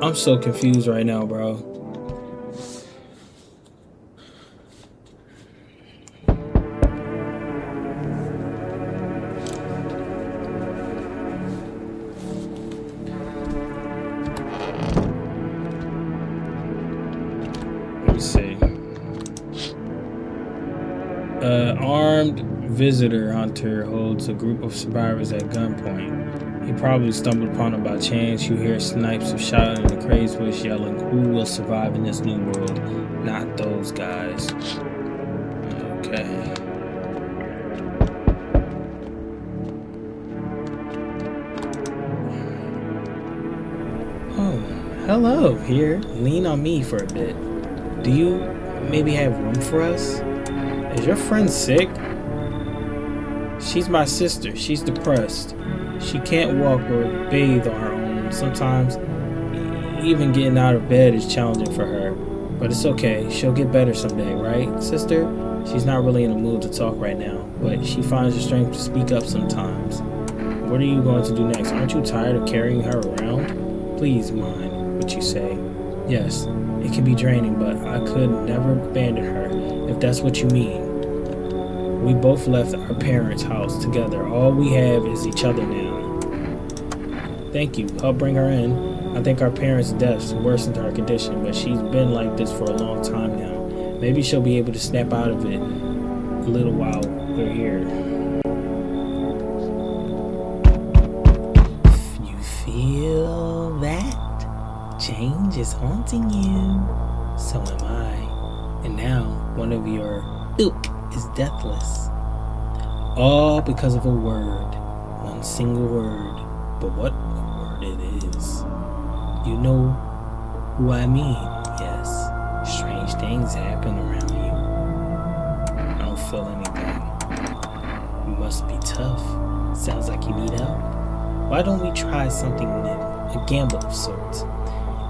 I'm so confused right now, bro. Let me see. Armed visitor hunter holds a group of survivors at gunpoint. He probably stumbled upon them by chance. You hear snipes of shouting in the crazed voice yelling, "Who will survive in this new world? Not those guys." Okay. Oh, hello, here. Lean on me for a bit. Do you maybe have room for us? Is your friend sick? She's my sister. She's depressed. She can't walk or bathe on her own. Sometimes even getting out of bed is challenging for her. But it's okay. She'll get better someday, right, sister? She's not really in the mood to talk right now, but she finds the strength to speak up sometimes. What are you going to do next? Aren't you tired of carrying her around? Please mind what you say. Yes, it can be draining, but I could never abandon her, if that's what you mean. We both left our parents' house together. All we have is each other now. Thank you. Help bring her in. I think our parents' deaths worsened her condition, but she's been like this for a long time now. Maybe she'll be able to snap out of it a little while we're here. You feel that? Change is haunting you. So am I. And now, one of your ilk is deathless. All because of a word. One single word. But what a word it is. You know who I mean, yes. Strange things happen around you. I don't feel anything. You must be tough. Sounds like you need help. Why don't we try something new? A gamble of sorts.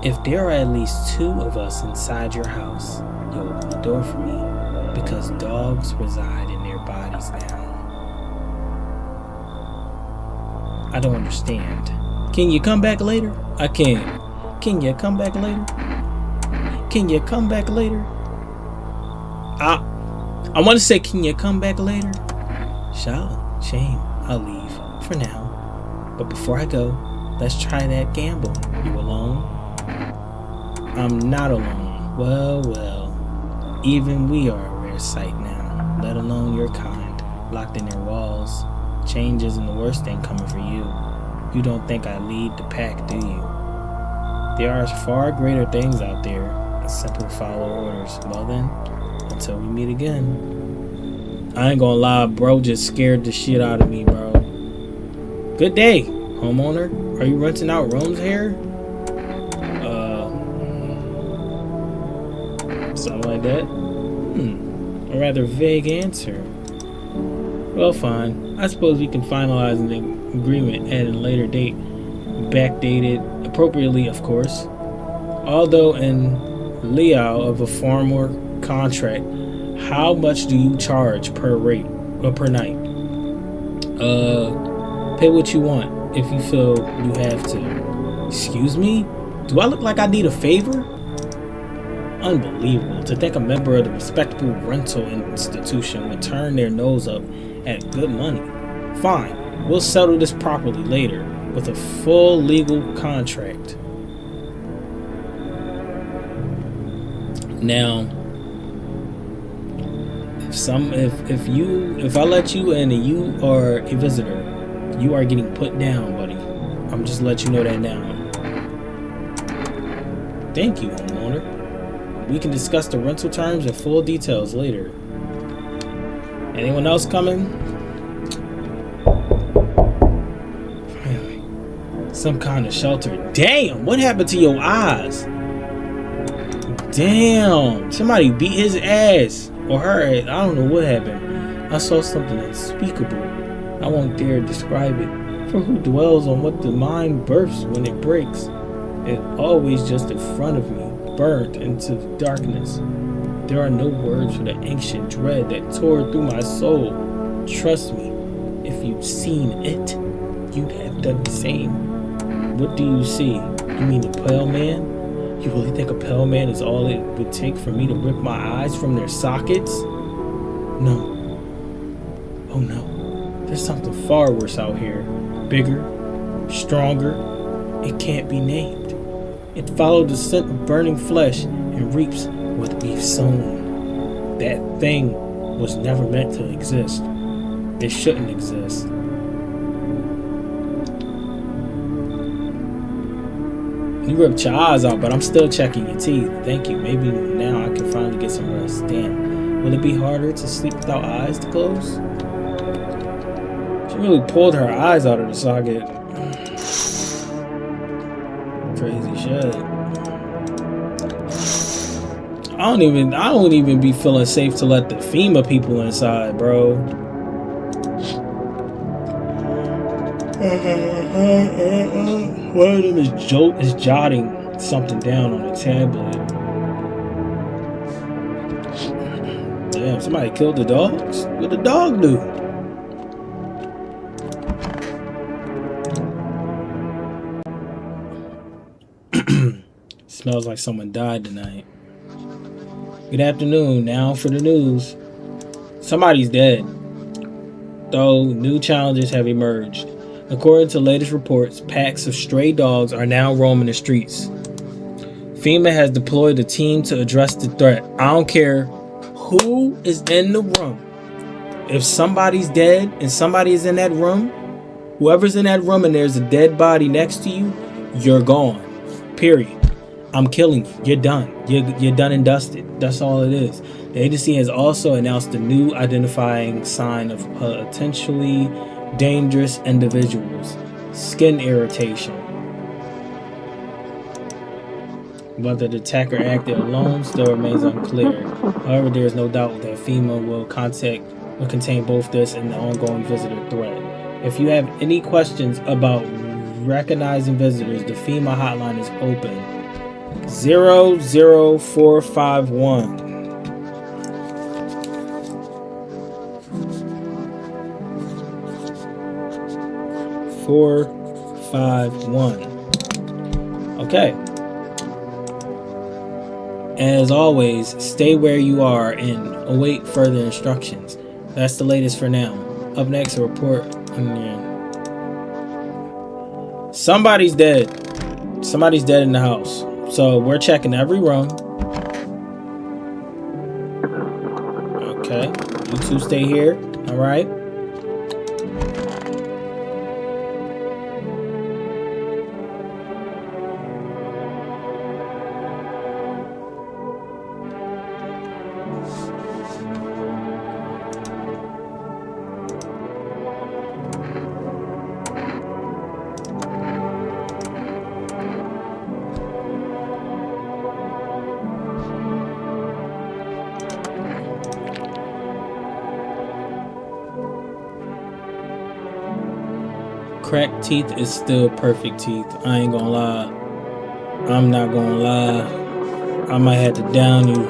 If there are at least 2 of us inside your house, you'll open the door for me. Because dogs reside in their bodies now. I don't understand. Can you come back later? I can. Can you come back later? Can you come back later? I want to say, can you come back later? Shame. I'll leave for now. But before I go, let's try that gamble. You alone? I'm not alone. Well, well. Even we are a rare sight now, let alone your kind. Locked in their walls. Change isn't the worst thing coming for you. You don't think I lead the pack, do you? There are far greater things out there than simple follow orders. Well then, until we meet again. I ain't gonna lie, bro just scared the shit out of me, bro. Good day, homeowner. Are you renting out rooms here? Something like that? A rather vague answer. Well, fine. I suppose we can finalize an agreement at a later date. Backdated appropriately, of course. Although in lieu of a formal contract, how much do you charge per rate or per night? Pay what you want if you feel you have to. Excuse me? Do I look like I need a favor? Unbelievable to think a member of the respectable rental institution would turn their nose up at good money. Fine, we'll settle this properly later with a full legal contract. Now, if I let you in and you are a visitor, you are getting put down, buddy. I'm just let you know that now. Thank you, homeowner. We can discuss the rental terms and full details later. Anyone else coming? Finally, some kind of shelter. Damn, what happened to your eyes? Damn, somebody beat his ass. Or her ass. I don't know what happened. I saw something unspeakable. I won't dare describe it. For who dwells on what the mind births when it breaks? It always just in front of me, burnt into darkness. There are no words for the ancient dread that tore through my soul. Trust me, if you'd seen it, you'd have done the same. What do you see? You mean the pale man? You really think a pale man is all it would take for me to rip my eyes from their sockets? No. Oh no. There's something far worse out here. Bigger, stronger. It can't be named. It followed the scent of burning flesh and reaps what we've sown. That thing was never meant to exist. It shouldn't exist. You ripped your eyes out, but I'm still checking your teeth. Thank you. Maybe now I can finally get some rest. Damn. Will it be harder to sleep without eyes to close? She really pulled her eyes out of the socket. Crazy shit. I don't even be feeling safe to let the FEMA people inside, bro. One of them is jotting something down on a tablet. Damn, somebody killed the dogs? What'd the dog do? Smells like someone died tonight. Good afternoon. Now for the news. Somebody's dead. Though new challenges have emerged. According to latest reports, packs of stray dogs are now roaming the streets. FEMA has deployed a team to address the threat. I don't care who is in the room. If somebody's dead and somebody is in that room, whoever's in that room and there's a dead body next to you, you're gone. Period. I'm killing you. You're done. You're done and dusted. That's all it is. The agency has also announced a new identifying sign of potentially dangerous individuals. Skin irritation. Whether the attacker acted alone still remains unclear. However, there is no doubt that FEMA will contain both this and the ongoing visitor threat. If you have any questions about recognizing visitors, the FEMA hotline is open. 00451. Okay. As always, stay where you are and await further instructions. That's the latest for now. Up next, a report. Somebody's dead. Somebody's dead in the house. So we're checking every room. Okay. You two stay here. All right. Cracked teeth is still perfect teeth. I ain't gonna lie. I'm not gonna lie. I might have to down you.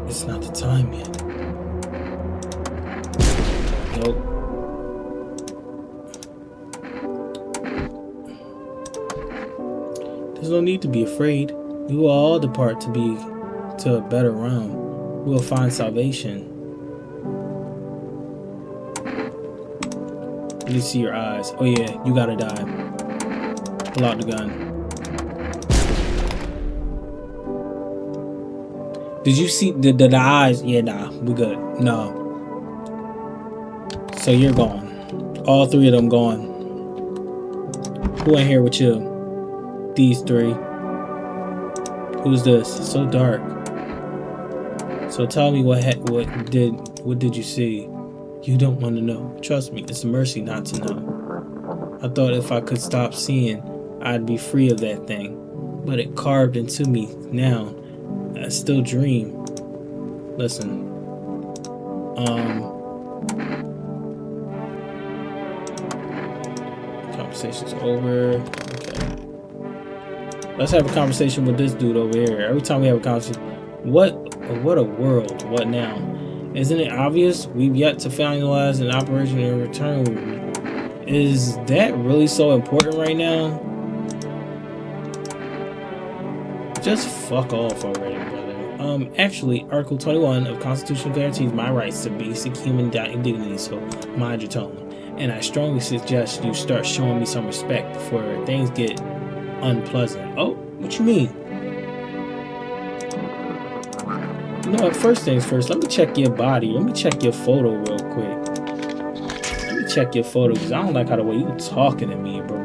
It's not the time yet. Nope. There's no need to be afraid. We will all depart to a better realm. We will find salvation. Let me see your eyes. Oh yeah, you gotta die. Pull out the gun. Did you see the eyes? Yeah, nah, we good. No. So you're gone. All three of them gone. Who in here with you? These three. Who's this? It's so dark. So tell me what did you see? You don't want to know. Trust me, it's a mercy not to know. I thought if I could stop seeing, I'd be free of that thing. But it carved into me now. I still dream. Listen. Conversation's over. Okay. Let's have a conversation with this dude over here. Every time we have a conversation, what a world. What now? Isn't it obvious? We've yet to finalize an operation and return. Is that really so important right now? Just fuck off already, brother. Actually, Article 21 of Constitution guarantees my rights to basic human dignity, so mind your tone. And I strongly suggest you start showing me some respect before things get unpleasant. Oh, what you mean? You know what, first things first, let me check your body. Let me check your photo real quick. Let me check your photo, because I don't like how the way you talking to me, bro. I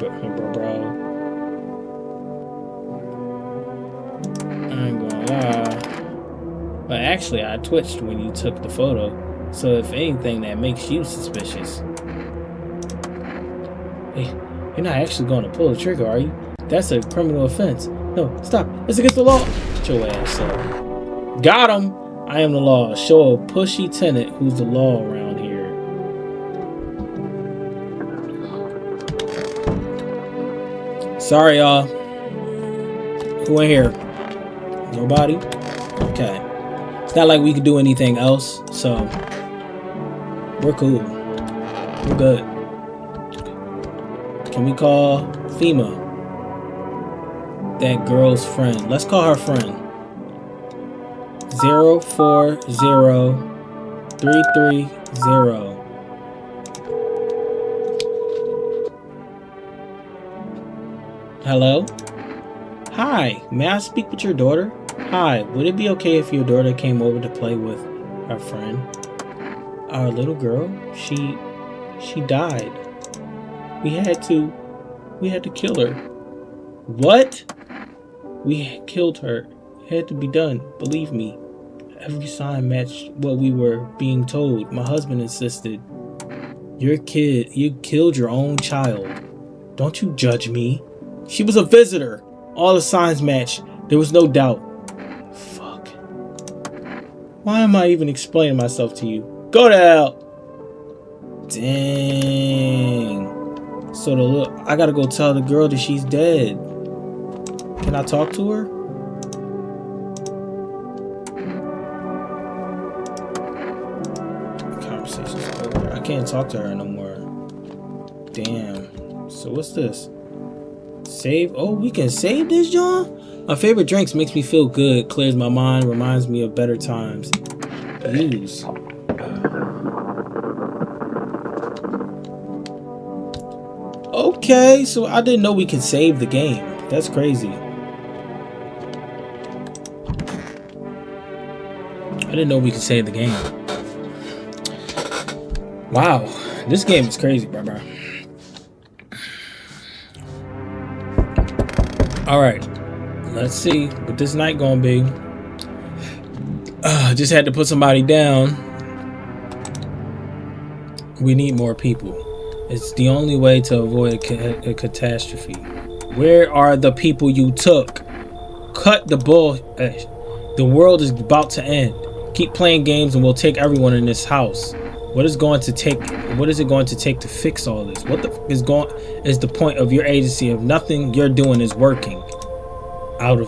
ain't gonna lie. But actually, I twitched when you took the photo. So if anything, that makes you suspicious. Hey, you're not actually going to pull the trigger, are you? That's a criminal offense. No, stop. It's against the law. Get your ass up. Got him. I am the law. Show a pushy tenant who's the law around here. Sorry, y'all. Who in here? Nobody? Okay. It's not like we could do anything else, so we're cool. We're good. Can we call FEMA? That girl's friend. Let's call her friend. 040330. Hello? Hi, may I speak with your daughter? Hi, would it be okay if your daughter came over to play with our friend? Our little girl, she died. We had to kill her. What? We killed her. It had to be done, believe me. Every sign matched what we were being told. My husband insisted. You killed your own child. Don't you judge me. She was a visitor. All the signs matched. There was no doubt. Fuck. Why am I even explaining myself to you? Go to hell. Dang. So I gotta go tell the girl that she's dead. Can I talk to her? Conversation's over. I can't talk to her no more. Damn. So what's this? Save? Oh, we can save this, John? My favorite drinks makes me feel good, clears my mind, reminds me of better times. Use. Okay, so I didn't know we could save the game. That's crazy. I didn't know we could save the game. Wow, this game is crazy, bro. All right, let's see what this night gonna be. Just had to put somebody down. We need more people. It's the only way to avoid a catastrophe. Where are the people you took? Cut the bull. The world is about to end. Keep playing games and we'll take everyone in this house. What is it going to take to fix all this? What is the point of your agency if nothing you're doing is working? I'm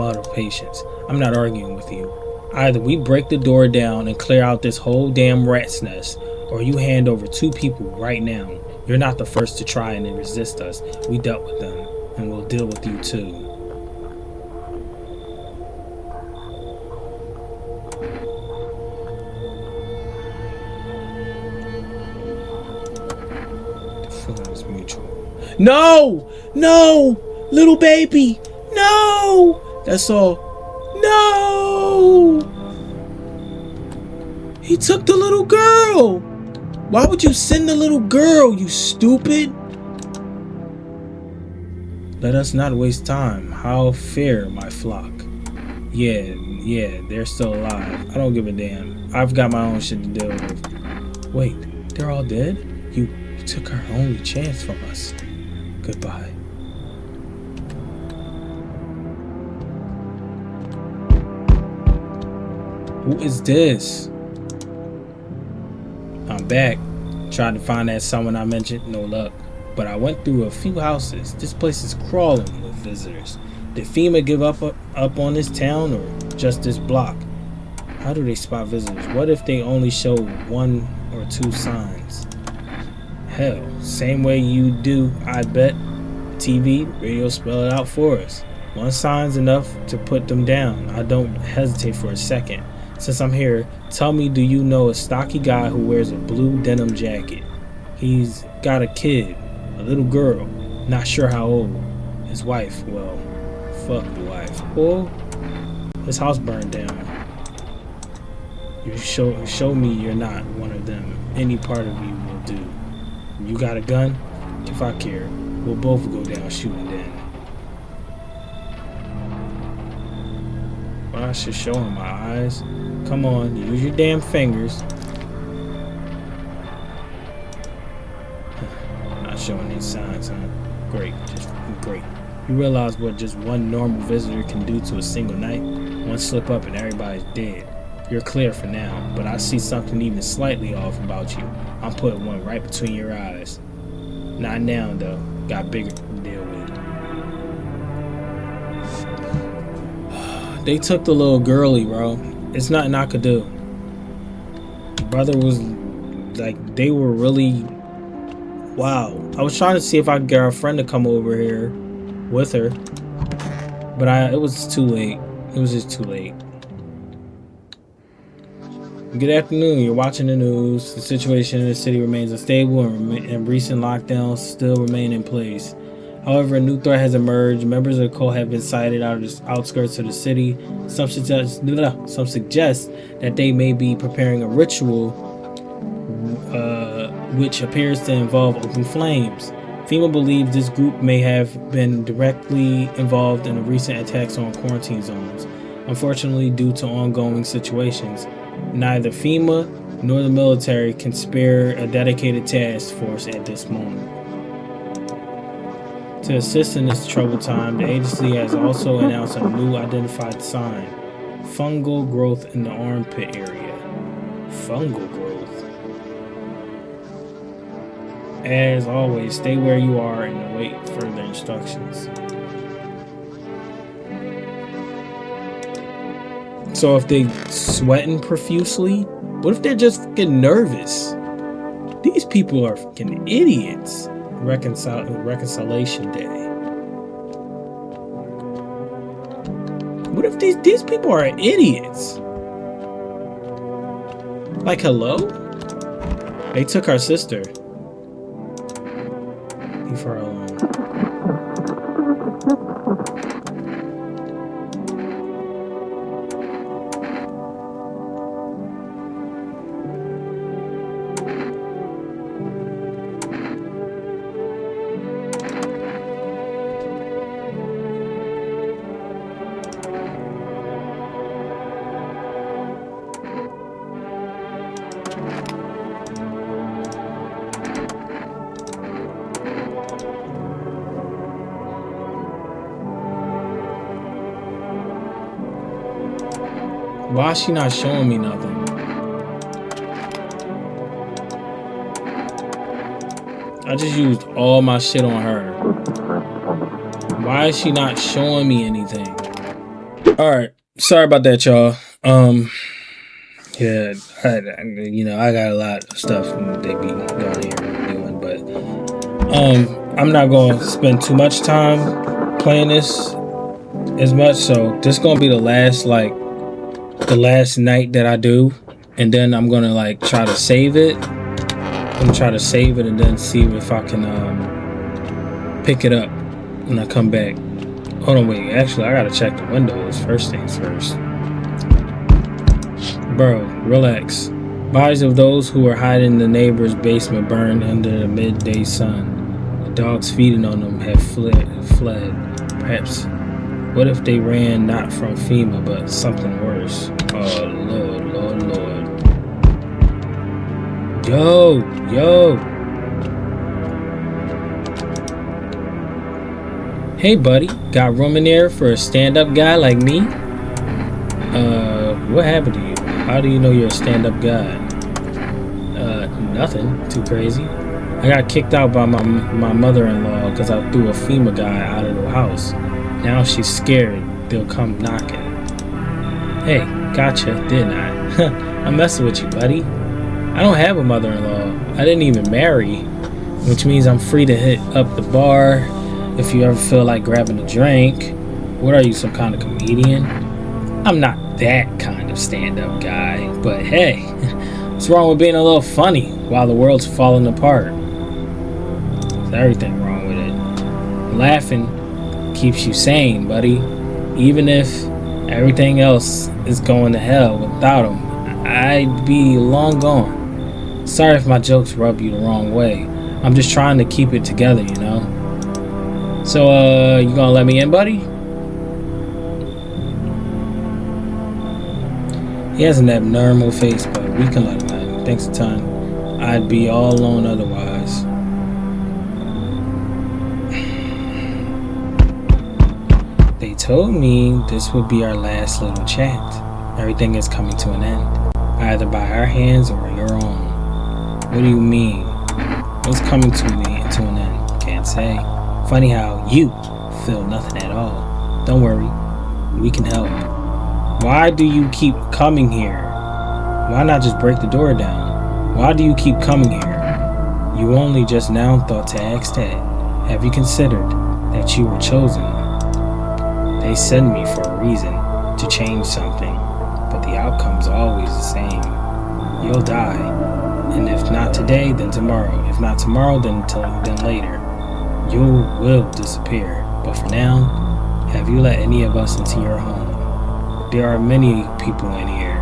out of patience. I'm not arguing with you. Either we break the door down and clear out this whole damn rat's nest, or you hand over 2 people right now. You're not the first to try and resist us. We dealt with them, and we'll deal with you too. The feeling is mutual. No! No! Little baby! No! That's all. No! He took the little girl! Why would you send the little girl, you stupid? Let us not waste time. How fair, my flock. Yeah, they're still alive. I don't give a damn. I've got my own shit to deal with. Wait, they're all dead? You took our only chance from us. Goodbye. Who is this? I'm back. Tried to find that someone I mentioned, no luck. But I went through a few houses. This place is crawling with visitors. Did FEMA give up on this town or just this block? How do they spot visitors? What if they only show 1 or 2 signs? Hell, same way you do, I bet. TV, radio spell it out for us. 1 sign's enough to put them down. I don't hesitate for a second. Since I'm here, tell me, do you know a stocky guy who wears a blue denim jacket? He's got a kid, a little girl, not sure how old. His wife, well, fuck the wife. Oh, his house burned down. You show me you're not one of them. Any part of you will do. You got a gun? If I care, we'll both go down shooting then. Well, I should show him my eyes. Come on, use your damn fingers. Not showing any signs, huh? Great, just great. You realize what just 1 normal visitor can do to a single night? 1 slip up and everybody's dead. You're clear for now, but I see something even slightly off about you. I'm putting 1 right between your eyes. Not now, though. Got bigger to deal with. They took the little girlie, bro. It's nothing I could do. Brother was like, they were really, wow. I was trying to see if I could get our friend to come over here with her, but it was too late. It was just too late. Good afternoon. You're watching the news. The situation in the city remains unstable, and recent lockdowns still remain in place. However, a new threat has emerged. Members of the cult have been sighted out of the outskirts of the city. Some suggest that they may be preparing a ritual which appears to involve open flames. FEMA believes this group may have been directly involved in the recent attacks on quarantine zones. Unfortunately, due to ongoing situations, neither FEMA nor the military can spare a dedicated task force at this moment. To assist in this troubled time, the agency has also announced a new identified sign: fungal growth in the armpit area. Fungal growth. As always, stay where you are and await further instructions. So if they sweating profusely, what if they're just fucking nervous? These people are fucking idiots. Reconciliation Day. What if these people are idiots? Like, hello? They took our sister. Leave her alone. Why is she not showing me nothing? I just used all my shit on her. Why is she not showing me anything? Alright, sorry about that, y'all. Yeah, I got a lot of stuff they be going here doing, but I'm not gonna spend too much time playing this as much, so this gonna be the last night that I do, and then I'm gonna try to save it. I'm gonna try to save it and then see if I can pick it up when I come back. Hold on, wait. Actually, I gotta check the windows. First things first. Bro, relax. Bodies of those who were hiding in the neighbor's basement burned under the midday sun. The dogs feeding on them have fled. Perhaps. What if they ran not from FEMA, but something worse? Oh, Lord. Yo. Hey, buddy. Got room in there for a stand-up guy like me? What happened to you? How do you know you're a stand-up guy? Nothing too crazy. I got kicked out by my mother-in-law because I threw a FEMA guy out of the house. Now she's scared they'll come knocking. Hey, gotcha, didn't I? I'm messing with you, buddy. I don't have a mother-in-law. I didn't even marry, which means I'm free to hit up the bar if you ever feel like grabbing a drink. What are you, some kind of comedian? I'm not that kind of stand-up guy, but hey, what's wrong with being a little funny while the world's falling apart? There's everything wrong with it. Laughing keeps you sane, buddy. Even if everything else is going to hell without him, I'd be long gone. Sorry if my jokes rub you the wrong way. I'm just trying to keep it together, you know? So, you gonna let me in, buddy? He has an abnormal face, but we can let him in. Thanks a ton. I'd be all alone otherwise. They told me this would be our last little chat. Everything is coming to an end, either by our hands or your own. What do you mean? What's coming to an end? Can't say. Funny how you feel nothing at all. Don't worry, we can help. Why do you keep coming here? Why not just break the door down? Why do you keep coming here? You only just now thought to ask that. Have you considered that you were chosen? They send me for a reason, to change something, but the outcome's always the same. You'll die. And if not today, then tomorrow. If not tomorrow, then later. You will disappear. But for now, have you let any of us into your home? There are many people in here.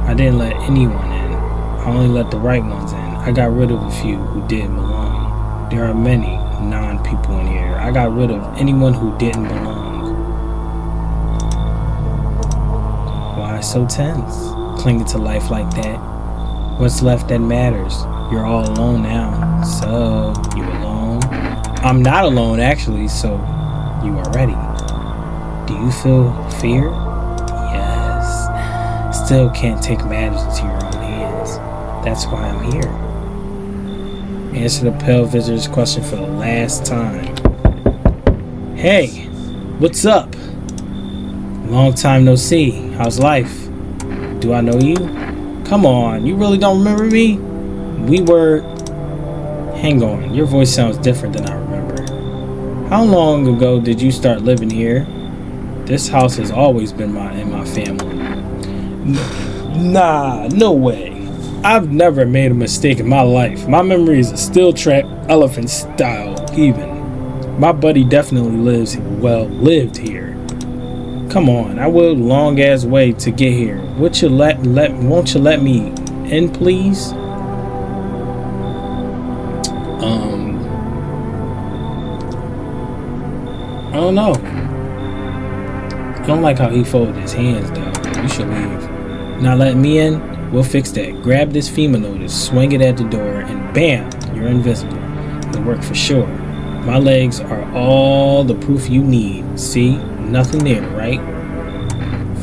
I didn't let anyone in. I only let the right ones in. I got rid of a few who didn't belong. There are many non-people in here. I got rid of anyone who didn't belong. Why so tense? Clinging to life like that? What's left that matters? You're all alone now. So, you alone? I'm not alone, actually, so you are ready. Do you feel fear? Yes. Still can't take matters into your own hands. That's why I'm here. Answer the pale visitor's question for the last time. Hey, what's up? Long time no see. How's life? Do I know you? Come on, you really don't remember me? Hang on, your voice sounds different than I remember. How long ago did you start living here? This house has always been in my family. Nah, no way. I've never made a mistake in my life. My memory is a steel trap, elephant style, even. My buddy definitely lived here. Come on, I will long ass way to get here. Won't you let me in, please? I don't know. I don't like how he folded his hands though. You should leave. Not letting me in? We'll fix that. Grab this FEMA notice, swing it at the door, and bam, you're invisible. It'll work for sure. My legs are all the proof you need. See? Nothing there, right?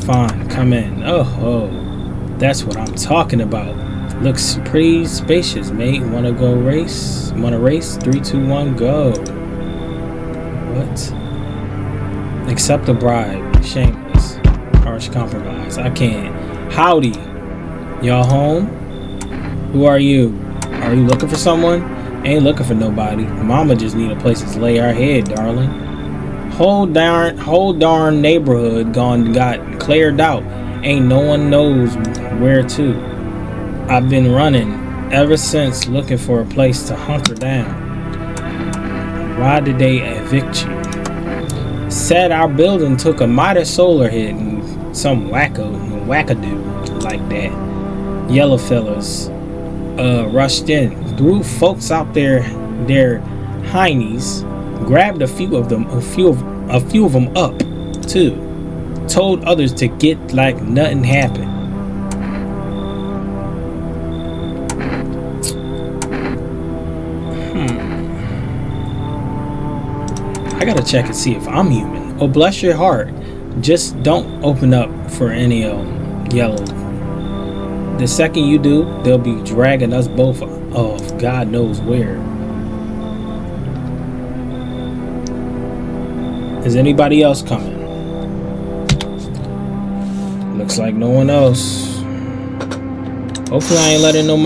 Fine, come in. Oh, that's what I'm talking about. Looks pretty spacious, mate. Wanna race? 3, 2, 1, go. What? Accept a bribe. Shameless. Harsh compromise. I can't. Howdy. Y'all home? Who are you? Are you looking for someone? Ain't looking for nobody. Mama just need a place to lay our head, darling. Whole darn neighborhood got cleared out. Ain't no one knows where to. I've been running ever since looking for a place to hunker down. Why did they evict you? Said our building took a mighty solar hit and some wackadoo like that. Yellow fellas rushed in, threw folks out their heinies, grabbed a few of them up too. Told others to get like nothing happened. I gotta check and see if I'm human. Oh, bless your heart. Just don't open up for any yellow. The second you do, they'll be dragging us both off God knows where. Is anybody else coming? Looks like no one else. Hopefully I ain't letting no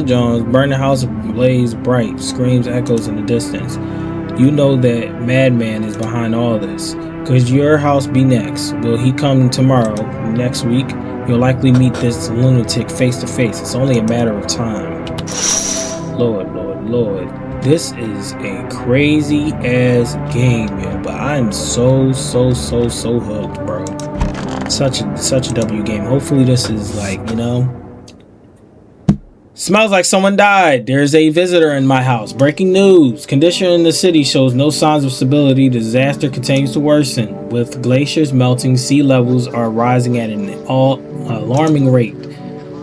Jones burn the house blaze bright. Screams echoes in the distance. You know that madman is behind all this. Could your house be next? Will he come tomorrow? Next week? You'll likely meet this lunatic face to face. It's only a matter of time. Lord. This is a crazy ass game, yo. But I'm so hooked, bro. Such a W game. Hopefully this is like, smells like someone died. There's a visitor in my house. Breaking news. Condition in the city shows no signs of stability. Disaster continues to worsen. With glaciers melting, sea levels are rising at an alarming rate.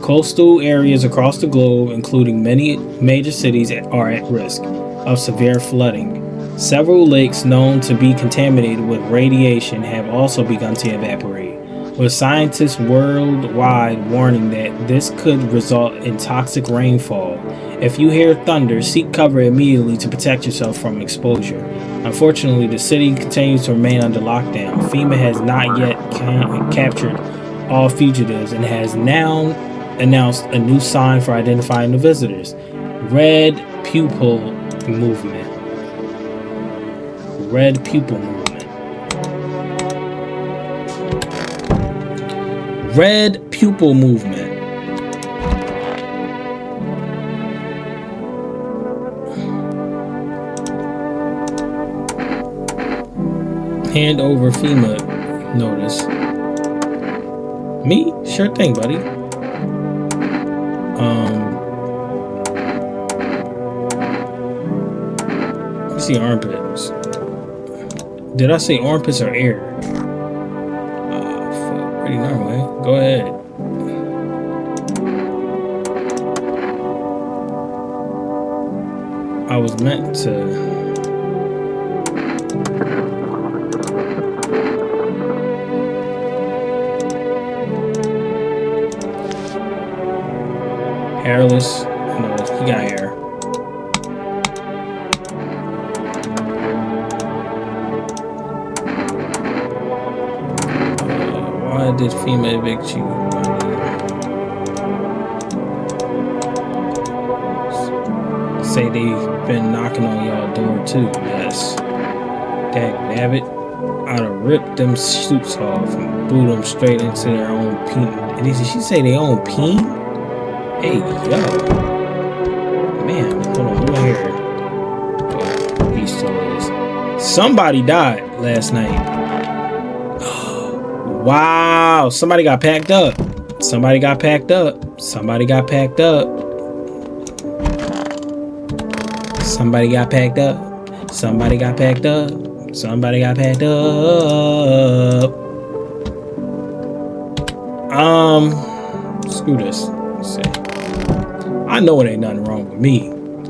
Coastal areas across the globe, including many major cities, are at risk of severe flooding. Several lakes known to be contaminated with radiation have also begun to evaporate, with scientists worldwide warning that this could result in toxic rainfall. If you hear thunder, seek cover immediately to protect yourself from exposure. Unfortunately, the city continues to remain under lockdown. FEMA has not yet captured all fugitives and has now announced a new sign for identifying the visitors. Red pupil movement. Red pupil movement. Red pupil movement. Hand over FEMA notice. Me? Sure thing, buddy. Let's see armpits. Did I say armpits or air? Fuck, pretty normal, eh? Go ahead. I was meant to. Hairless. No, he got hair. Why did FEMA evict you? Say they've been knocking on y'all door too. Yes. Dagnabbit. I'd have ripped them suits off and boot them straight into their own peen. And did she say their own peen? Hey, yo. Man, hold on, who here? Oh, he still is. Somebody died last night. Wow, somebody got packed up. Somebody got packed up. Somebody got packed up. Somebody got packed up. Somebody got packed up. Somebody got packed up. Screw this. Let's see. I know it ain't nothing wrong with me.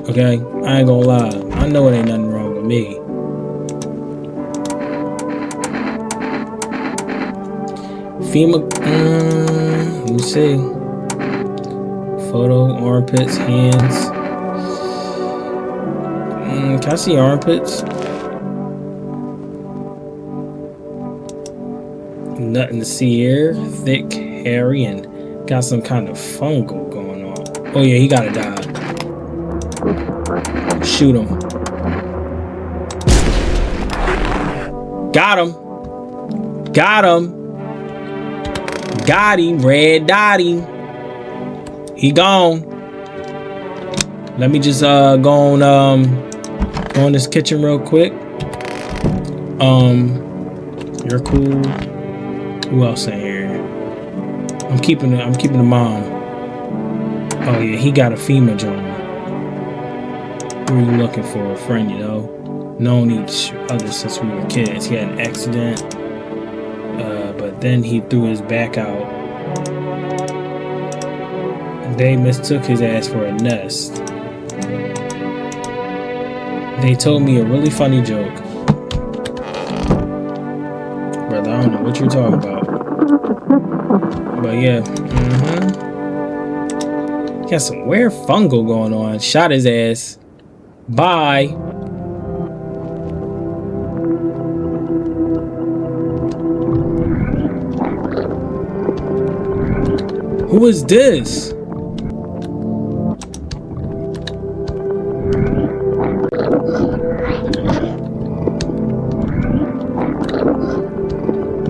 Okay? I ain't gonna lie. I know it ain't nothing wrong with me. FEMA. Let me see. Photo, armpits, hands. Can I see armpits? Nothing to see here. Thick, hairy, and got some kind of fungal going on. Oh yeah, he gotta die. Shoot him. Got him. Got him. Got him. Red dotty. He gone. Let me just go in this kitchen real quick. You're cool. Who else in here? I'm keeping the mom. Oh yeah, he got a FEMA joint. Who are you looking for? A friend, you know? Known each other since we were kids. He had an accident, but then he threw his back out. They mistook his ass for a nest. They told me a really funny joke. Brother, I don't know what you're talking about. But yeah, got some weird fungal going on. Shot his ass. Bye. Who is this?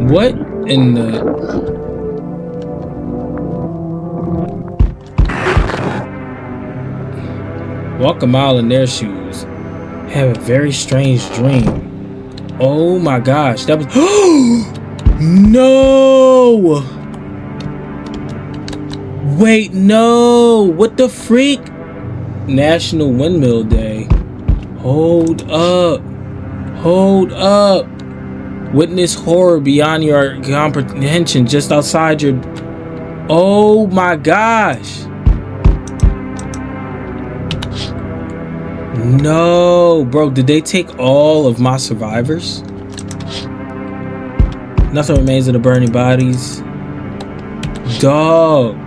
What in the... Walk a mile in their shoes. Have a very strange dream. Oh my gosh, that was... No! Wait, no! What the freak? National Windmill Day. Hold up. Hold up. Witness horror beyond your comprehension just outside your... Oh my gosh. No, bro, did they take all of my survivors? Nothing remains of the burning bodies. Dog.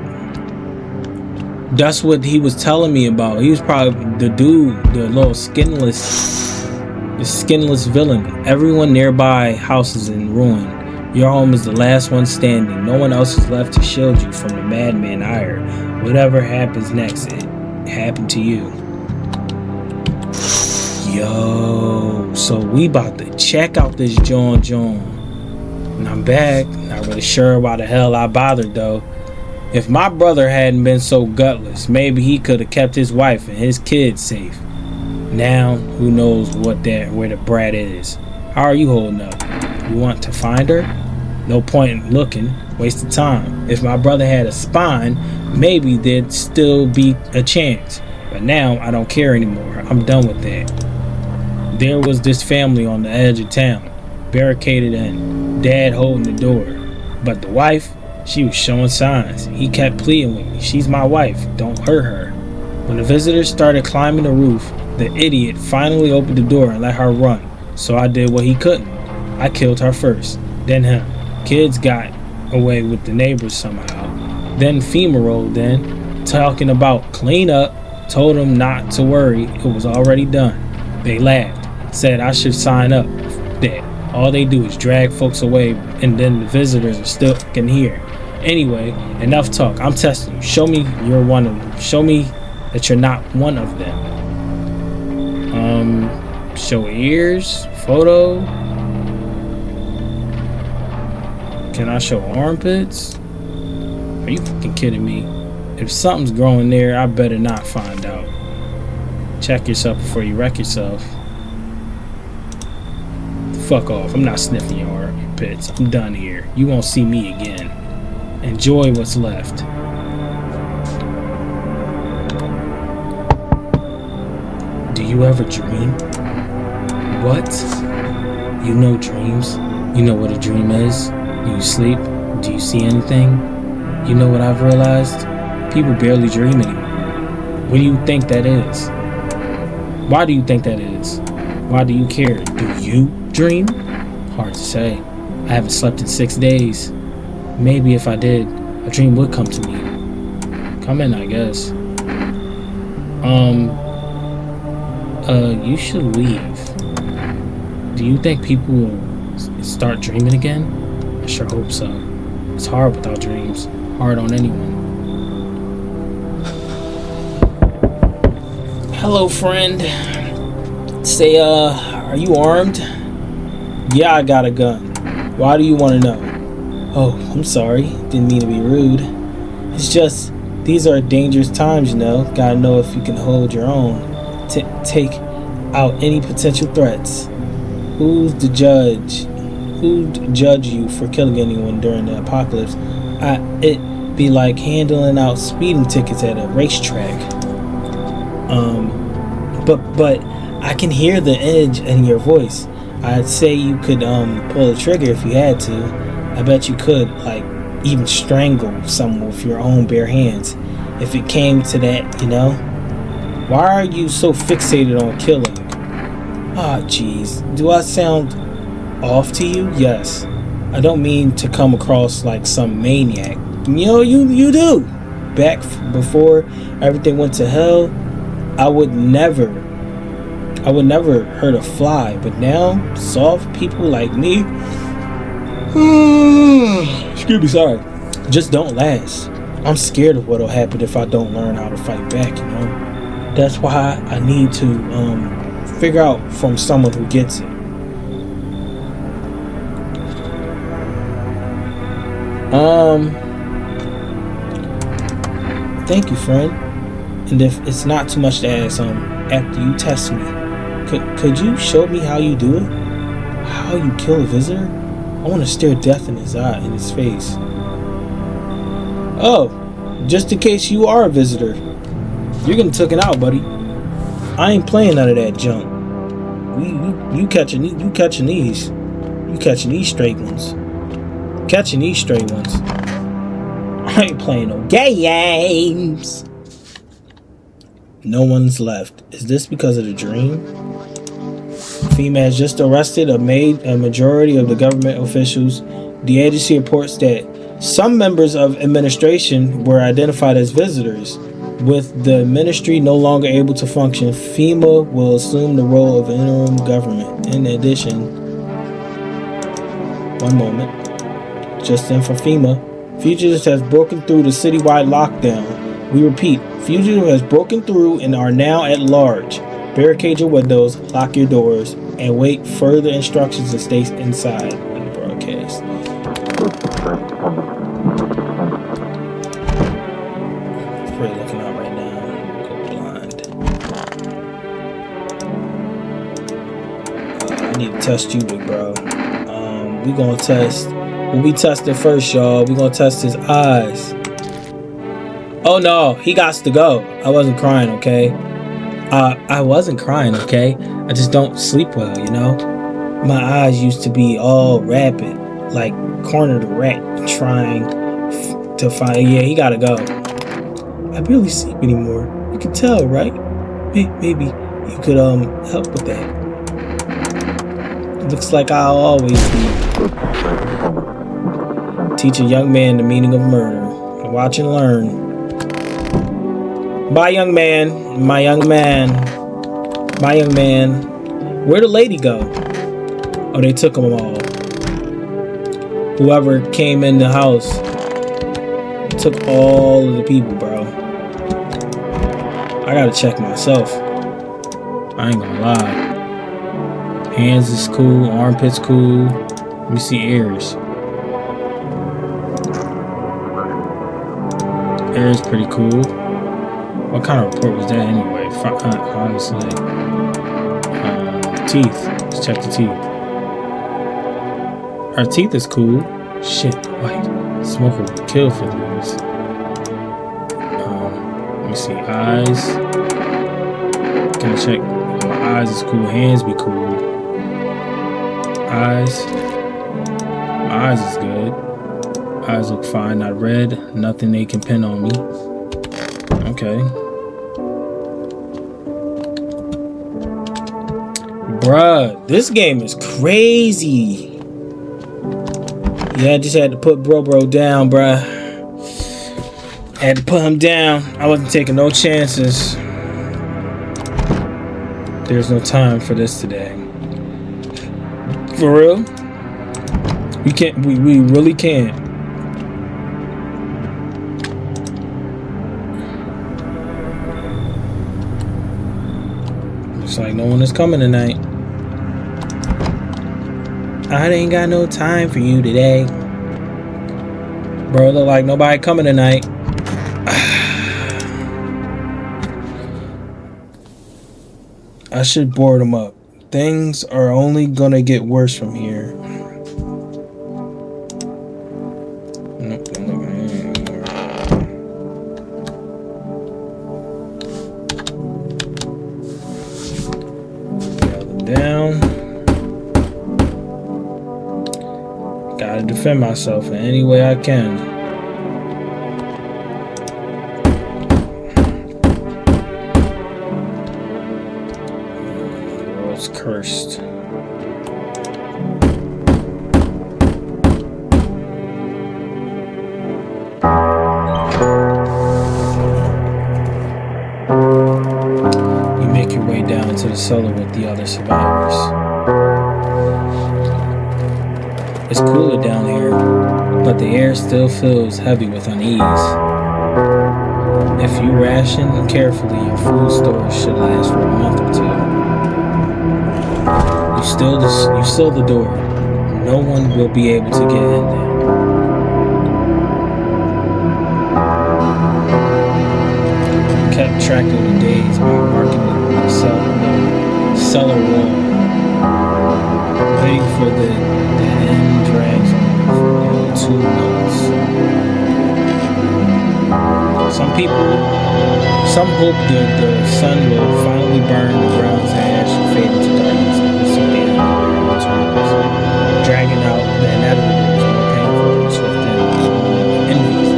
That's what he was telling me about. He was probably the dude, the little skinless villain. Everyone nearby house is in ruin. Your home is the last one standing. No one else is left to shield you from the madman ire. Whatever happens next, it happened to you. Yo, so we about to check out this John. And I'm back. Not really sure why the hell I bothered though. If my brother hadn't been so gutless, maybe he could have kept his wife and his kids safe. Now, who knows where the brat is. How are you holding up? You want to find her? No point in looking. Waste of time. If my brother had a spine, maybe there'd still be a chance. But now, I don't care anymore. I'm done with that. There was this family on the edge of town, barricaded in, dad holding the door. But the wife, she was showing signs. He kept pleading with me. She's my wife. Don't hurt her. When the visitors started climbing the roof, the idiot finally opened the door and let her run. So I did what he couldn't. I killed her first, then him. Kids got away with the neighbors somehow. Then FEMA rolled in, talking about clean up, told them not to worry, it was already done. They laughed, said I should sign up, that all they do is drag folks away and then the visitors are still fucking here. Anyway, enough talk, I'm testing you. Show me you're one of them. Show me that you're not one of them. Show ears, photo. Can I show armpits? Are you fucking kidding me? If something's growing there, I better not find out. Check yourself before you wreck yourself. Fuck off, I'm not sniffing your armpits. I'm done here. You won't see me again. Enjoy what's left. Do you ever dream? What? You know dreams? You know what a dream is? Do you sleep? Do you see anything? You know what I've realized? People barely dream anymore. What do you think that is? Why do you think that is? Why do you care? Do you dream? Hard to say. I haven't slept in 6 days. Maybe if I did, a dream would come to me. Come in, I guess. You should leave. Do you think people will start dreaming again? I sure hope so. It's hard without dreams. Hard on anyone. Hello, friend. Say, are you armed? Yeah, I got a gun. Why do you want to know? Oh, I'm sorry. Didn't mean to be rude. It's just, these are dangerous times, you know. Gotta know if you can hold your own. Take out any potential threats. Who's the judge? Who'd judge you for killing anyone during the apocalypse? It'd be like handling out speeding tickets at a racetrack. But I can hear the edge in your voice. I'd say you could pull the trigger if you had to. I bet you could, like, even strangle someone with your own bare hands. If it came to that, you know? Why are you so fixated on killing? Ah, jeez. Do I sound off to you? Yes. I don't mean to come across like some maniac. You know, you do. Back before everything went to hell, I would never hurt a fly. But now, soft people like me, excuse me, sorry, just don't last. I'm scared of what'll happen if I don't learn how to fight back, you know? That's why I need to figure out from someone who gets it. Thank you, friend. And if it's not too much to ask, after you test me, could you show me how you do it? How you kill a visitor? I want to stare death in his face. Oh, just in case you are a visitor, you're getting taken out, buddy. I ain't playing none of that junk. You catching these straight ones. Catching these straight ones. I ain't playing no games. No one's left. Is this because of the dream? FEMA has just arrested a majority of the government officials. The agency reports that some members of administration were identified as visitors. With the ministry no longer able to function, FEMA will assume the role of interim government. In addition, one moment. Just in for FEMA, fugitives has broken through the citywide lockdown. We repeat, fugitives has broken through and are now at large. Barricade your windows, lock your doors, and wait further instructions to stay inside of the broadcast. It's pretty looking out right now. Go blind. I need to test you, big bro. We gonna test. What we tested first, y'all? We gonna test his eyes. Oh no, he gots to go. I wasn't crying, okay? I wasn't crying, okay? I just don't sleep well, you know? My eyes used to be all rapid, like corner the rat, trying to find. Yeah, he gotta go. I barely sleep anymore. You can tell, right? Maybe you could help with that. It looks like I'll always be. Teach a young man the meaning of murder. Watch and learn. Bye, young man. My young man. My young man. Where'd the lady go? Oh, they took them all. Whoever came in the house took all of the people, bro. I gotta check myself. I ain't gonna lie. Hands is cool. Armpits cool. Let me see ears. Air is pretty cool. What kind of report was that anyway? Honestly. Teeth. Let's check the teeth. Her teeth is cool. Shit, white. Smoker would kill for these. Let me see. Eyes. Can I check? My eyes is cool. Hands be cool. Eyes. My eyes is good. Eyes look fine, not red. Nothing they can pin on me. Okay. Bruh, this game is crazy. Yeah, I just had to put bro down, bruh. I had to put him down. I wasn't taking no chances. There's no time for this today. For real? We can't. We really can't. Looks like no one is coming tonight. I ain't got no time for you today. Bro, look like nobody coming tonight. I should board them up. Things are only gonna get worse from here. Nope, I'm not gonna anymore. Gather down. Gotta defend myself in any way I can. The world's cursed. You make your way down into the cellar with the other survivors. It's cooler down here, but the air still feels heavy with unease. If you ration carefully, your food storage should last for a month or two. You seal the door. No one will be able to get in there. Kept track of the days by marking the cellar wall, waiting for the end drags on for 2 months. Some hope that the sun will finally burn the ground's ash and fade into darkness, and so the end returns, dragging out the inevitable more painful and swift than envious.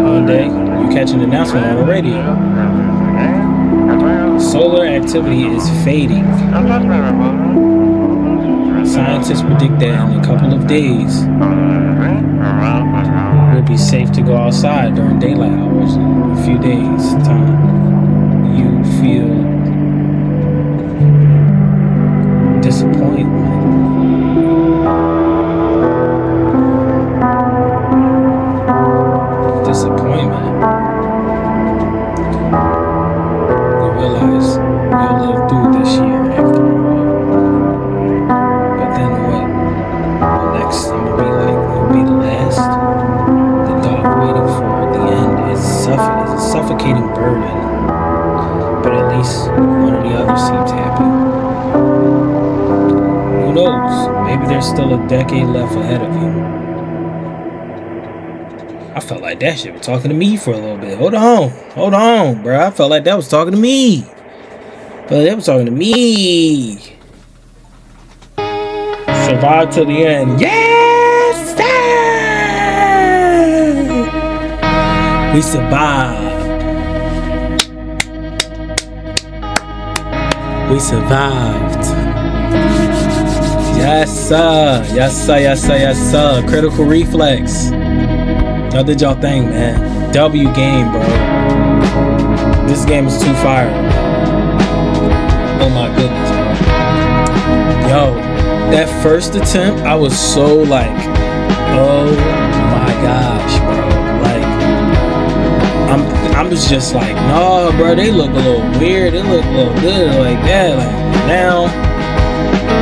One day, you catch an announcement on the radio. Solar activity is fading. Scientists predict that in a couple of days, it will be safe to go outside during daylight hours. In a few days' time, you feel disappointment. You realize you'll live through this year after all. But then what? The next time will be like, it'll be the last. The dog waiting for the end is a suffocating burden. But at least one or the other seems happy. Who knows? Maybe there's still a decade left ahead of you. I felt like that shit was talking to me for a little bit. Hold on, bro. I felt like that was talking to me. Survive till the end. Yes, sir! We survived. Yes, sir. Critical reflex. Y'all did y'all thing, man. W game, bro. This game is too fire. Oh my goodness, bro. Yo, that first attempt, I was so like, oh my gosh, bro. Like, I was just like, no, bro, they look a little weird. They look a little good like that. Like, now.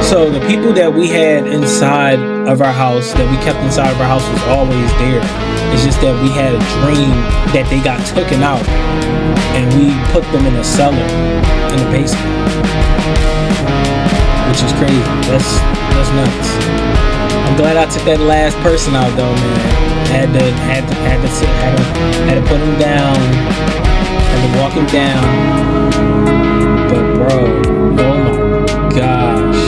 So the people that we had inside of our house, that we kept inside of our house, was always there. It's just that we had a dream that they got taken out and we put them in a cellar in the basement, which is crazy. That's nuts. I'm glad I took that last person out though, man. Had to put him down, had to walk him down. But bro, oh my gosh,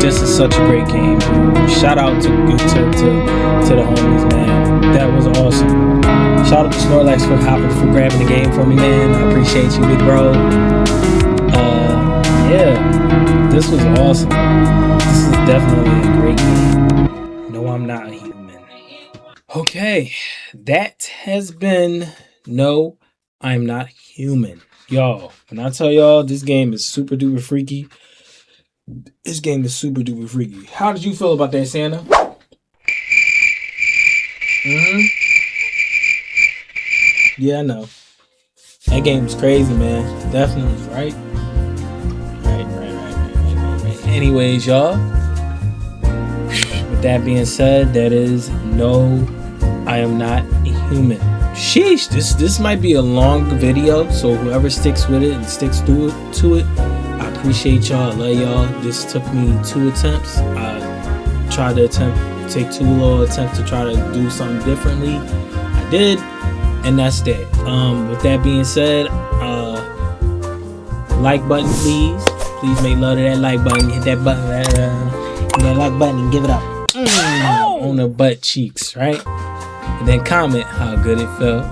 this is such a great game, dude. Shout out to the homies, man. That was awesome. Shout out to Snorlax for grabbing the game for me, man. I appreciate you, big bro. this was awesome. This is definitely a great game. No, I'm not a human. Okay, that has been No, I'm Not Human. Y'all, when I tell y'all this game is super duper freaky, this game is super duper freaky. How did you feel about that, Santa? Yeah, I know. That game was crazy, man. Definitely, right? Right. Anyways, y'all. With that being said, that is No, I Am Not Human. Sheesh, this might be a long video, so whoever sticks with it and sticks through it to it, I appreciate y'all. I love y'all. This took me 2 attempts. I tried to take 2 little attempts to try to do something differently. I did, and that's that. With that being said, like button, please. Please make love to that like button. Hit that button, that like button, and give it up on the butt cheeks, right? And then comment how good it felt.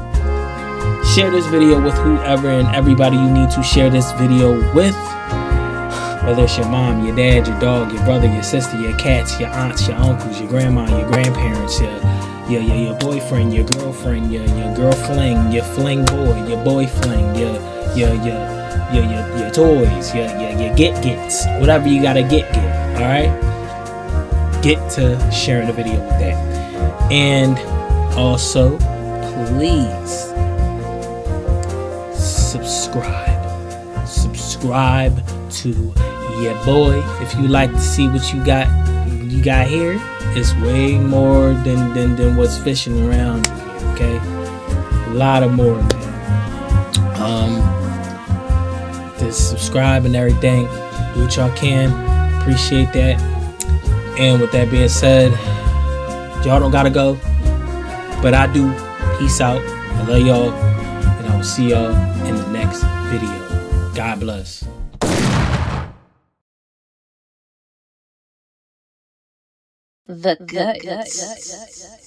Share this video with whoever and everybody you need to share this video with. Whether it's your mom, your dad, your dog, your brother, your sister, your cats, your aunts, your uncles, your grandma, your grandparents, your boyfriend, your girlfriend, your girl fling, your fling boy, your boy fling, your toys, your gets, whatever you gotta get. All right, get to sharing the video with that. And also, please subscribe to your boy. If you like to see what you got here, it's way more than what's fishing around here, okay? A lot of more, man. Just subscribe and everything. Do what y'all can. Appreciate that. And with that being said, y'all don't gotta go, but I do. Peace out. I love y'all, and I will see y'all in the next video. God bless. The goods.